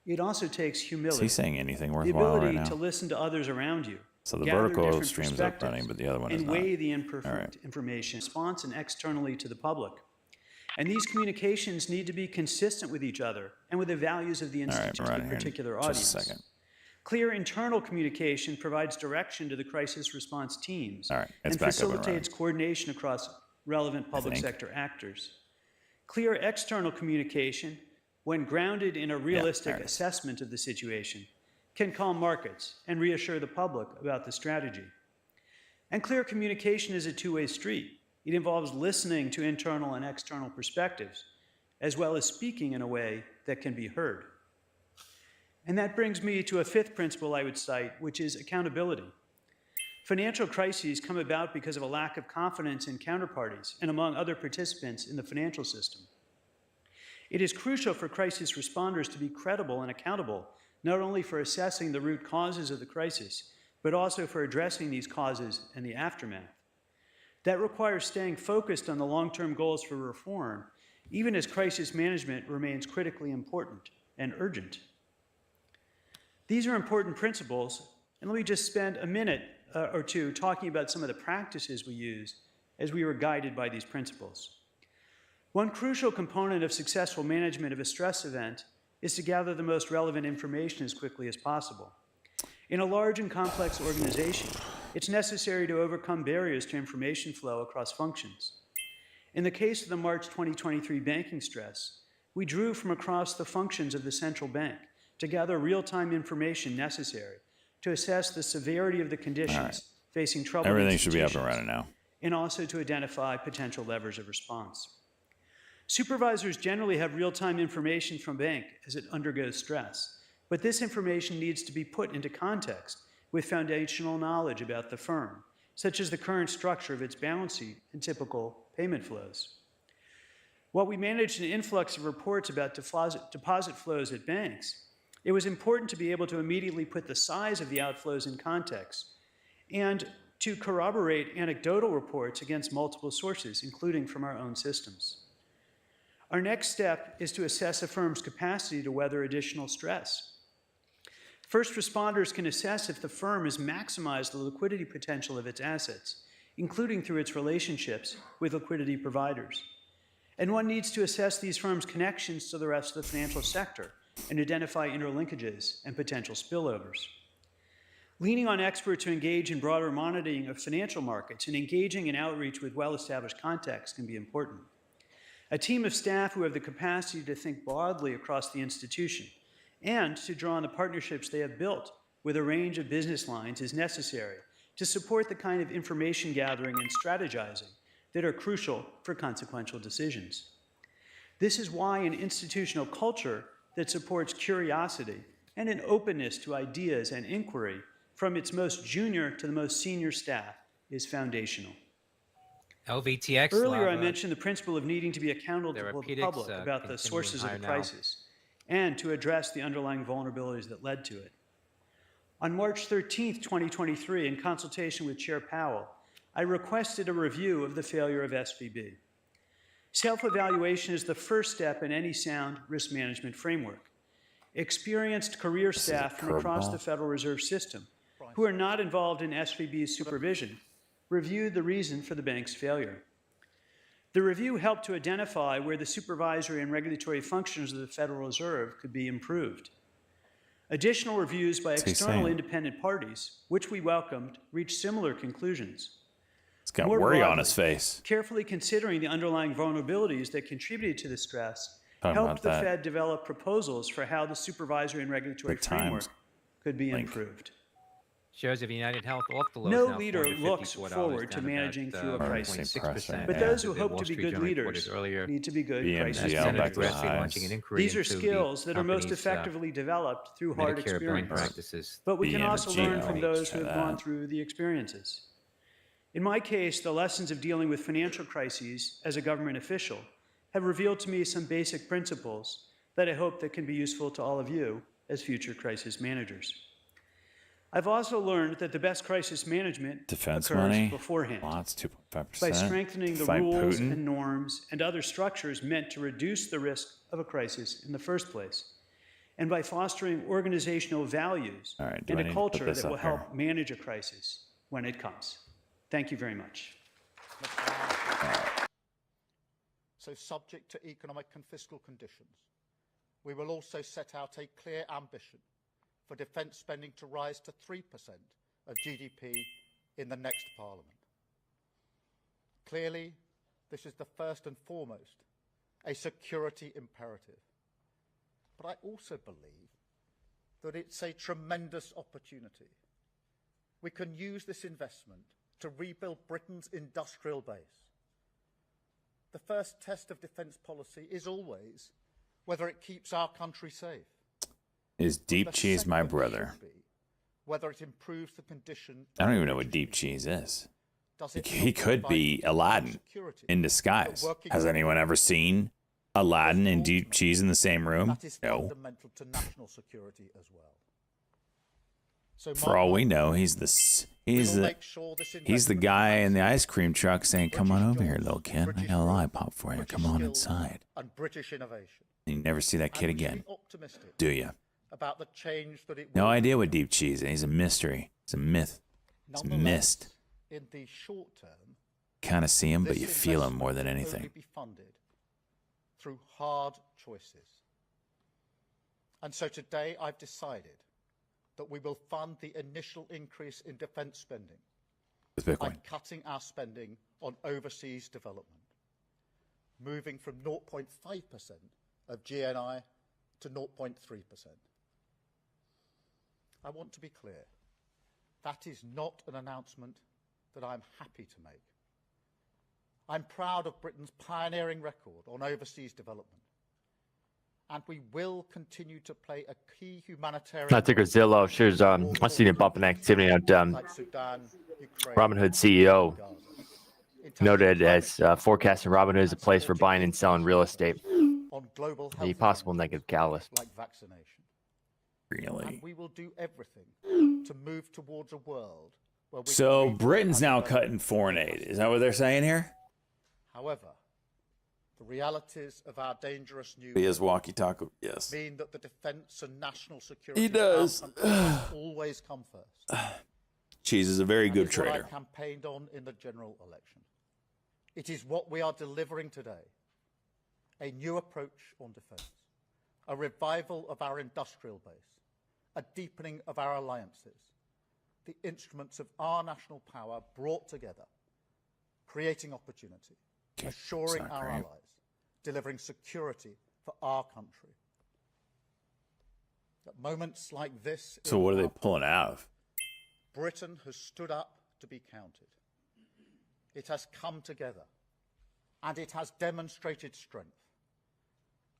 It also takes is humility, he saying anything the worthwhile ability right to now? listen to others around you, So the gather vertical different stream's up perspectives, running, but the other one is and not. weigh the imperfect All right. information, response and externally to the public. And these communications need to be consistent with each other and with the values of the All right, institute we're of out the of here in particular just a audience. second. Clear internal communication provides direction to the crisis response teams All right, it's and back up and facilitates coordination across relevant public think. sector actors. Clear external communication, when grounded in a realistic there it is. assessment of the situation, can calm markets and reassure the public about the strategy. And clear communication is a two-way street. It involves listening to internal and external perspectives, as well as speaking in a way that can be heard. And that brings me to a fifth principle I would cite, which is accountability. Financial crises come about because of a lack of confidence in counterparties and among other participants in the financial system. It is crucial for crisis responders to be credible and accountable, not only for assessing the root causes of the crisis, but also for addressing these causes and the aftermath. That requires staying focused on the long-term goals for reform, even as crisis management remains critically important and urgent. These are important principles, and let me just spend a minute or two talking about some of the practices we used as we were guided by these principles. One crucial component of successful management of a stress event is to gather the most relevant information as quickly as possible. In a large and complex organization, it's necessary to overcome barriers to information flow across functions. In the case of the March 2023 banking stress, we drew from across the functions of the central bank to gather real-time information necessary to assess the severity of the conditions facing troubled Everything should be up and institutions, running now. and also to identify potential levers of response. Supervisors generally have real-time information from bank as it undergoes stress, but this information needs to be put into context with foundational knowledge about the firm, such as the current structure of its balance sheet and typical payment flows. While we managed an influx of reports about deposit flows at banks, it was important to be able to immediately put the size of the outflows in context and to corroborate anecdotal reports against multiple sources, including from our own systems. Our next step is to assess a firm's capacity to weather additional stress. First responders can assess if the firm has maximized the liquidity potential of its assets, including through its relationships with liquidity providers. And one needs to assess these firms' connections to the rest of the financial sector and identify interlinkages and potential spillovers. Leaning on experts who engage in broader monitoring of financial markets and engaging in outreach with well-established contacts can be important. A team of staff who have the capacity to think broadly across the institution and to draw on the partnerships they have built with a range of business lines is necessary to support the kind of information gathering and strategizing that are crucial for consequential decisions. This is why an institutional culture that supports curiosity and an openness to ideas and inquiry from its most junior to the most senior staff is foundational. LVTX. Earlier, I lava mentioned the principle of needing to be accountable to the Therapeutics, public about the continuing sources of higher the now. crisis and to address the underlying vulnerabilities that led to it. On March 13th, 2023, in consultation with Chair Powell, I requested a review of the failure of SVB. Self-evaluation is the first step in any sound risk management framework. Experienced career staff from across the Federal Reserve System, who are not involved in SVB's supervision, reviewed the reason for the bank's failure. The review helped to identify where the supervisory and regulatory functions of the Federal Reserve could be improved. Additional reviews by external independent parties, which we welcomed, reached similar conclusions. He's got More worry on broadly, his face. Carefully considering the underlying vulnerabilities that contributed to the stress, Talking helped about the that. Fed develop proposals for how the supervisory and regulatory The Times framework could be link. improved. shares of United Health off the lows No now, leader looks $454, forward to down about, managing through a crisis. 0.6%. But Yeah. those who The hope Wall to be Street good Journal reported leaders earlier. need to be good BMGL crisis back Senator to managers. Grassley highs. launching an inquiry These are into the skills that are most company's, effectively developed through hard Medicare billing experience. practices. But we can also learn from BMGL. those who have Try gone that. through the experiences. In my case, the lessons of dealing with financial crises as a government official have revealed to me some basic principles that I hope that can be useful to all of you as future crisis managers. I've also learned that the best crisis management Defense occurs money. beforehand Lots, 2.5%. by strengthening the Fight rules Putin. and norms and other structures meant to reduce the risk of a crisis in the first place, and by fostering organizational values All right, do and I a need to culture put this that will up here? help manage a crisis when it comes. Thank you very much. So subject to economic and fiscal conditions, we will also set out a clear ambition for defence spending to rise to 3% of GDP in the next Parliament. Clearly, this is the first and foremost a security imperative. But I also believe that it's a tremendous opportunity. We can use this investment to rebuild Britain's industrial base. The first test of defence policy is always whether it keeps our country safe. Is deep The cheese my second brother? should be whether it improves the condition. I don't even know what deep cheese is. Does it He help could provide be Aladdin security in for disguise. working Has anyone ever seen Aladdin and deep ultimately, cheese in the same room? That is No. fundamental to national security as well. So For all we know, he's we'll the make sure this he's the investment guy in the advances ice cream truck saying, "Come on over here, little kid. I British got a growth, lollipop for you. British Come on skills, inside." and British innovation. And you never see that kid And we should again, be optimistic do you? about the change that it No will idea what deep cheese is. He's a mystery. He's a myth. It's Nonetheless, mist. in the short term, Kind of see him, but this you feel him more than investment can only anything. be funded through hard choices. And so today I've decided that we will fund the initial increase in defence spending With by Bitcoin. cutting our spending on overseas development, moving from 0.5% of GNI to 0.3%. I want to be clear. That is not an announcement that I'm happy to make. I'm proud of Britain's pioneering record on overseas development. And we will continue to play a key humanitarian Not ticker Zillow. Shares I seen a bump in activity at like Sudan, Ukraine, Robinhood CEO Gaza. In terms noted of as forecasting Robinhood as a place for buying and selling real estate. on global The health possible agenda, negative catalyst. like vaccination. Really? And we will do everything to move towards a world where we can So rebuild Britain's now undeveloped cutting foreign aid. Is that what they're saying here? However, the realities of our dangerous new He is walkie-talkie. Yes. mean that the defence and national security He of our does. country must always come first. Cheese is a very And good it's what I trader. campaigned on in the general election. It is what we are delivering today. A new approach on defence, a revival of our industrial base, a deepening of our alliances, the instruments of our national power brought together, creating opportunity, assuring our Sorry. allies, delivering security for our country. At moments like this. So what are they pulling out of? Britain has stood up to be counted. It has come together, and it has demonstrated strength.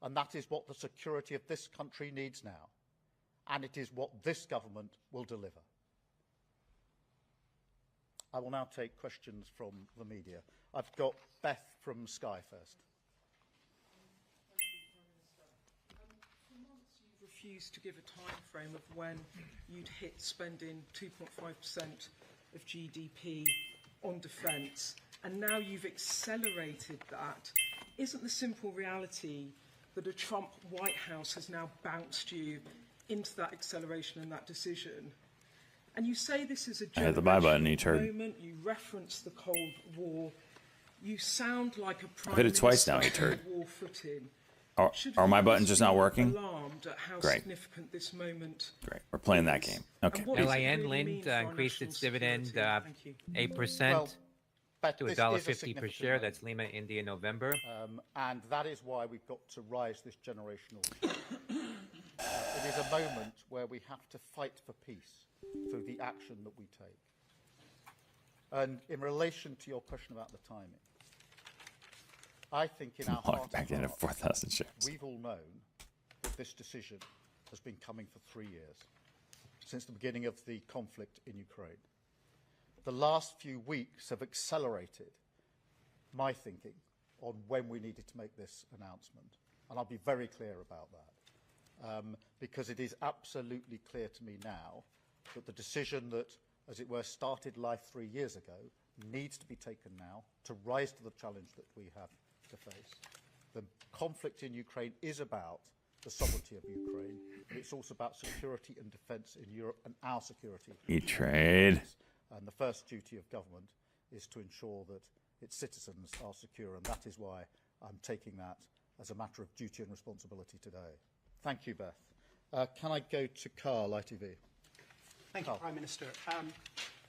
And that is what the security of this country needs now, and it is what this government will deliver. I will now take questions from the media. I've got Beth from Sky first. Refused to give a time frame of when you'd hit spending 2.5% of GDP on defence, and now you've accelerated that. Isn't the simple reality that a Trump White House has now bounced you into that acceleration and that decision? And you say this is a I hit the buy button, you generational turd. moment. You reference the Cold War. You sound like a prime I've hit it twice now, you minister turd. on war footing. Are my buttons just not working? Alarmed at how Great. significant this moment. Great. We're playing that game. Okay. What does it LIN really Lind mean for our increased national its dividend security? Thank you. 8% Well, Beth, to this is a $1.50 per significant share. moment. That's Lima, India, November. And that is why we've got to rise this generational. It is a moment where we have to fight for peace through the action that we take. And in relation to your question about the timing, I think in our heart Locked back of in at hearts, 4,000 shares. we've all known that this decision has been coming for 3 years, since the beginning of the conflict in Ukraine. The last few weeks have accelerated my thinking on when we needed to make this announcement. And I'll be very clear about that, because it is absolutely clear to me now that the decision that, as it were, started life 3 years ago needs to be taken now to rise to the challenge that we have to face. The conflict in Ukraine is about the sovereignty of Ukraine, but it's also about security and defence in Europe and our security. E-Trade. And the first duty of government is to ensure that its citizens are secure, and that is why I'm taking that as a matter of duty and responsibility today. Thank you, Beth. Can I go to Carl, ITV? Thank you, Prime Minister. I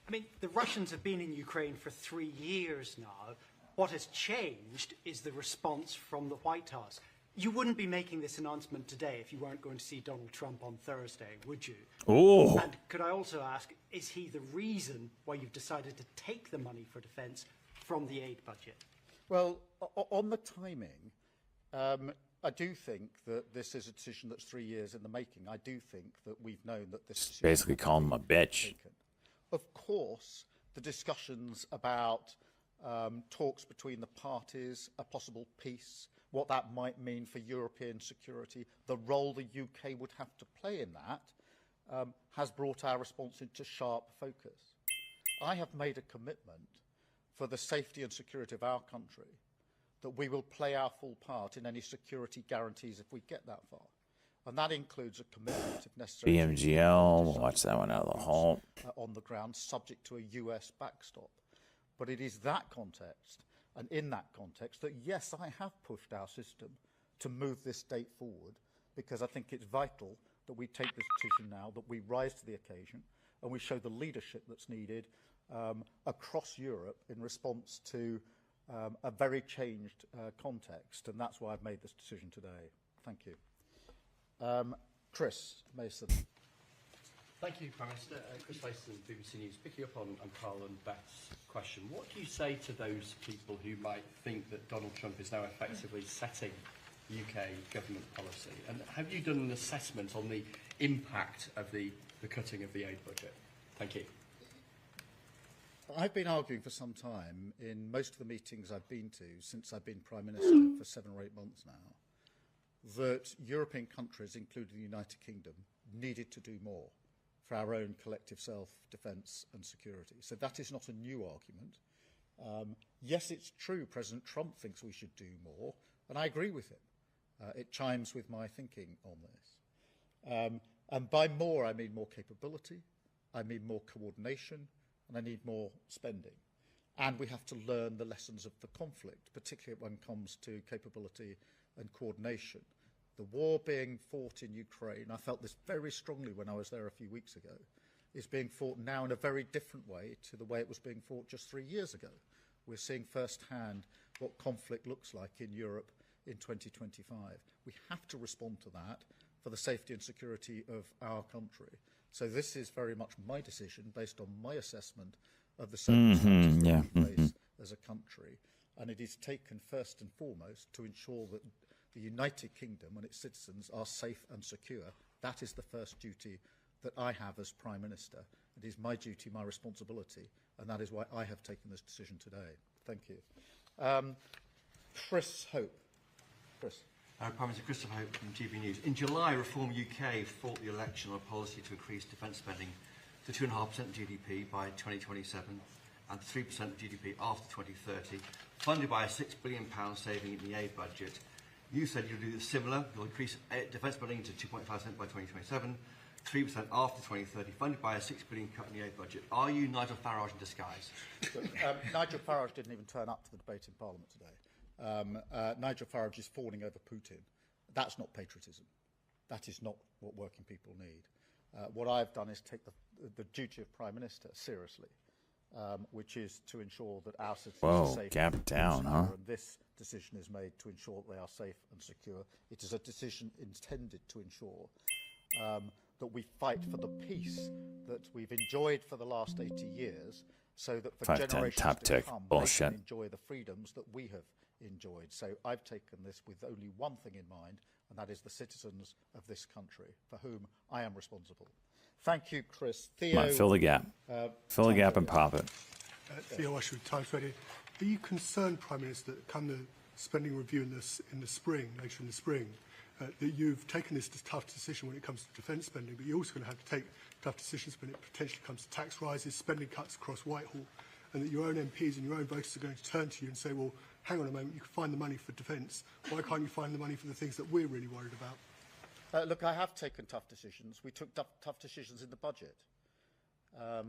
mean, the Russians have been in Ukraine for 3 years now. What has changed is the response from the White House. You wouldn't be making this announcement today if you weren't going to see Donald Trump on Thursday, would you? Ooh. And could I also ask, is he the reason why you've decided to take the money for defence from the aid budget? Well, on the timing, I do think that this is a decision that's 3 years in the making. I do think that we've known that this decision Basically calling him a bitch. taken. Of course, the discussions about talks between the parties, a possible peace, what that might mean for European security, the role the UK would have to play in that, has brought our response into sharp focus. I have made a commitment for the safety and security of our country that we will play our full part in any security guarantees if we get that far. And that includes a commitment, if necessary, BMGL. We'll watch that one out of the hole. on the ground, subject to a US backstop. But it is that context, and in that context, that yes, I have pushed our system to move this date forward, because I think it's vital that we take this decision now, that we rise to the occasion, and we show the leadership that's needed across Europe in response to a very changed context, and that's why I've made this decision today. Thank you. Chris Mason. Thank you, Prime Minister. Chris Mason, BBC News. Picking up on Carl and Beth's question, what do you say to those people who might think that Donald Trump is now effectively setting UK government policy? And have you done an assessment on the impact of the cutting of the aid budget? Thank you. I've been arguing for some time in most of the meetings I've been to since I've been Prime Minister for 7 or 8 months now, that European countries, including the United Kingdom, needed to do more for our own collective self-defence and security. So that is not a new argument. Yes, it's true President Trump thinks we should do more, and I agree with him. It chimes with my thinking on this. And by more, I mean more capability, I mean more coordination, and I need more spending. And we have to learn the lessons of the conflict, particularly when it comes to capability and coordination. The war being fought in Ukraine, I felt this very strongly when I was there a few weeks ago, is being fought now in a very different way to the way it was being fought just 3 years ago. We're seeing firsthand what conflict looks like in Europe in 2025. We have to respond to that for the safety and security of our country. So this is very much my decision based on my assessment of the circumstances that we face as a country. And it is taken first and foremost to ensure that the United Kingdom and its citizens are safe and secure. That is the first duty that I have as Prime Minister. It is my duty, my responsibility, and that is why I have taken this decision today. Thank you. Chris Hope. Chris. Prime Minister Christopher Hope from GB News. In July, Reform UK fought the election on a policy to increase defence spending to 2.5% of GDP by 2027 and 3% of GDP after 2030, funded by a £6 billion saving in the aid budget. You said you'll do similar. You'll increase defence spending to 2.5% by 2027, 3% after 2030, funded by a £6 billion cut in the aid budget. Are you Nigel Farage in disguise? Nigel Farage didn't even turn up to the debate in Parliament today. Nigel Farage is fawning over Putin. That's not patriotism. That is not what working people need. What I've done is take the duty of Prime Minister seriously, which is to ensure that our citizens are safe. Gap down, huh? And this decision is made to ensure that they are safe and secure. It is a decision intended to ensure that we fight for the peace that we've enjoyed for the last 80 years, so that for generations to come, they can enjoy the freedoms that we have enjoyed. So I've taken this with only one thing in mind, and that is the citizens of this country, for whom I am responsible. Thank you, Chris. Theo, come on, fill the gap. Fill the gap and pop it. Theo Ashwood, Times Radio. Are you concerned, Prime Minister, come the spending review in the spring, later in the spring, that you've taken this tough decision when it comes to defence spending, but you're also going to have to take tough decisions when it potentially comes to tax rises, spending cuts across Whitehall, and that your own MPs and your own voters are going to turn to you and say, well, hang on a moment, you can find the money for defence. Why can't you find the money for the things that we're really worried about? Look, I have taken tough decisions. We took tough decisions in the budget.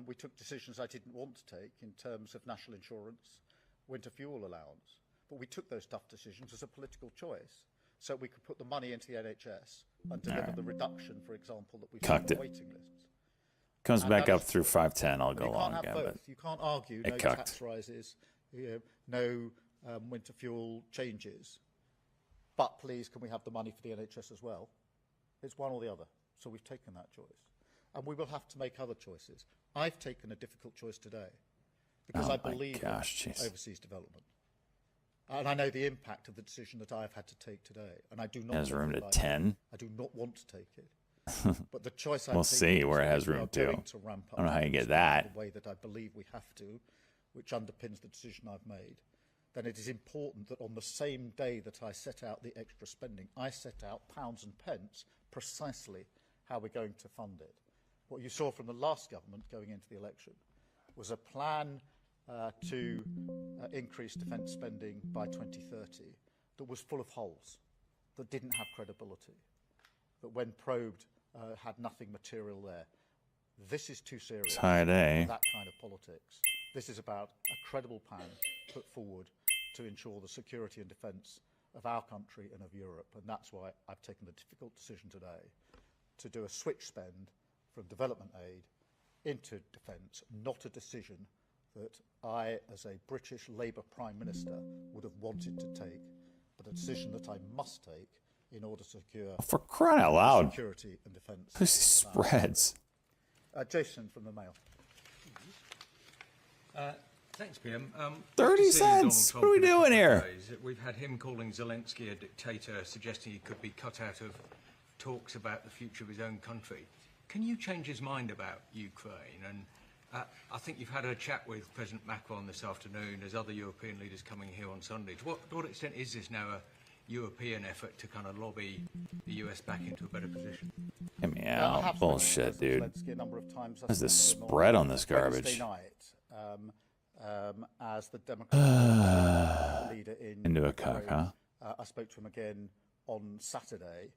We took decisions I didn't want to take in terms of national insurance, winter fuel allowance. But we took those tough decisions as a political choice, so we could put the money into the NHS and deliver the reduction, for example, that we've seen in waiting lists. Comes back up through 510. I'll go along again. But you can't argue no tax rises, no winter fuel changes. But please, can we have the money for the NHS as well? It's one or the other. So we've taken that choice. And we will have to make other choices. I've taken a difficult choice today because I believe in overseas development. And I know the impact of the decision that I've had to take today. And I do not has room to 10. I do not want to take it. But the choice I've we'll see where it has room to. I don't know how you get that. The way that I believe we have to, which underpins the decision I've made. Then it is important that on the same day that I set out the extra spending, I set out pounds and pence precisely how we're going to fund it. What you saw from the last government going into the election was a plan to increase defence spending by 2030 that was full of holes, that didn't have credibility, that when probed had nothing material there. This is too serious for that kind of politics. This is about a credible plan put forward to ensure the security and defence of our country and of Europe. And that's why I've taken the difficult decision today to do a switch spend from development aid into defence, not a decision that I, as a British Labour Prime Minister, would have wanted to take, but a decision that I must take in order to secure for crying out loud security and defence. This spreads. Jason from the Mail. Thanks, PM. 30 cents. What are we doing here? We've had him calling Zelensky a dictator, suggesting he could be cut out of talks about the future of his own country. Can you change his mind about Ukraine? And I think you've had a chat with President Macron this afternoon. There's other European leaders coming here on Sunday. To what extent is this now a European effort to kind of lobby the US back into a better position? Get me out. Bullshit, dude. What's the spread on this garbage? Wednesday night, as the Democratic leader in into a cock, huh? I spoke to him again on Saturday.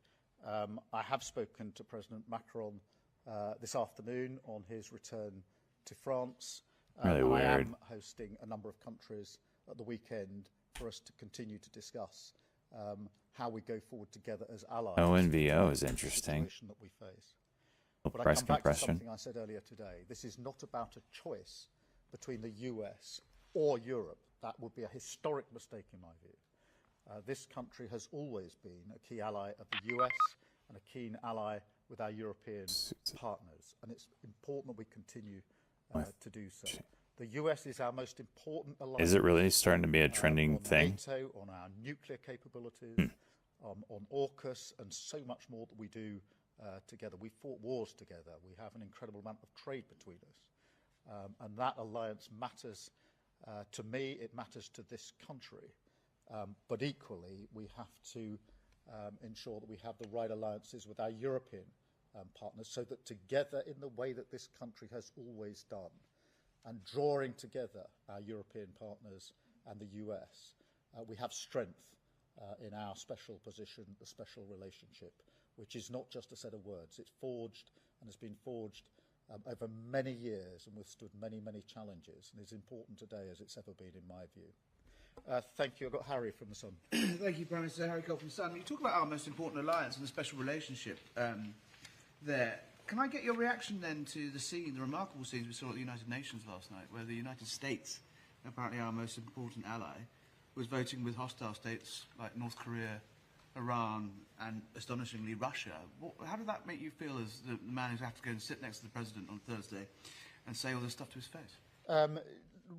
I have spoken to President Macron this afternoon on his return to France. Really weird. I am hosting a number of countries at the weekend for us to continue to discuss how we go forward together as allies. ONVO is interesting. That we face. But I come back to something I said earlier today. This is not about a choice between the US or Europe. That would be a historic mistake in my view. This country has always been a key ally of the US and a keen ally with our European partners. And it's important that we continue to do so. The US is our most important alliance. Is it really starting to be a trending on thing? NATO, on our nuclear capabilities, on AUKUS, and so much more that we do together. We fought wars together. We have an incredible amount of trade between us. And that alliance matters to me, it matters to this country. But equally, we have to ensure that we have the right alliances with our European partners so that together, in the way that this country has always done, and drawing together our European partners and the US, we have strength in our special position, the special relationship, which is not just a set of words. It's forged and has been forged over many years and withstood many, many challenges, and is important today as it's ever been, in my view. Thank you. I've got Harry from The Sun. Thank you, Prime Minister. Harry Cole from The Sun. You talk about our most important alliance and the special relationship there. Can I get your reaction then to the remarkable scenes we saw at the United Nations last night, where the United States, apparently our most important ally, was voting with hostile states like North Korea, Iran, and astonishingly Russia? How did that make you feel as the man who's have to go and sit next to the president on Thursday and say all this stuff to his face?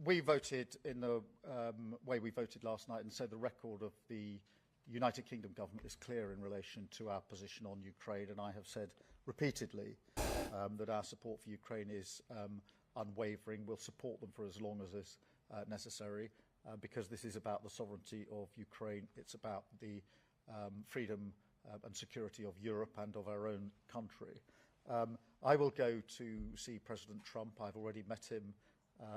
We voted in the way we voted last night, and so the record of the United Kingdom government is clear in relation to our position on Ukraine, and I have said repeatedly that our support for Ukraine is unwavering. We'll support them for as long as is necessary, because this is about the sovereignty of Ukraine. It's about the freedom and security of Europe and of our own country. I will go to see President Trump. I've already met him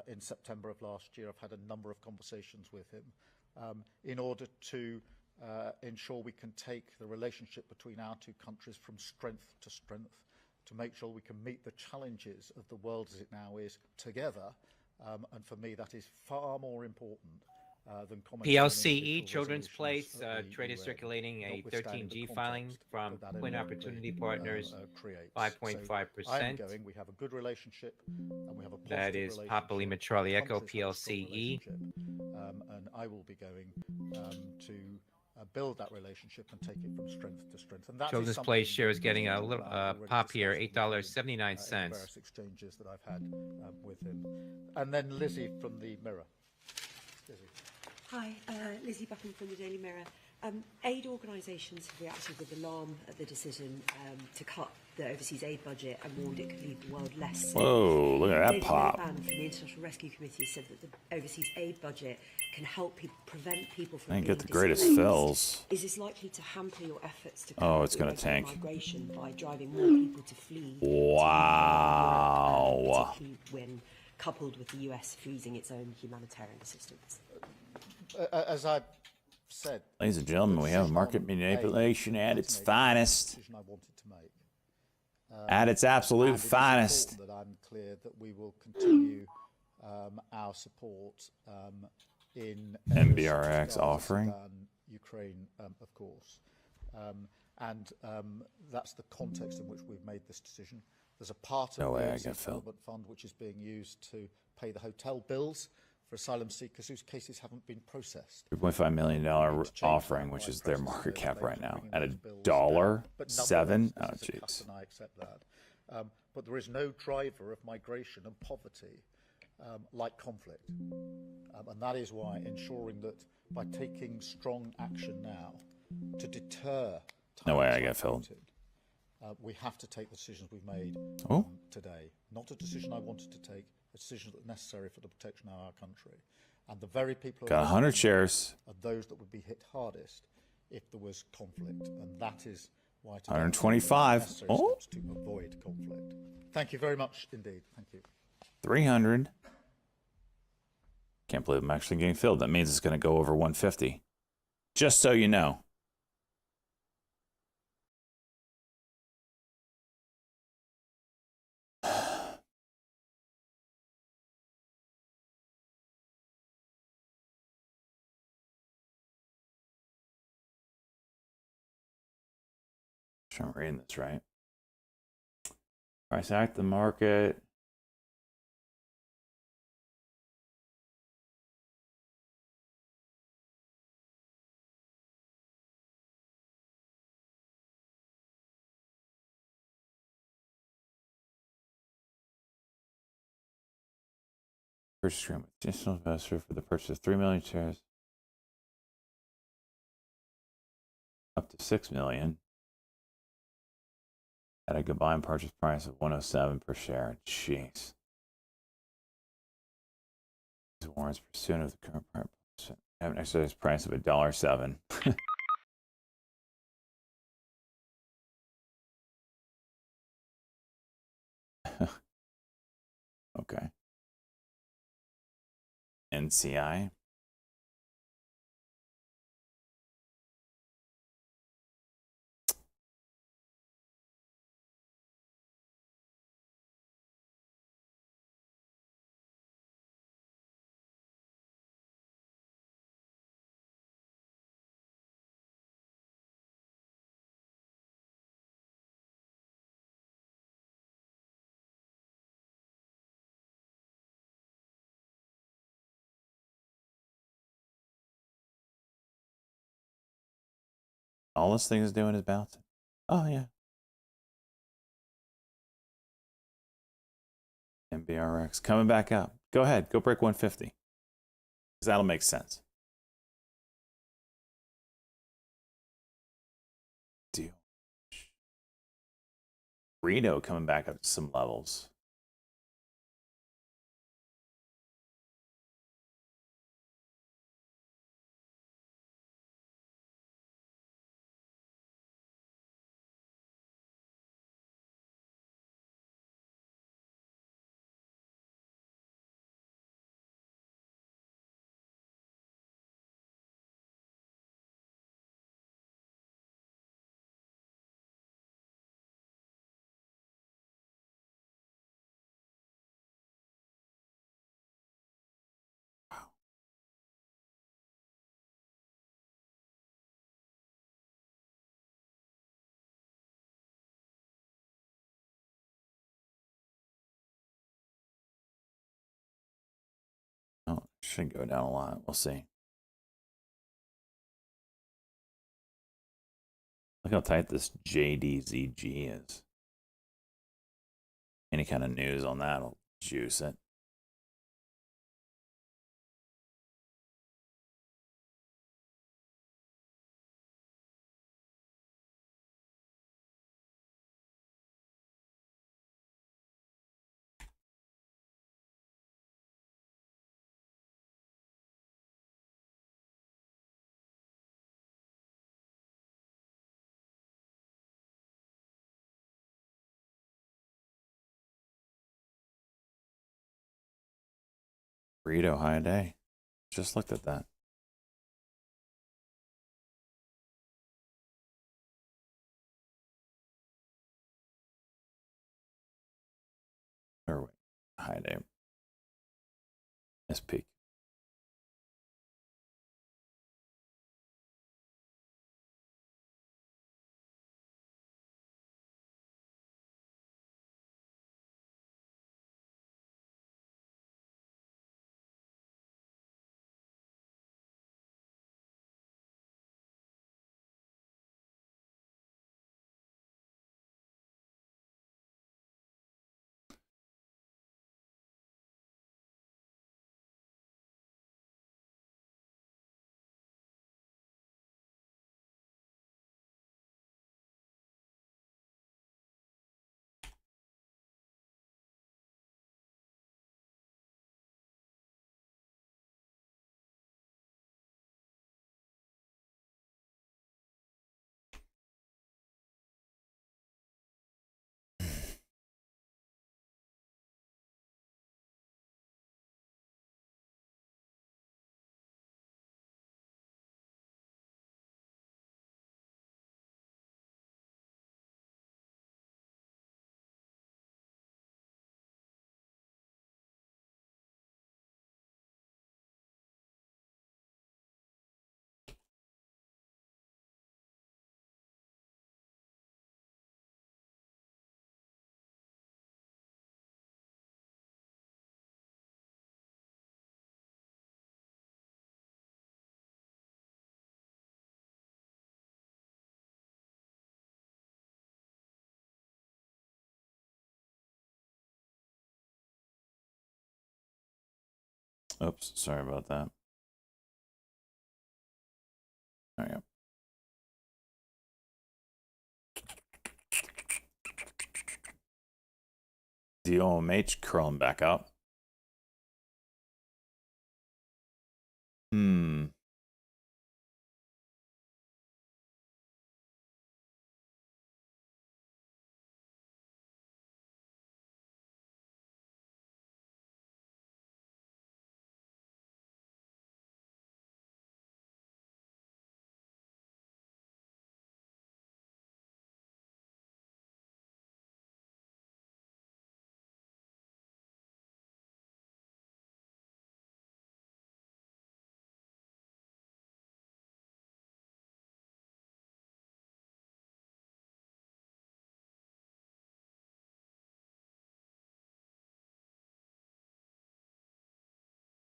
in September of last year. I've had a number of conversations with him in order to ensure we can take the relationship between our two countries from strength to strength, to make sure we can meet the challenges of the world as it now is together. And for me, that is far more important than commenting on PLCE individual Children's resolutions Place at the trade is UN, circulating a notwithstanding the 13G filing context from that Twin inevitably, Opportunity Partners, creates. 5.5%. So I am going. We have a good relationship, and we have a positive That is relationship. Papa Lima Charlie Echo Countries have a strong PLCE. relationship, and I will be going to build that relationship and take it from strength to strength. And that is Children's something Place share is getting a that little I've already pop here, discussed with him, $8.79. in various exchanges that I've had with him. And then Lizzie from the Mirror. Lizzie. Hi, Lizzie Buckham from the Daily Mirror. Aid organisations have reacted with alarm at the decision to cut the overseas aid budget and warned it could leave the world less safe. Whoa, look at that David pop. Miliband from the International Rescue Committee said that the overseas aid budget can help prevent people from Didn't being get the greatest displaced. fills. Is this likely to hamper your efforts to Oh, curb it's gonna irregular tank. migration by driving more people to flee? Wow. Particularly when coupled with the US freezing its own humanitarian assistance? As I said, Ladies and gentlemen, we have market manipulation at its finest. decision I wanted to make. At its absolute And it is finest. important that I'm clear that we will continue our support in MBRX areas such as offering. Sudan, Ukraine, of course. And that's the context in which we've made this decision. There's a part No of way the I Overseas get filled. Development Fund which is being used to pay the hotel bills for asylum seekers whose cases haven't been processed. $3.5 million offering, which is their market cap right now, at $1.07. Oh, jeez. And I accept that. But there is no driver of migration and poverty like conflict. And that is why ensuring that by taking strong action now to deter No way I tyrants get like filled. Putin, we have to take the decisions we've made Oh. today. Not a decision I wanted to take, a decision that's necessary for the protection of our country. And the very people Got 100 shares. are those that would be hit hardest if there was conflict. And that is why today 125. necessary Oh. steps to avoid conflict. Thank you very much indeed. Thank you. 300. Can't believe I'm actually getting filled. That means it's going to go over 150. Just so you know. Sure I'm reading this right. Price act the market. Purchase agreement. Additional investor for the purchase of 3 million shares. Up to 6 million. At a combined purchase price of 107 per share. Jeez. These warrants pursuant of the current price. Have an exercise price of $1.07. Okay. NCI. All this thing is doing is bouncing. Oh, yeah. MBRX coming back up. Go ahead. Go break 150. Because that'll make sense. Deal. Reno coming back up to some levels. Oh, should go down a lot. We'll see. Look how tight this JDZG is. Any kind of news on that will juice it. Burrito high day. Just looked at that. Or wait, high day. SP. Oops, sorry about that. There you go. The OMH curling back up.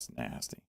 It's nasty.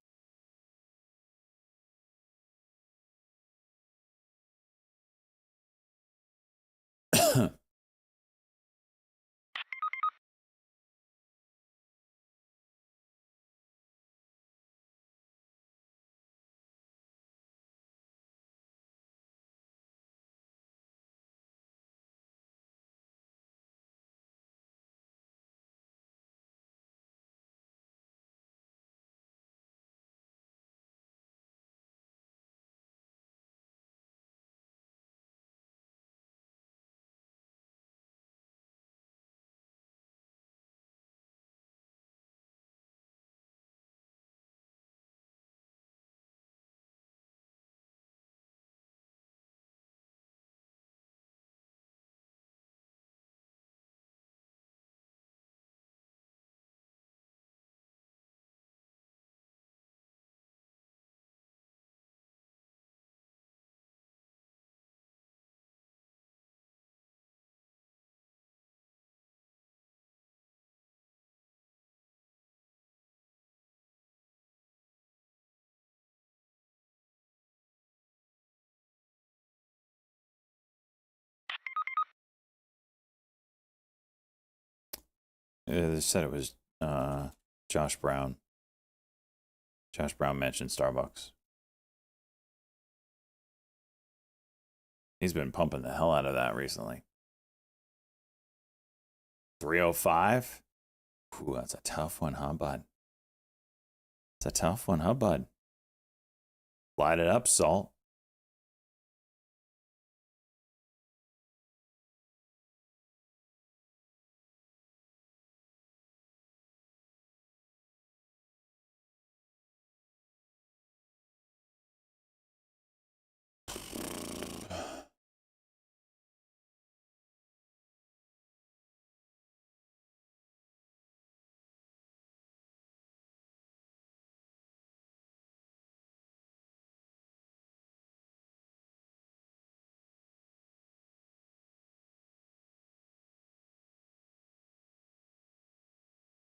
They said it was Josh Brown. Josh Brown mentioned Starbucks. He's been pumping the hell out of that recently. 305? Ooh, that's a tough one, huh, bud? It's a tough one, huh, bud? Light it up, Salt.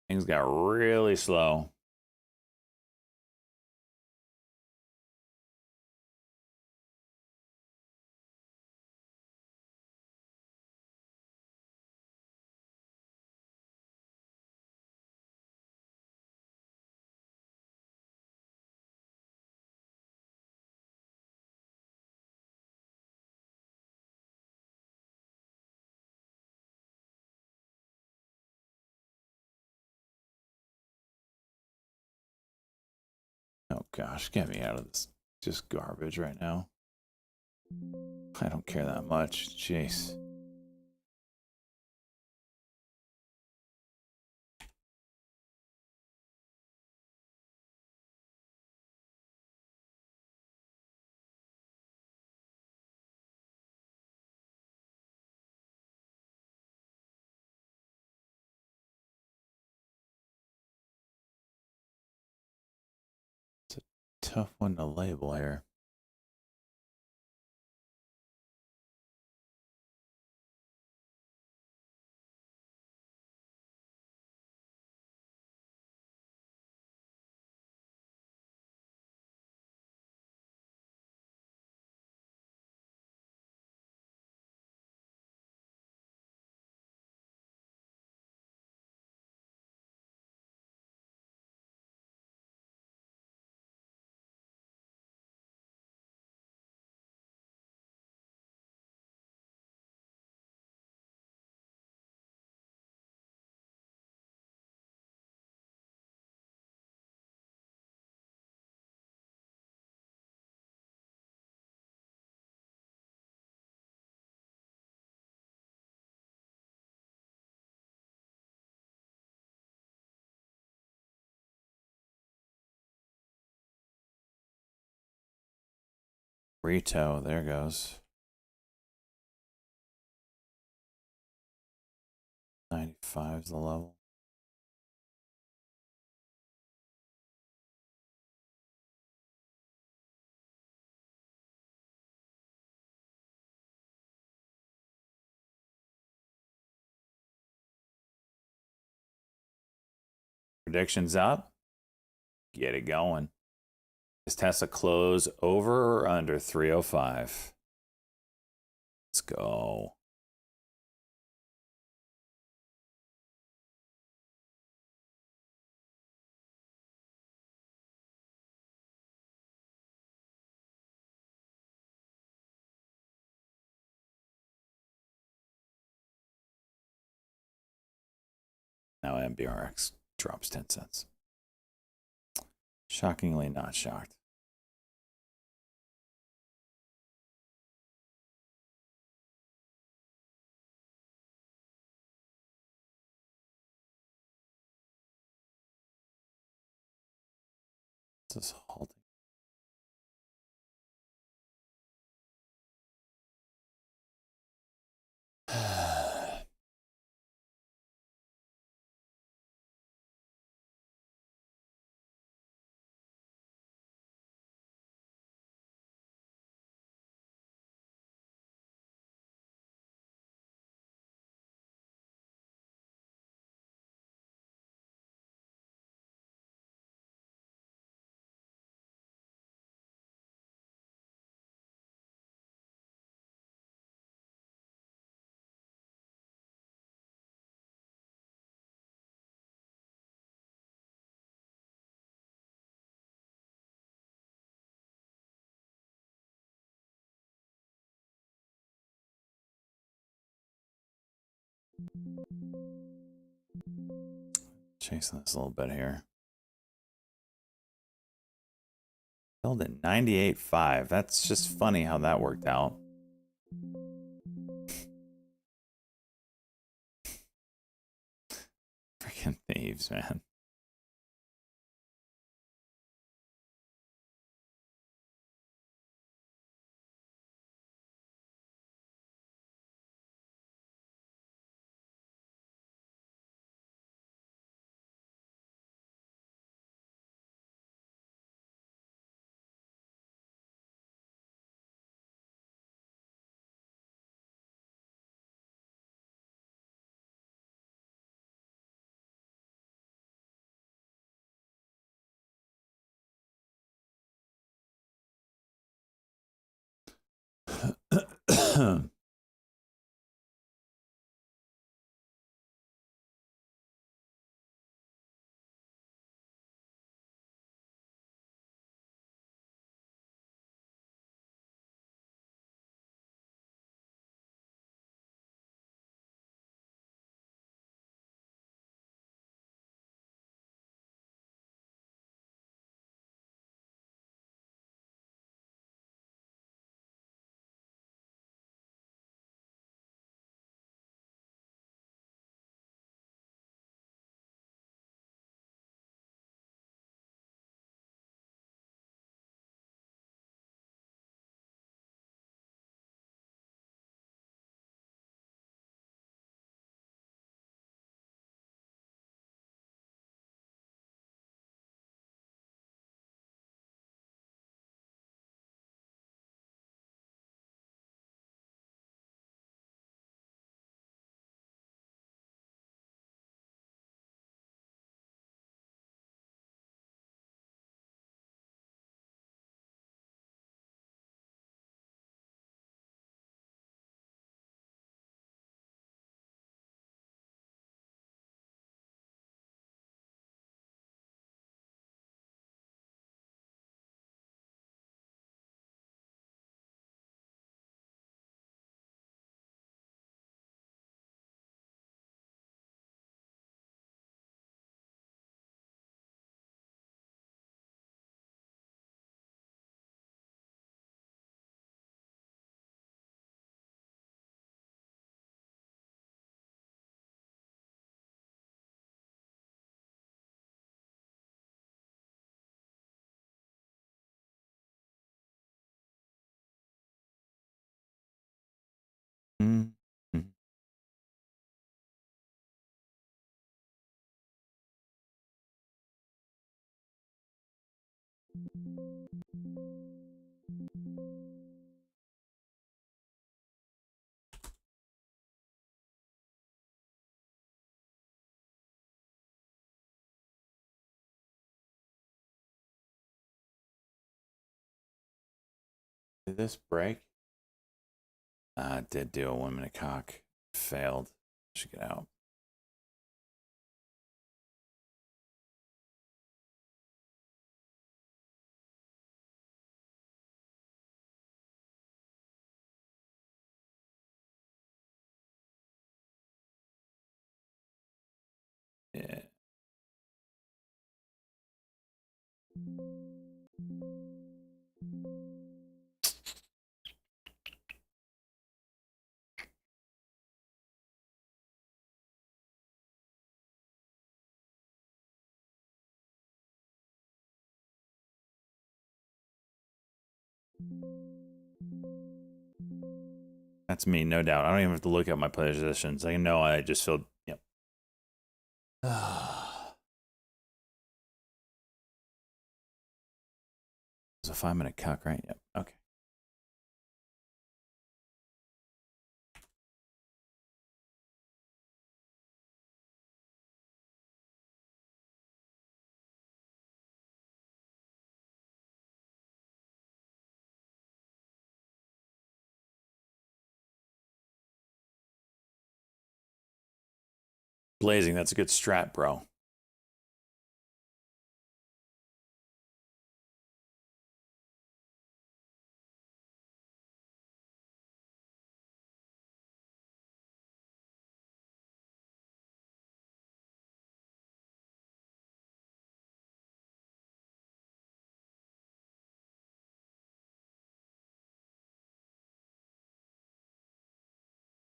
Things got really slow. Oh gosh, get me out of this. Just garbage right now. I don't care that much. Jeez. It's a tough one to label here. Rito, there goes. 95 is the level. Predictions up. Get it going. Does Tesla close over or under 305? Let's go. Now MBRX drops 10 cents. Shockingly not shocked. This is halting. Chasing this a little bit here. Held at 98.5. That's just funny how that worked out. Freaking thieves, man. Did this break? It did do a 1 minute cock. Failed. Should get out. Yeah. That's me, no doubt. I don't even have to look at my positions. I know I just feel, yep. It was a 5 minute cuck, right? Yep. Okay. Blazing, that's a good strat, bro.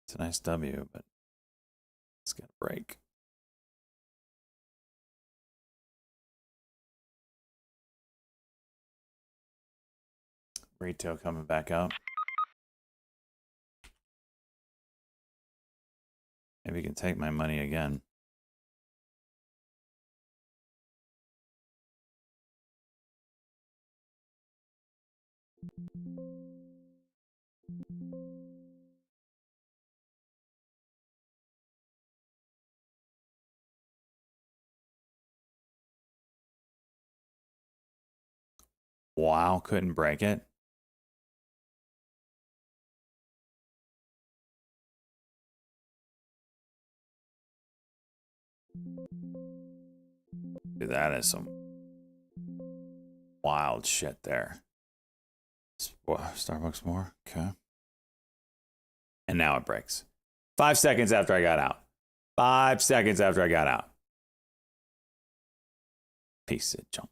It's a nice W, but it's gonna break. Retail coming back up. Maybe you can take my money again. Wow, couldn't break it. Dude, that is some wild shit there. Starbucks more? Okay. And now it breaks. 5 seconds after I got out. 5 seconds after I got out. Piece of junk.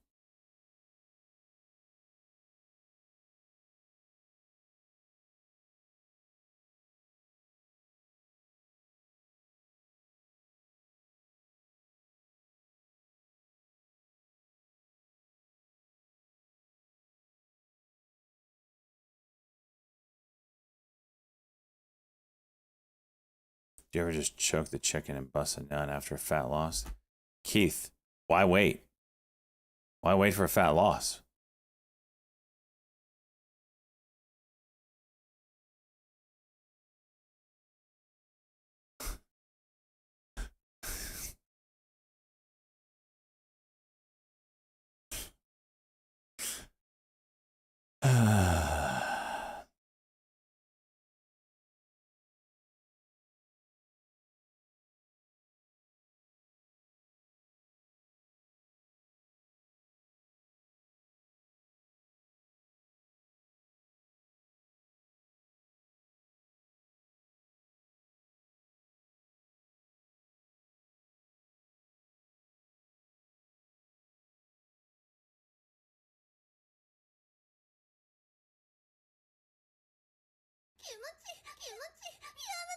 Do you ever just choke the chicken and bust a nut after a fat loss? Keith, why wait? Why wait for a fat loss?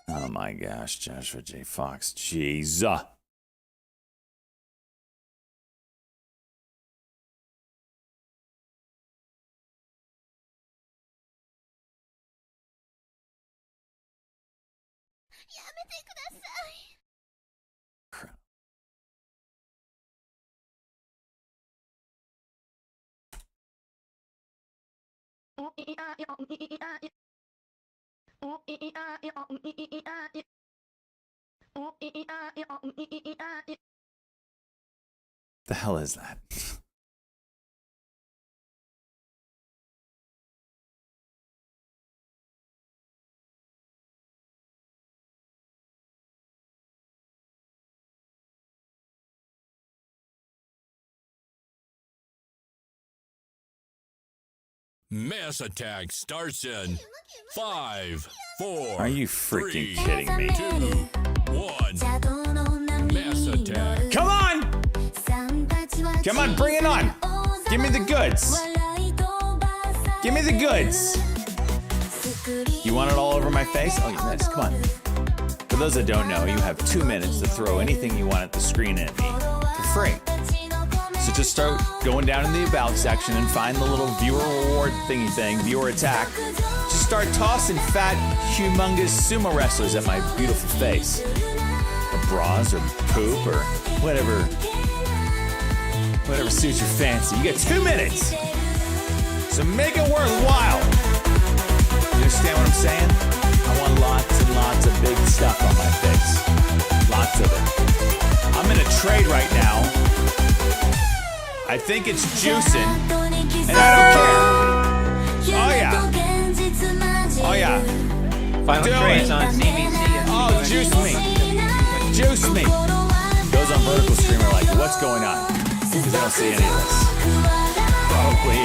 Oh my gosh, Joshua J. Fox. Jesus. The hell is that? Mass attack starts in 5, 4. Are you freaking kidding me? 2, 1. Mass attack. Come on! Come on, bring it on! Give me the goods! Give me the goods! You want it all over my face? Oh, yes, come on. For those that don't know, you have 2 minutes to throw anything you want at the screen at me for free. So just start going down in the About section and find the little viewer reward thingy thing, viewer attack. Just start tossing fat, humongous sumo wrestlers at my beautiful face. Or bras, or poop, or whatever suits your fancy. You get 2 minutes. So make it worthwhile. You understand what I'm saying? I want lots and lots of big stuff on my face. Lots of it. I'm in a trade right now. I think it's juicing, and I don't care. Oh yeah. Oh yeah. Final trades on CBC. Oh, juice me. Juice me. Those on Vertical Stream are like, what's going on? Because they don't see any of this. Probably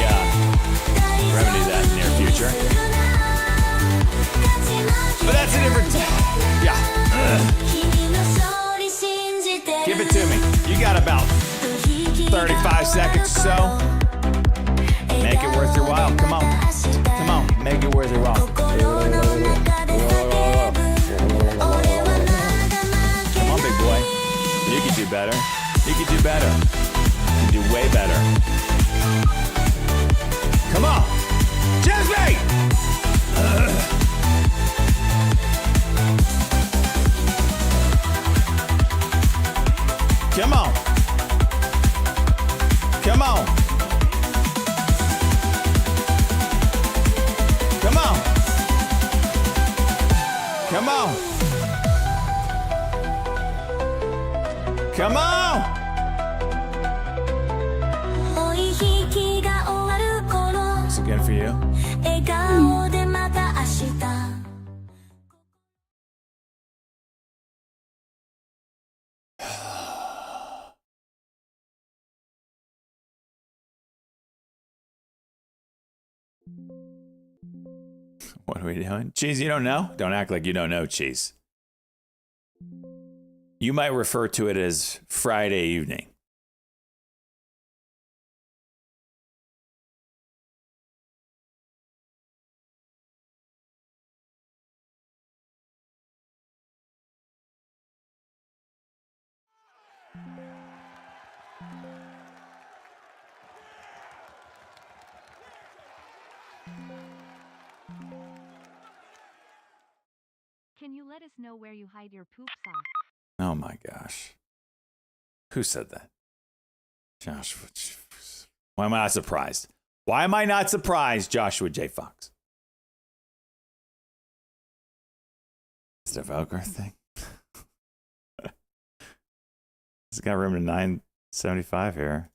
remedy that in the near future. But that's a different... Yeah. Give it to me. You got about 35 seconds or so. Make it worth your while. Come on. Come on. Make it worth your while. Come on, big boy. You can do better. You can do better. You can do way better. Come on. Choose me! Come on. Come on. Come on. Come on. Come on. This again for you. What are we doing? Cheese, you don't know? Don't act like you don't know, Cheese. You might refer to it as Friday evening. Can you let us know where you hide your poop sock? Oh my gosh. Who said that? Joshua. Why am I not surprised? Why am I not surprised, Joshua J. Fox? Is it a Velcro thing? It's got room to 975 here.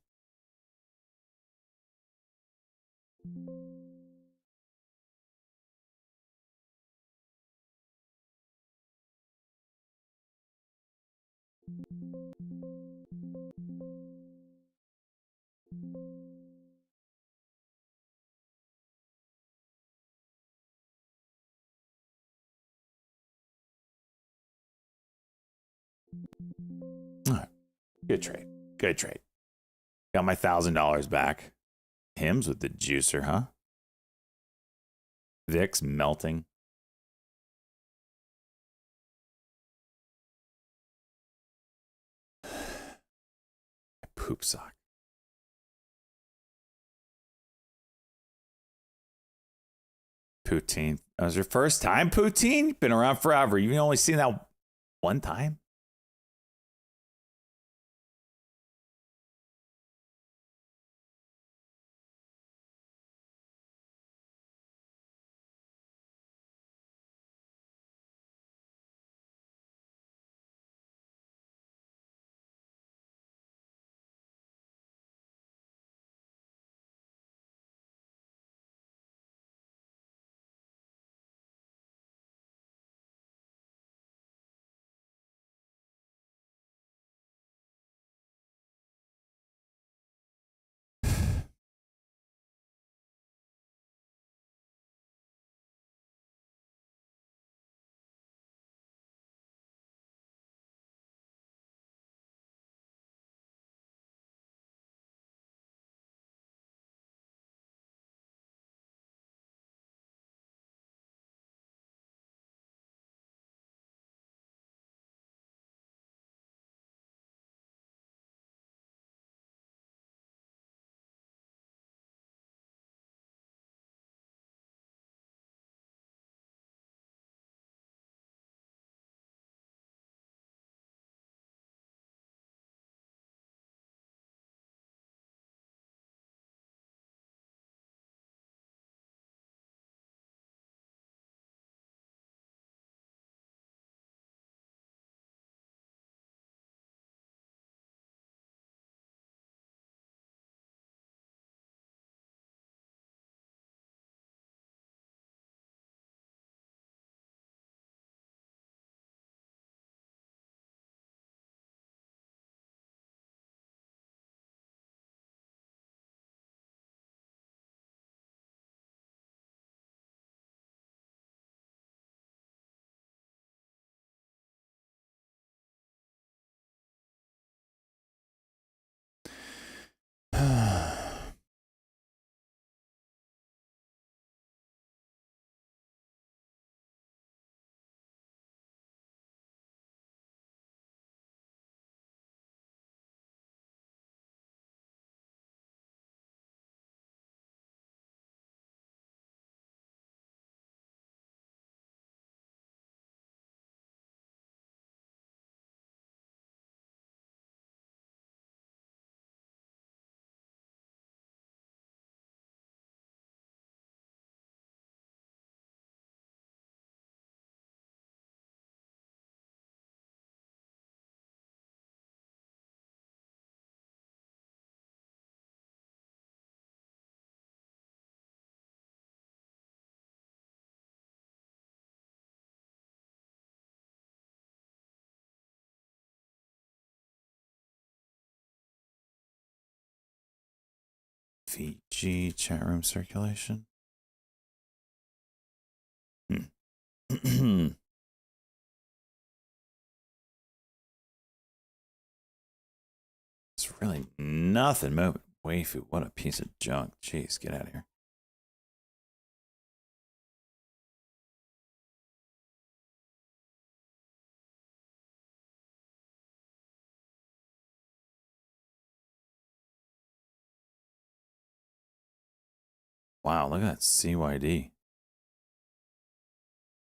All right. Good trade. Good trade. Got my $1,000 back. Hims with the juicer, huh? Vicks melting. Poop sock. Poutine. That was your first time, Poutine? Been around forever. You've only seen that one time? VG chat room circulation. It's really nothing moving. Waifu, what a piece of junk. Jeez, get out of here. Wow, look at that CYD.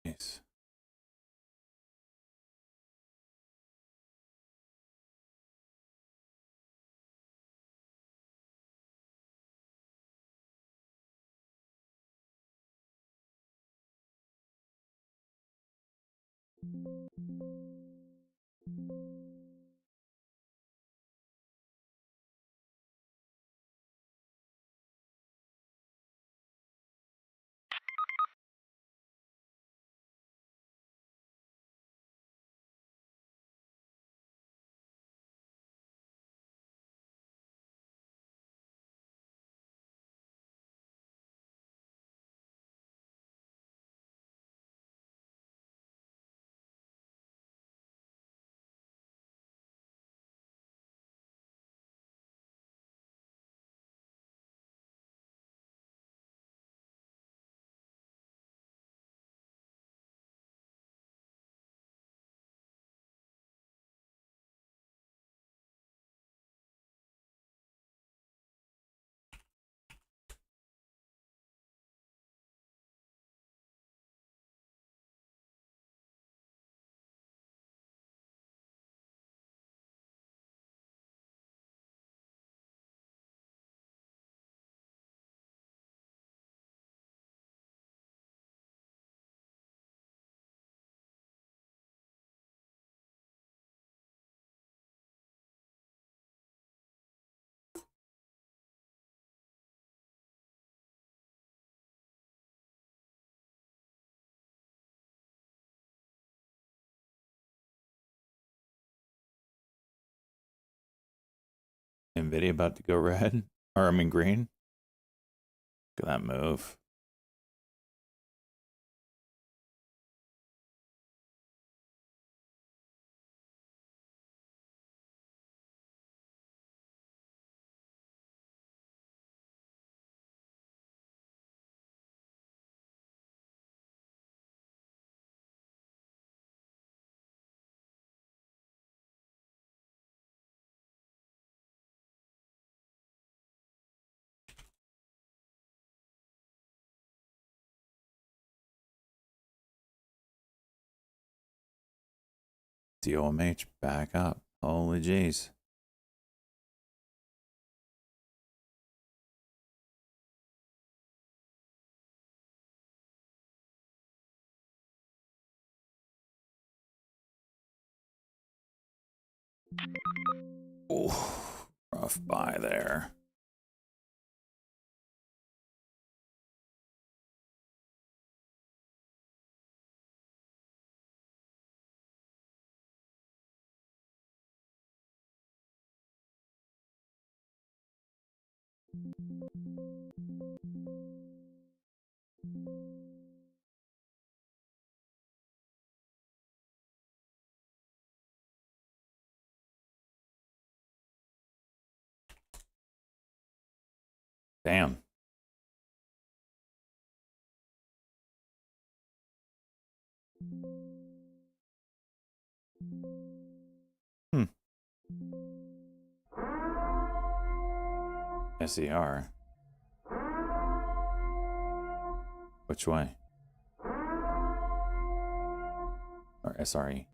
Jeez. NVIDIA about to go red, or I mean green. Look at that move. DOMH back up. Holy jeez. Oh, rough buy there. Damn. SER. Which way? Or SRE?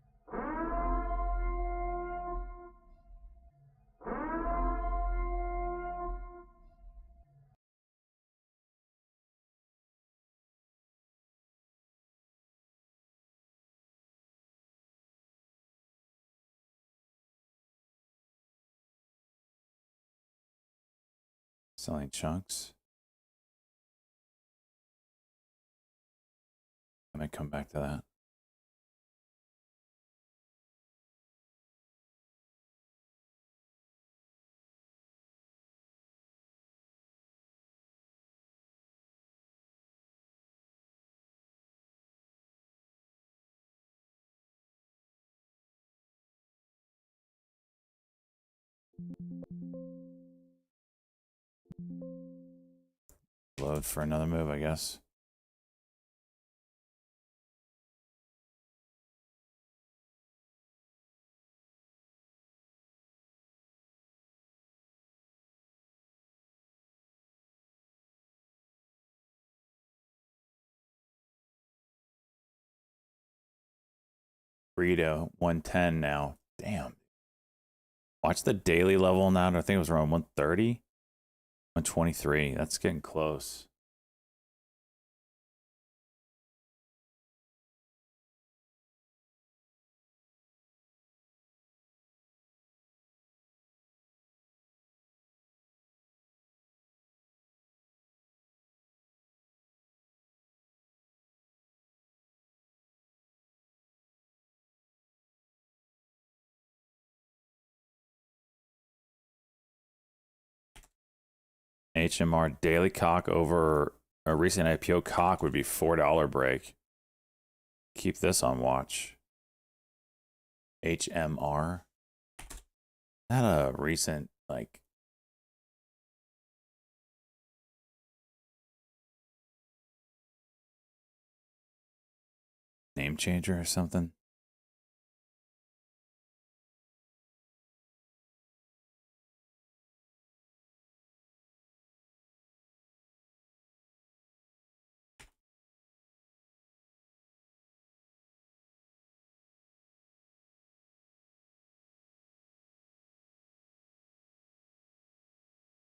Selling chunks. I might come back to that. Load for another move, I guess. Burrito 110 now. Damn. Watch the daily level now. I think it was around 130, 123. That's getting close. HMR daily cock over a recent IPO cock would be $4 break. Keep this on watch. HMR. Not a recent like name changer or something.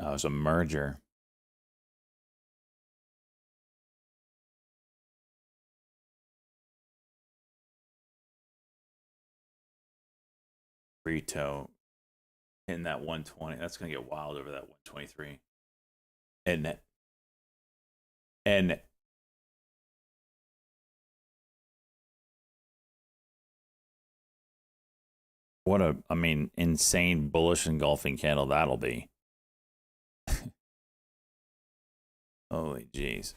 Oh, it was a merger. Rito in that 120. That's gonna get wild over that 123. And what a, I mean, insane bullish engulfing candle that'll be. Holy jeez.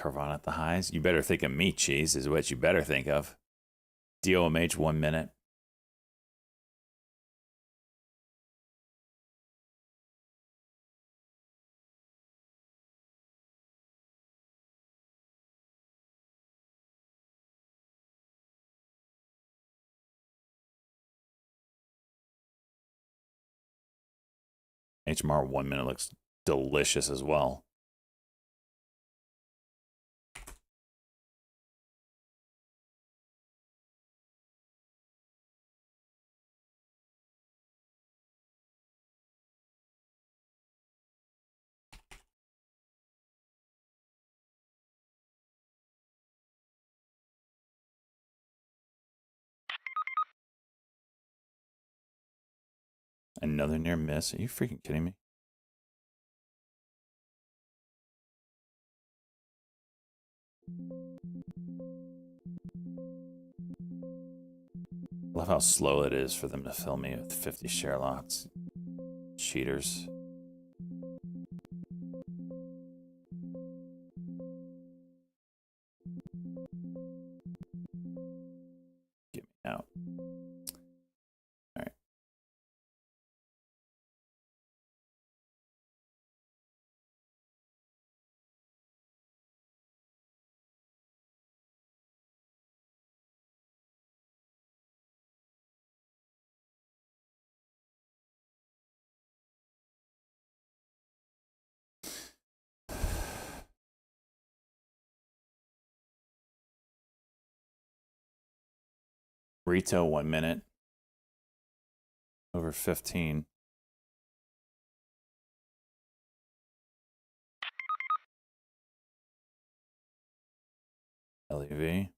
Carvana at the highs. You better think of me, cheese, is what you better think of. DOMH 1 minute. HMR 1 minute looks delicious as well. Another near miss. Are you freaking kidding me? Love how slow it is for them to fill me with 50 share lots. Cheaters. Get me out. All right. Retail 1 minute. Over 15. LEV.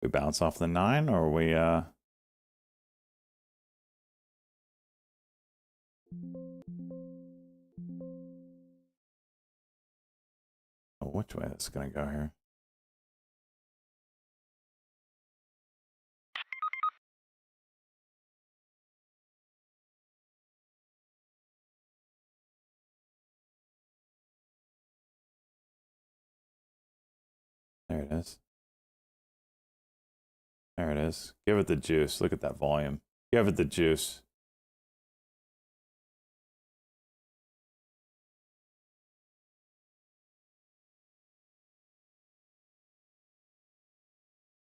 We bounce off the 9, or we oh, which way that's gonna go here? There it is. There it is. Give it the juice. Look at that volume. Give it the juice.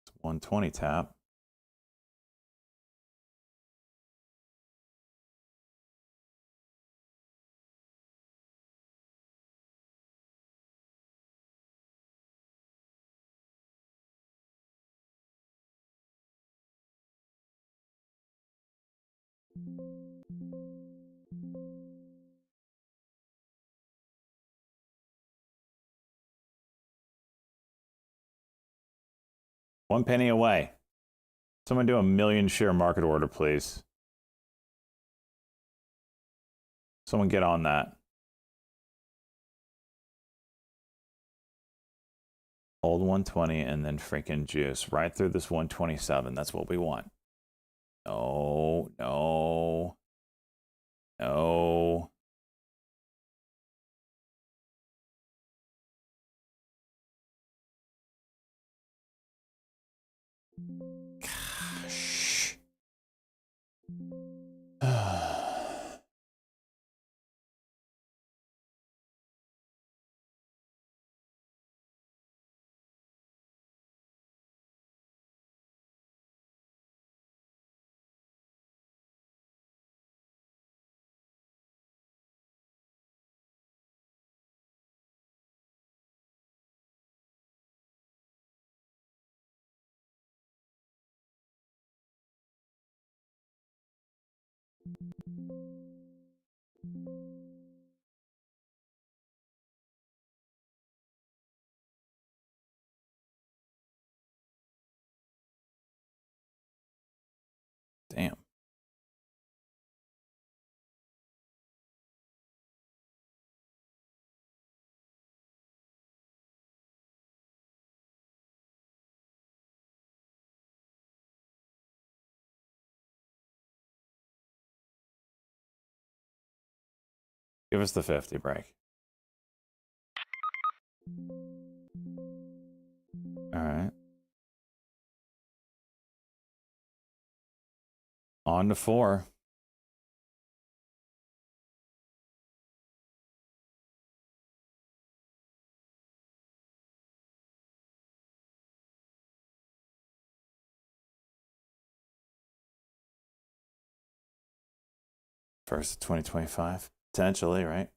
It's 120 tap. One penny away. Someone do a 1,000,000 share market order, please. Someone get on that. Hold 120 and then freaking juice right through this 127. That's what we want. No, no, no. Gosh. Damn. Give us the 50 break. All right. On to 4. First of 2025. Potentially, right?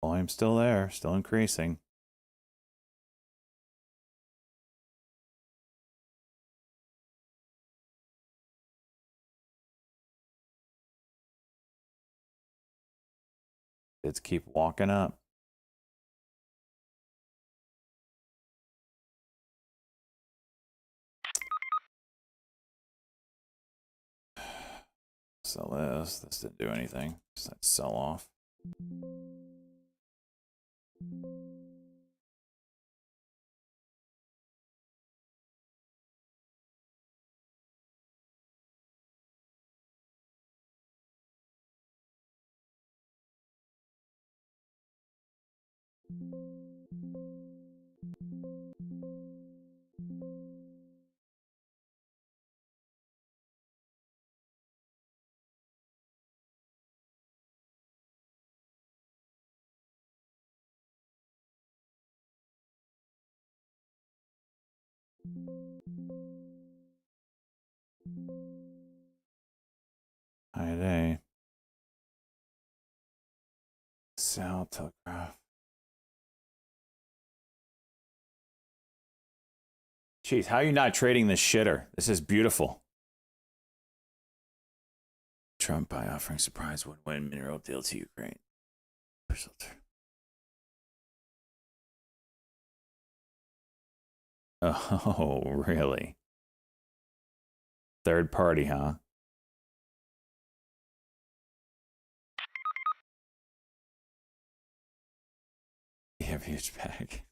Volume's still there, still increasing. Bids keep walking up. Sell this. This didn't do anything. Just that sell off. High day. South Telegraph. Jeez, how are you not trading this shitter? This is beautiful. Trump by offering surprise win-win mineral deal to Ukraine. Oh, really? Third party, huh? Yeah, huge bag.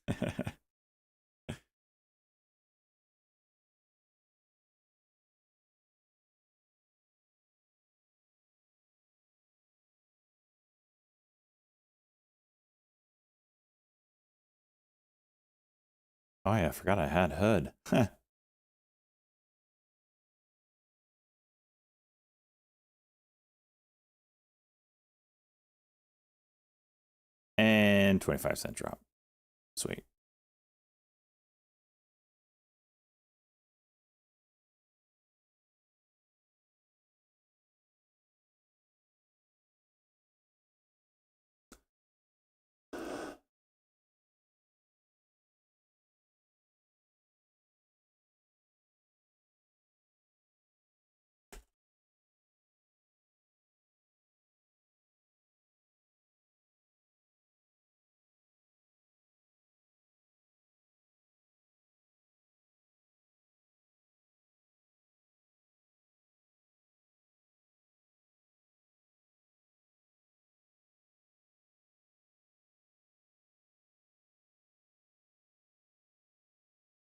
Oh yeah, I forgot I had HUD. And 25-cent drop. Sweet.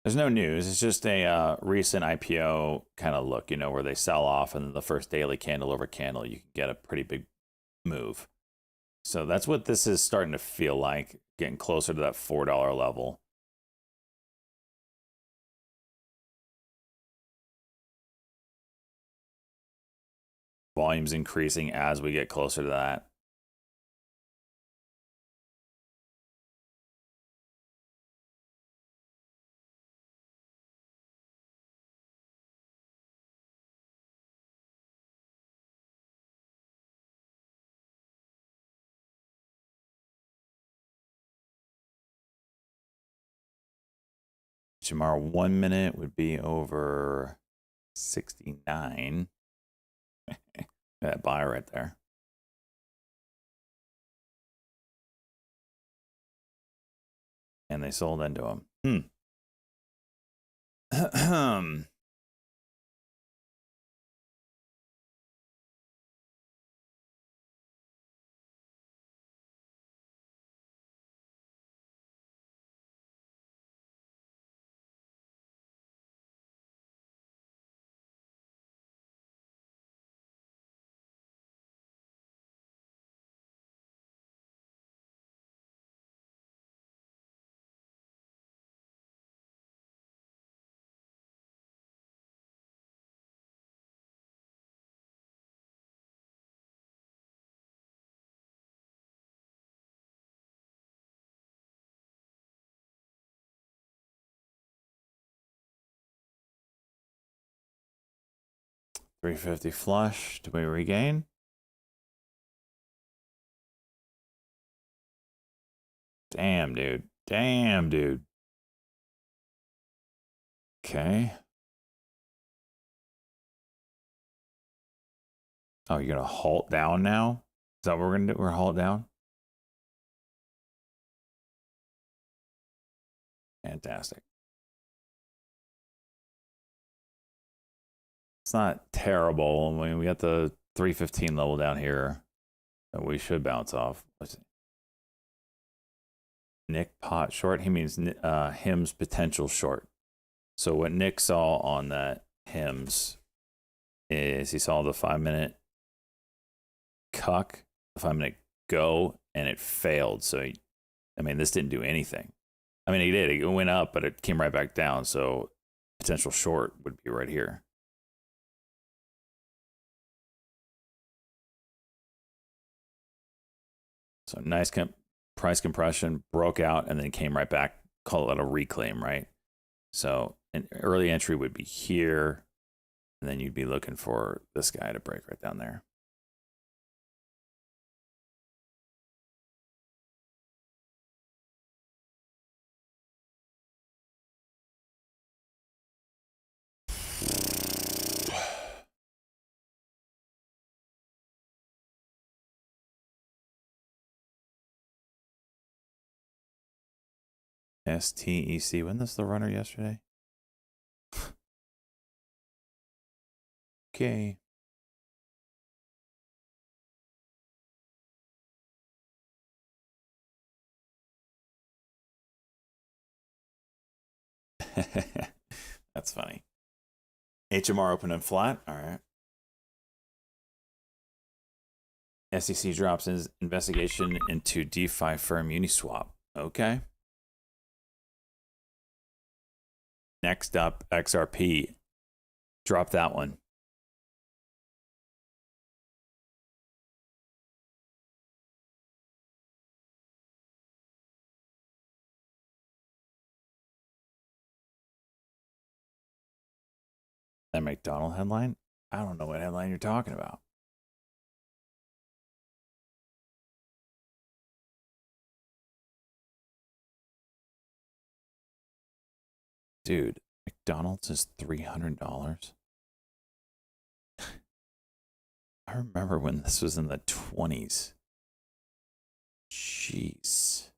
There's no news. It's just a recent IPO kind of look, you know, where they sell off and the first daily candle over candle, you can get a pretty big move. So that's what this is starting to feel like, getting closer to that $4 level. Volume's increasing as we get closer to that. Tomorrow, 1 minute would be over 69. That buy right there. And they sold into him. $350 flush. Do we regain? Damn, dude. Damn, dude. Okay. Oh, you're gonna halt down now? Is that what we're gonna do? We're gonna halt down? Fantastic. It's not terrible. I mean, we got the 315 level down here that we should bounce off. Let's see. Nick pot short. He means Hims potential short. So what Nick saw on that Hims is he saw the 5-minute cuck, the 5-minute go, and it failed. So this didn't do anything. I mean, it did. It went up, but it came right back down. So potential short would be right here. So nice price compression, broke out, and then came right back. Call it a reclaim, right? So an early entry would be here, and then you'd be looking for this guy to break right down there. STEC. Wasn't this the runner yesterday? Okay. That's funny. HMR open and flat. All right. SEC drops his investigation into DeFi firm Uniswap. Okay. Next up, XRP. Drop that one. That McDonald headline? I don't know what headline you're talking about. Dude, McDonald's is $300. I remember when this was in the 20s. Jeez.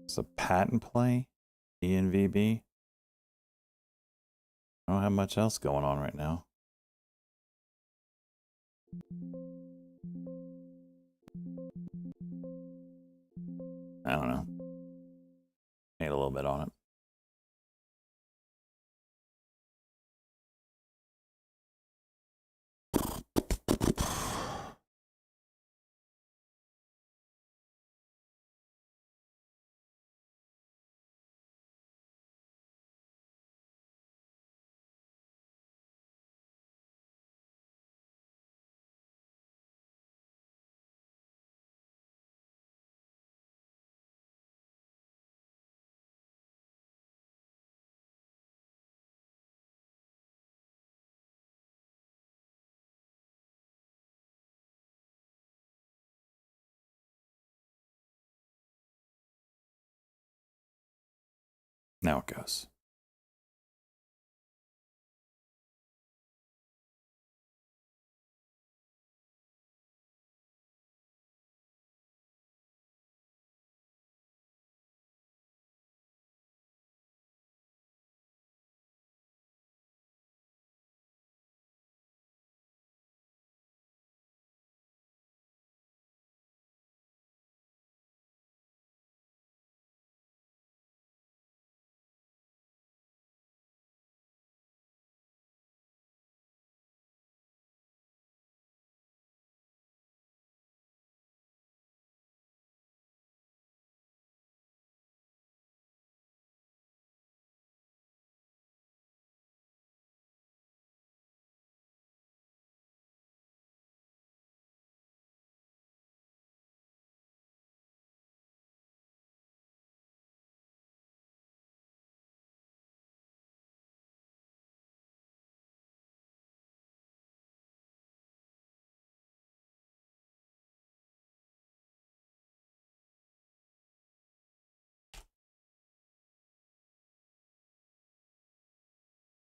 It's a patent play, ENVB. I don't have much else going on right now. I don't know. Made a little bit on it. Now it goes.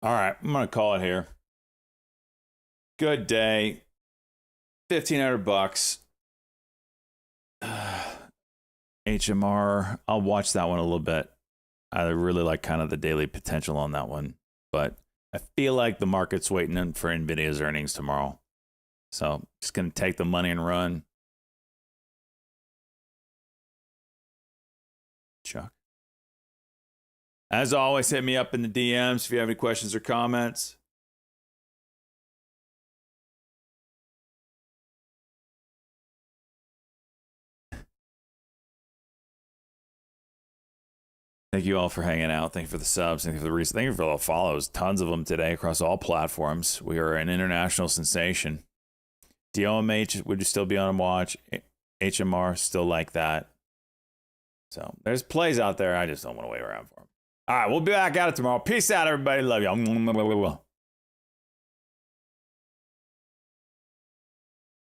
All right, I'm gonna call it here. Good day. $1,500. HMR. I'll watch that one a little bit. I really like kind of the daily potential on that one, but I feel like the market's waiting for NVIDIA's earnings tomorrow. So just going to take the money and run. Chuck. As always, hit me up in the DMs if you have any questions or comments. Thank you all for hanging out. Thank you for the subs. Thank you for the reason. Thank you for all the follows. Tons of them today across all platforms. We are an international sensation. DOMH, would you still be on watch? HMR, still like that. So there's plays out there. I just don't want to wait around for them. All right, we'll be back at it tomorrow. Peace out, everybody. Love y'all.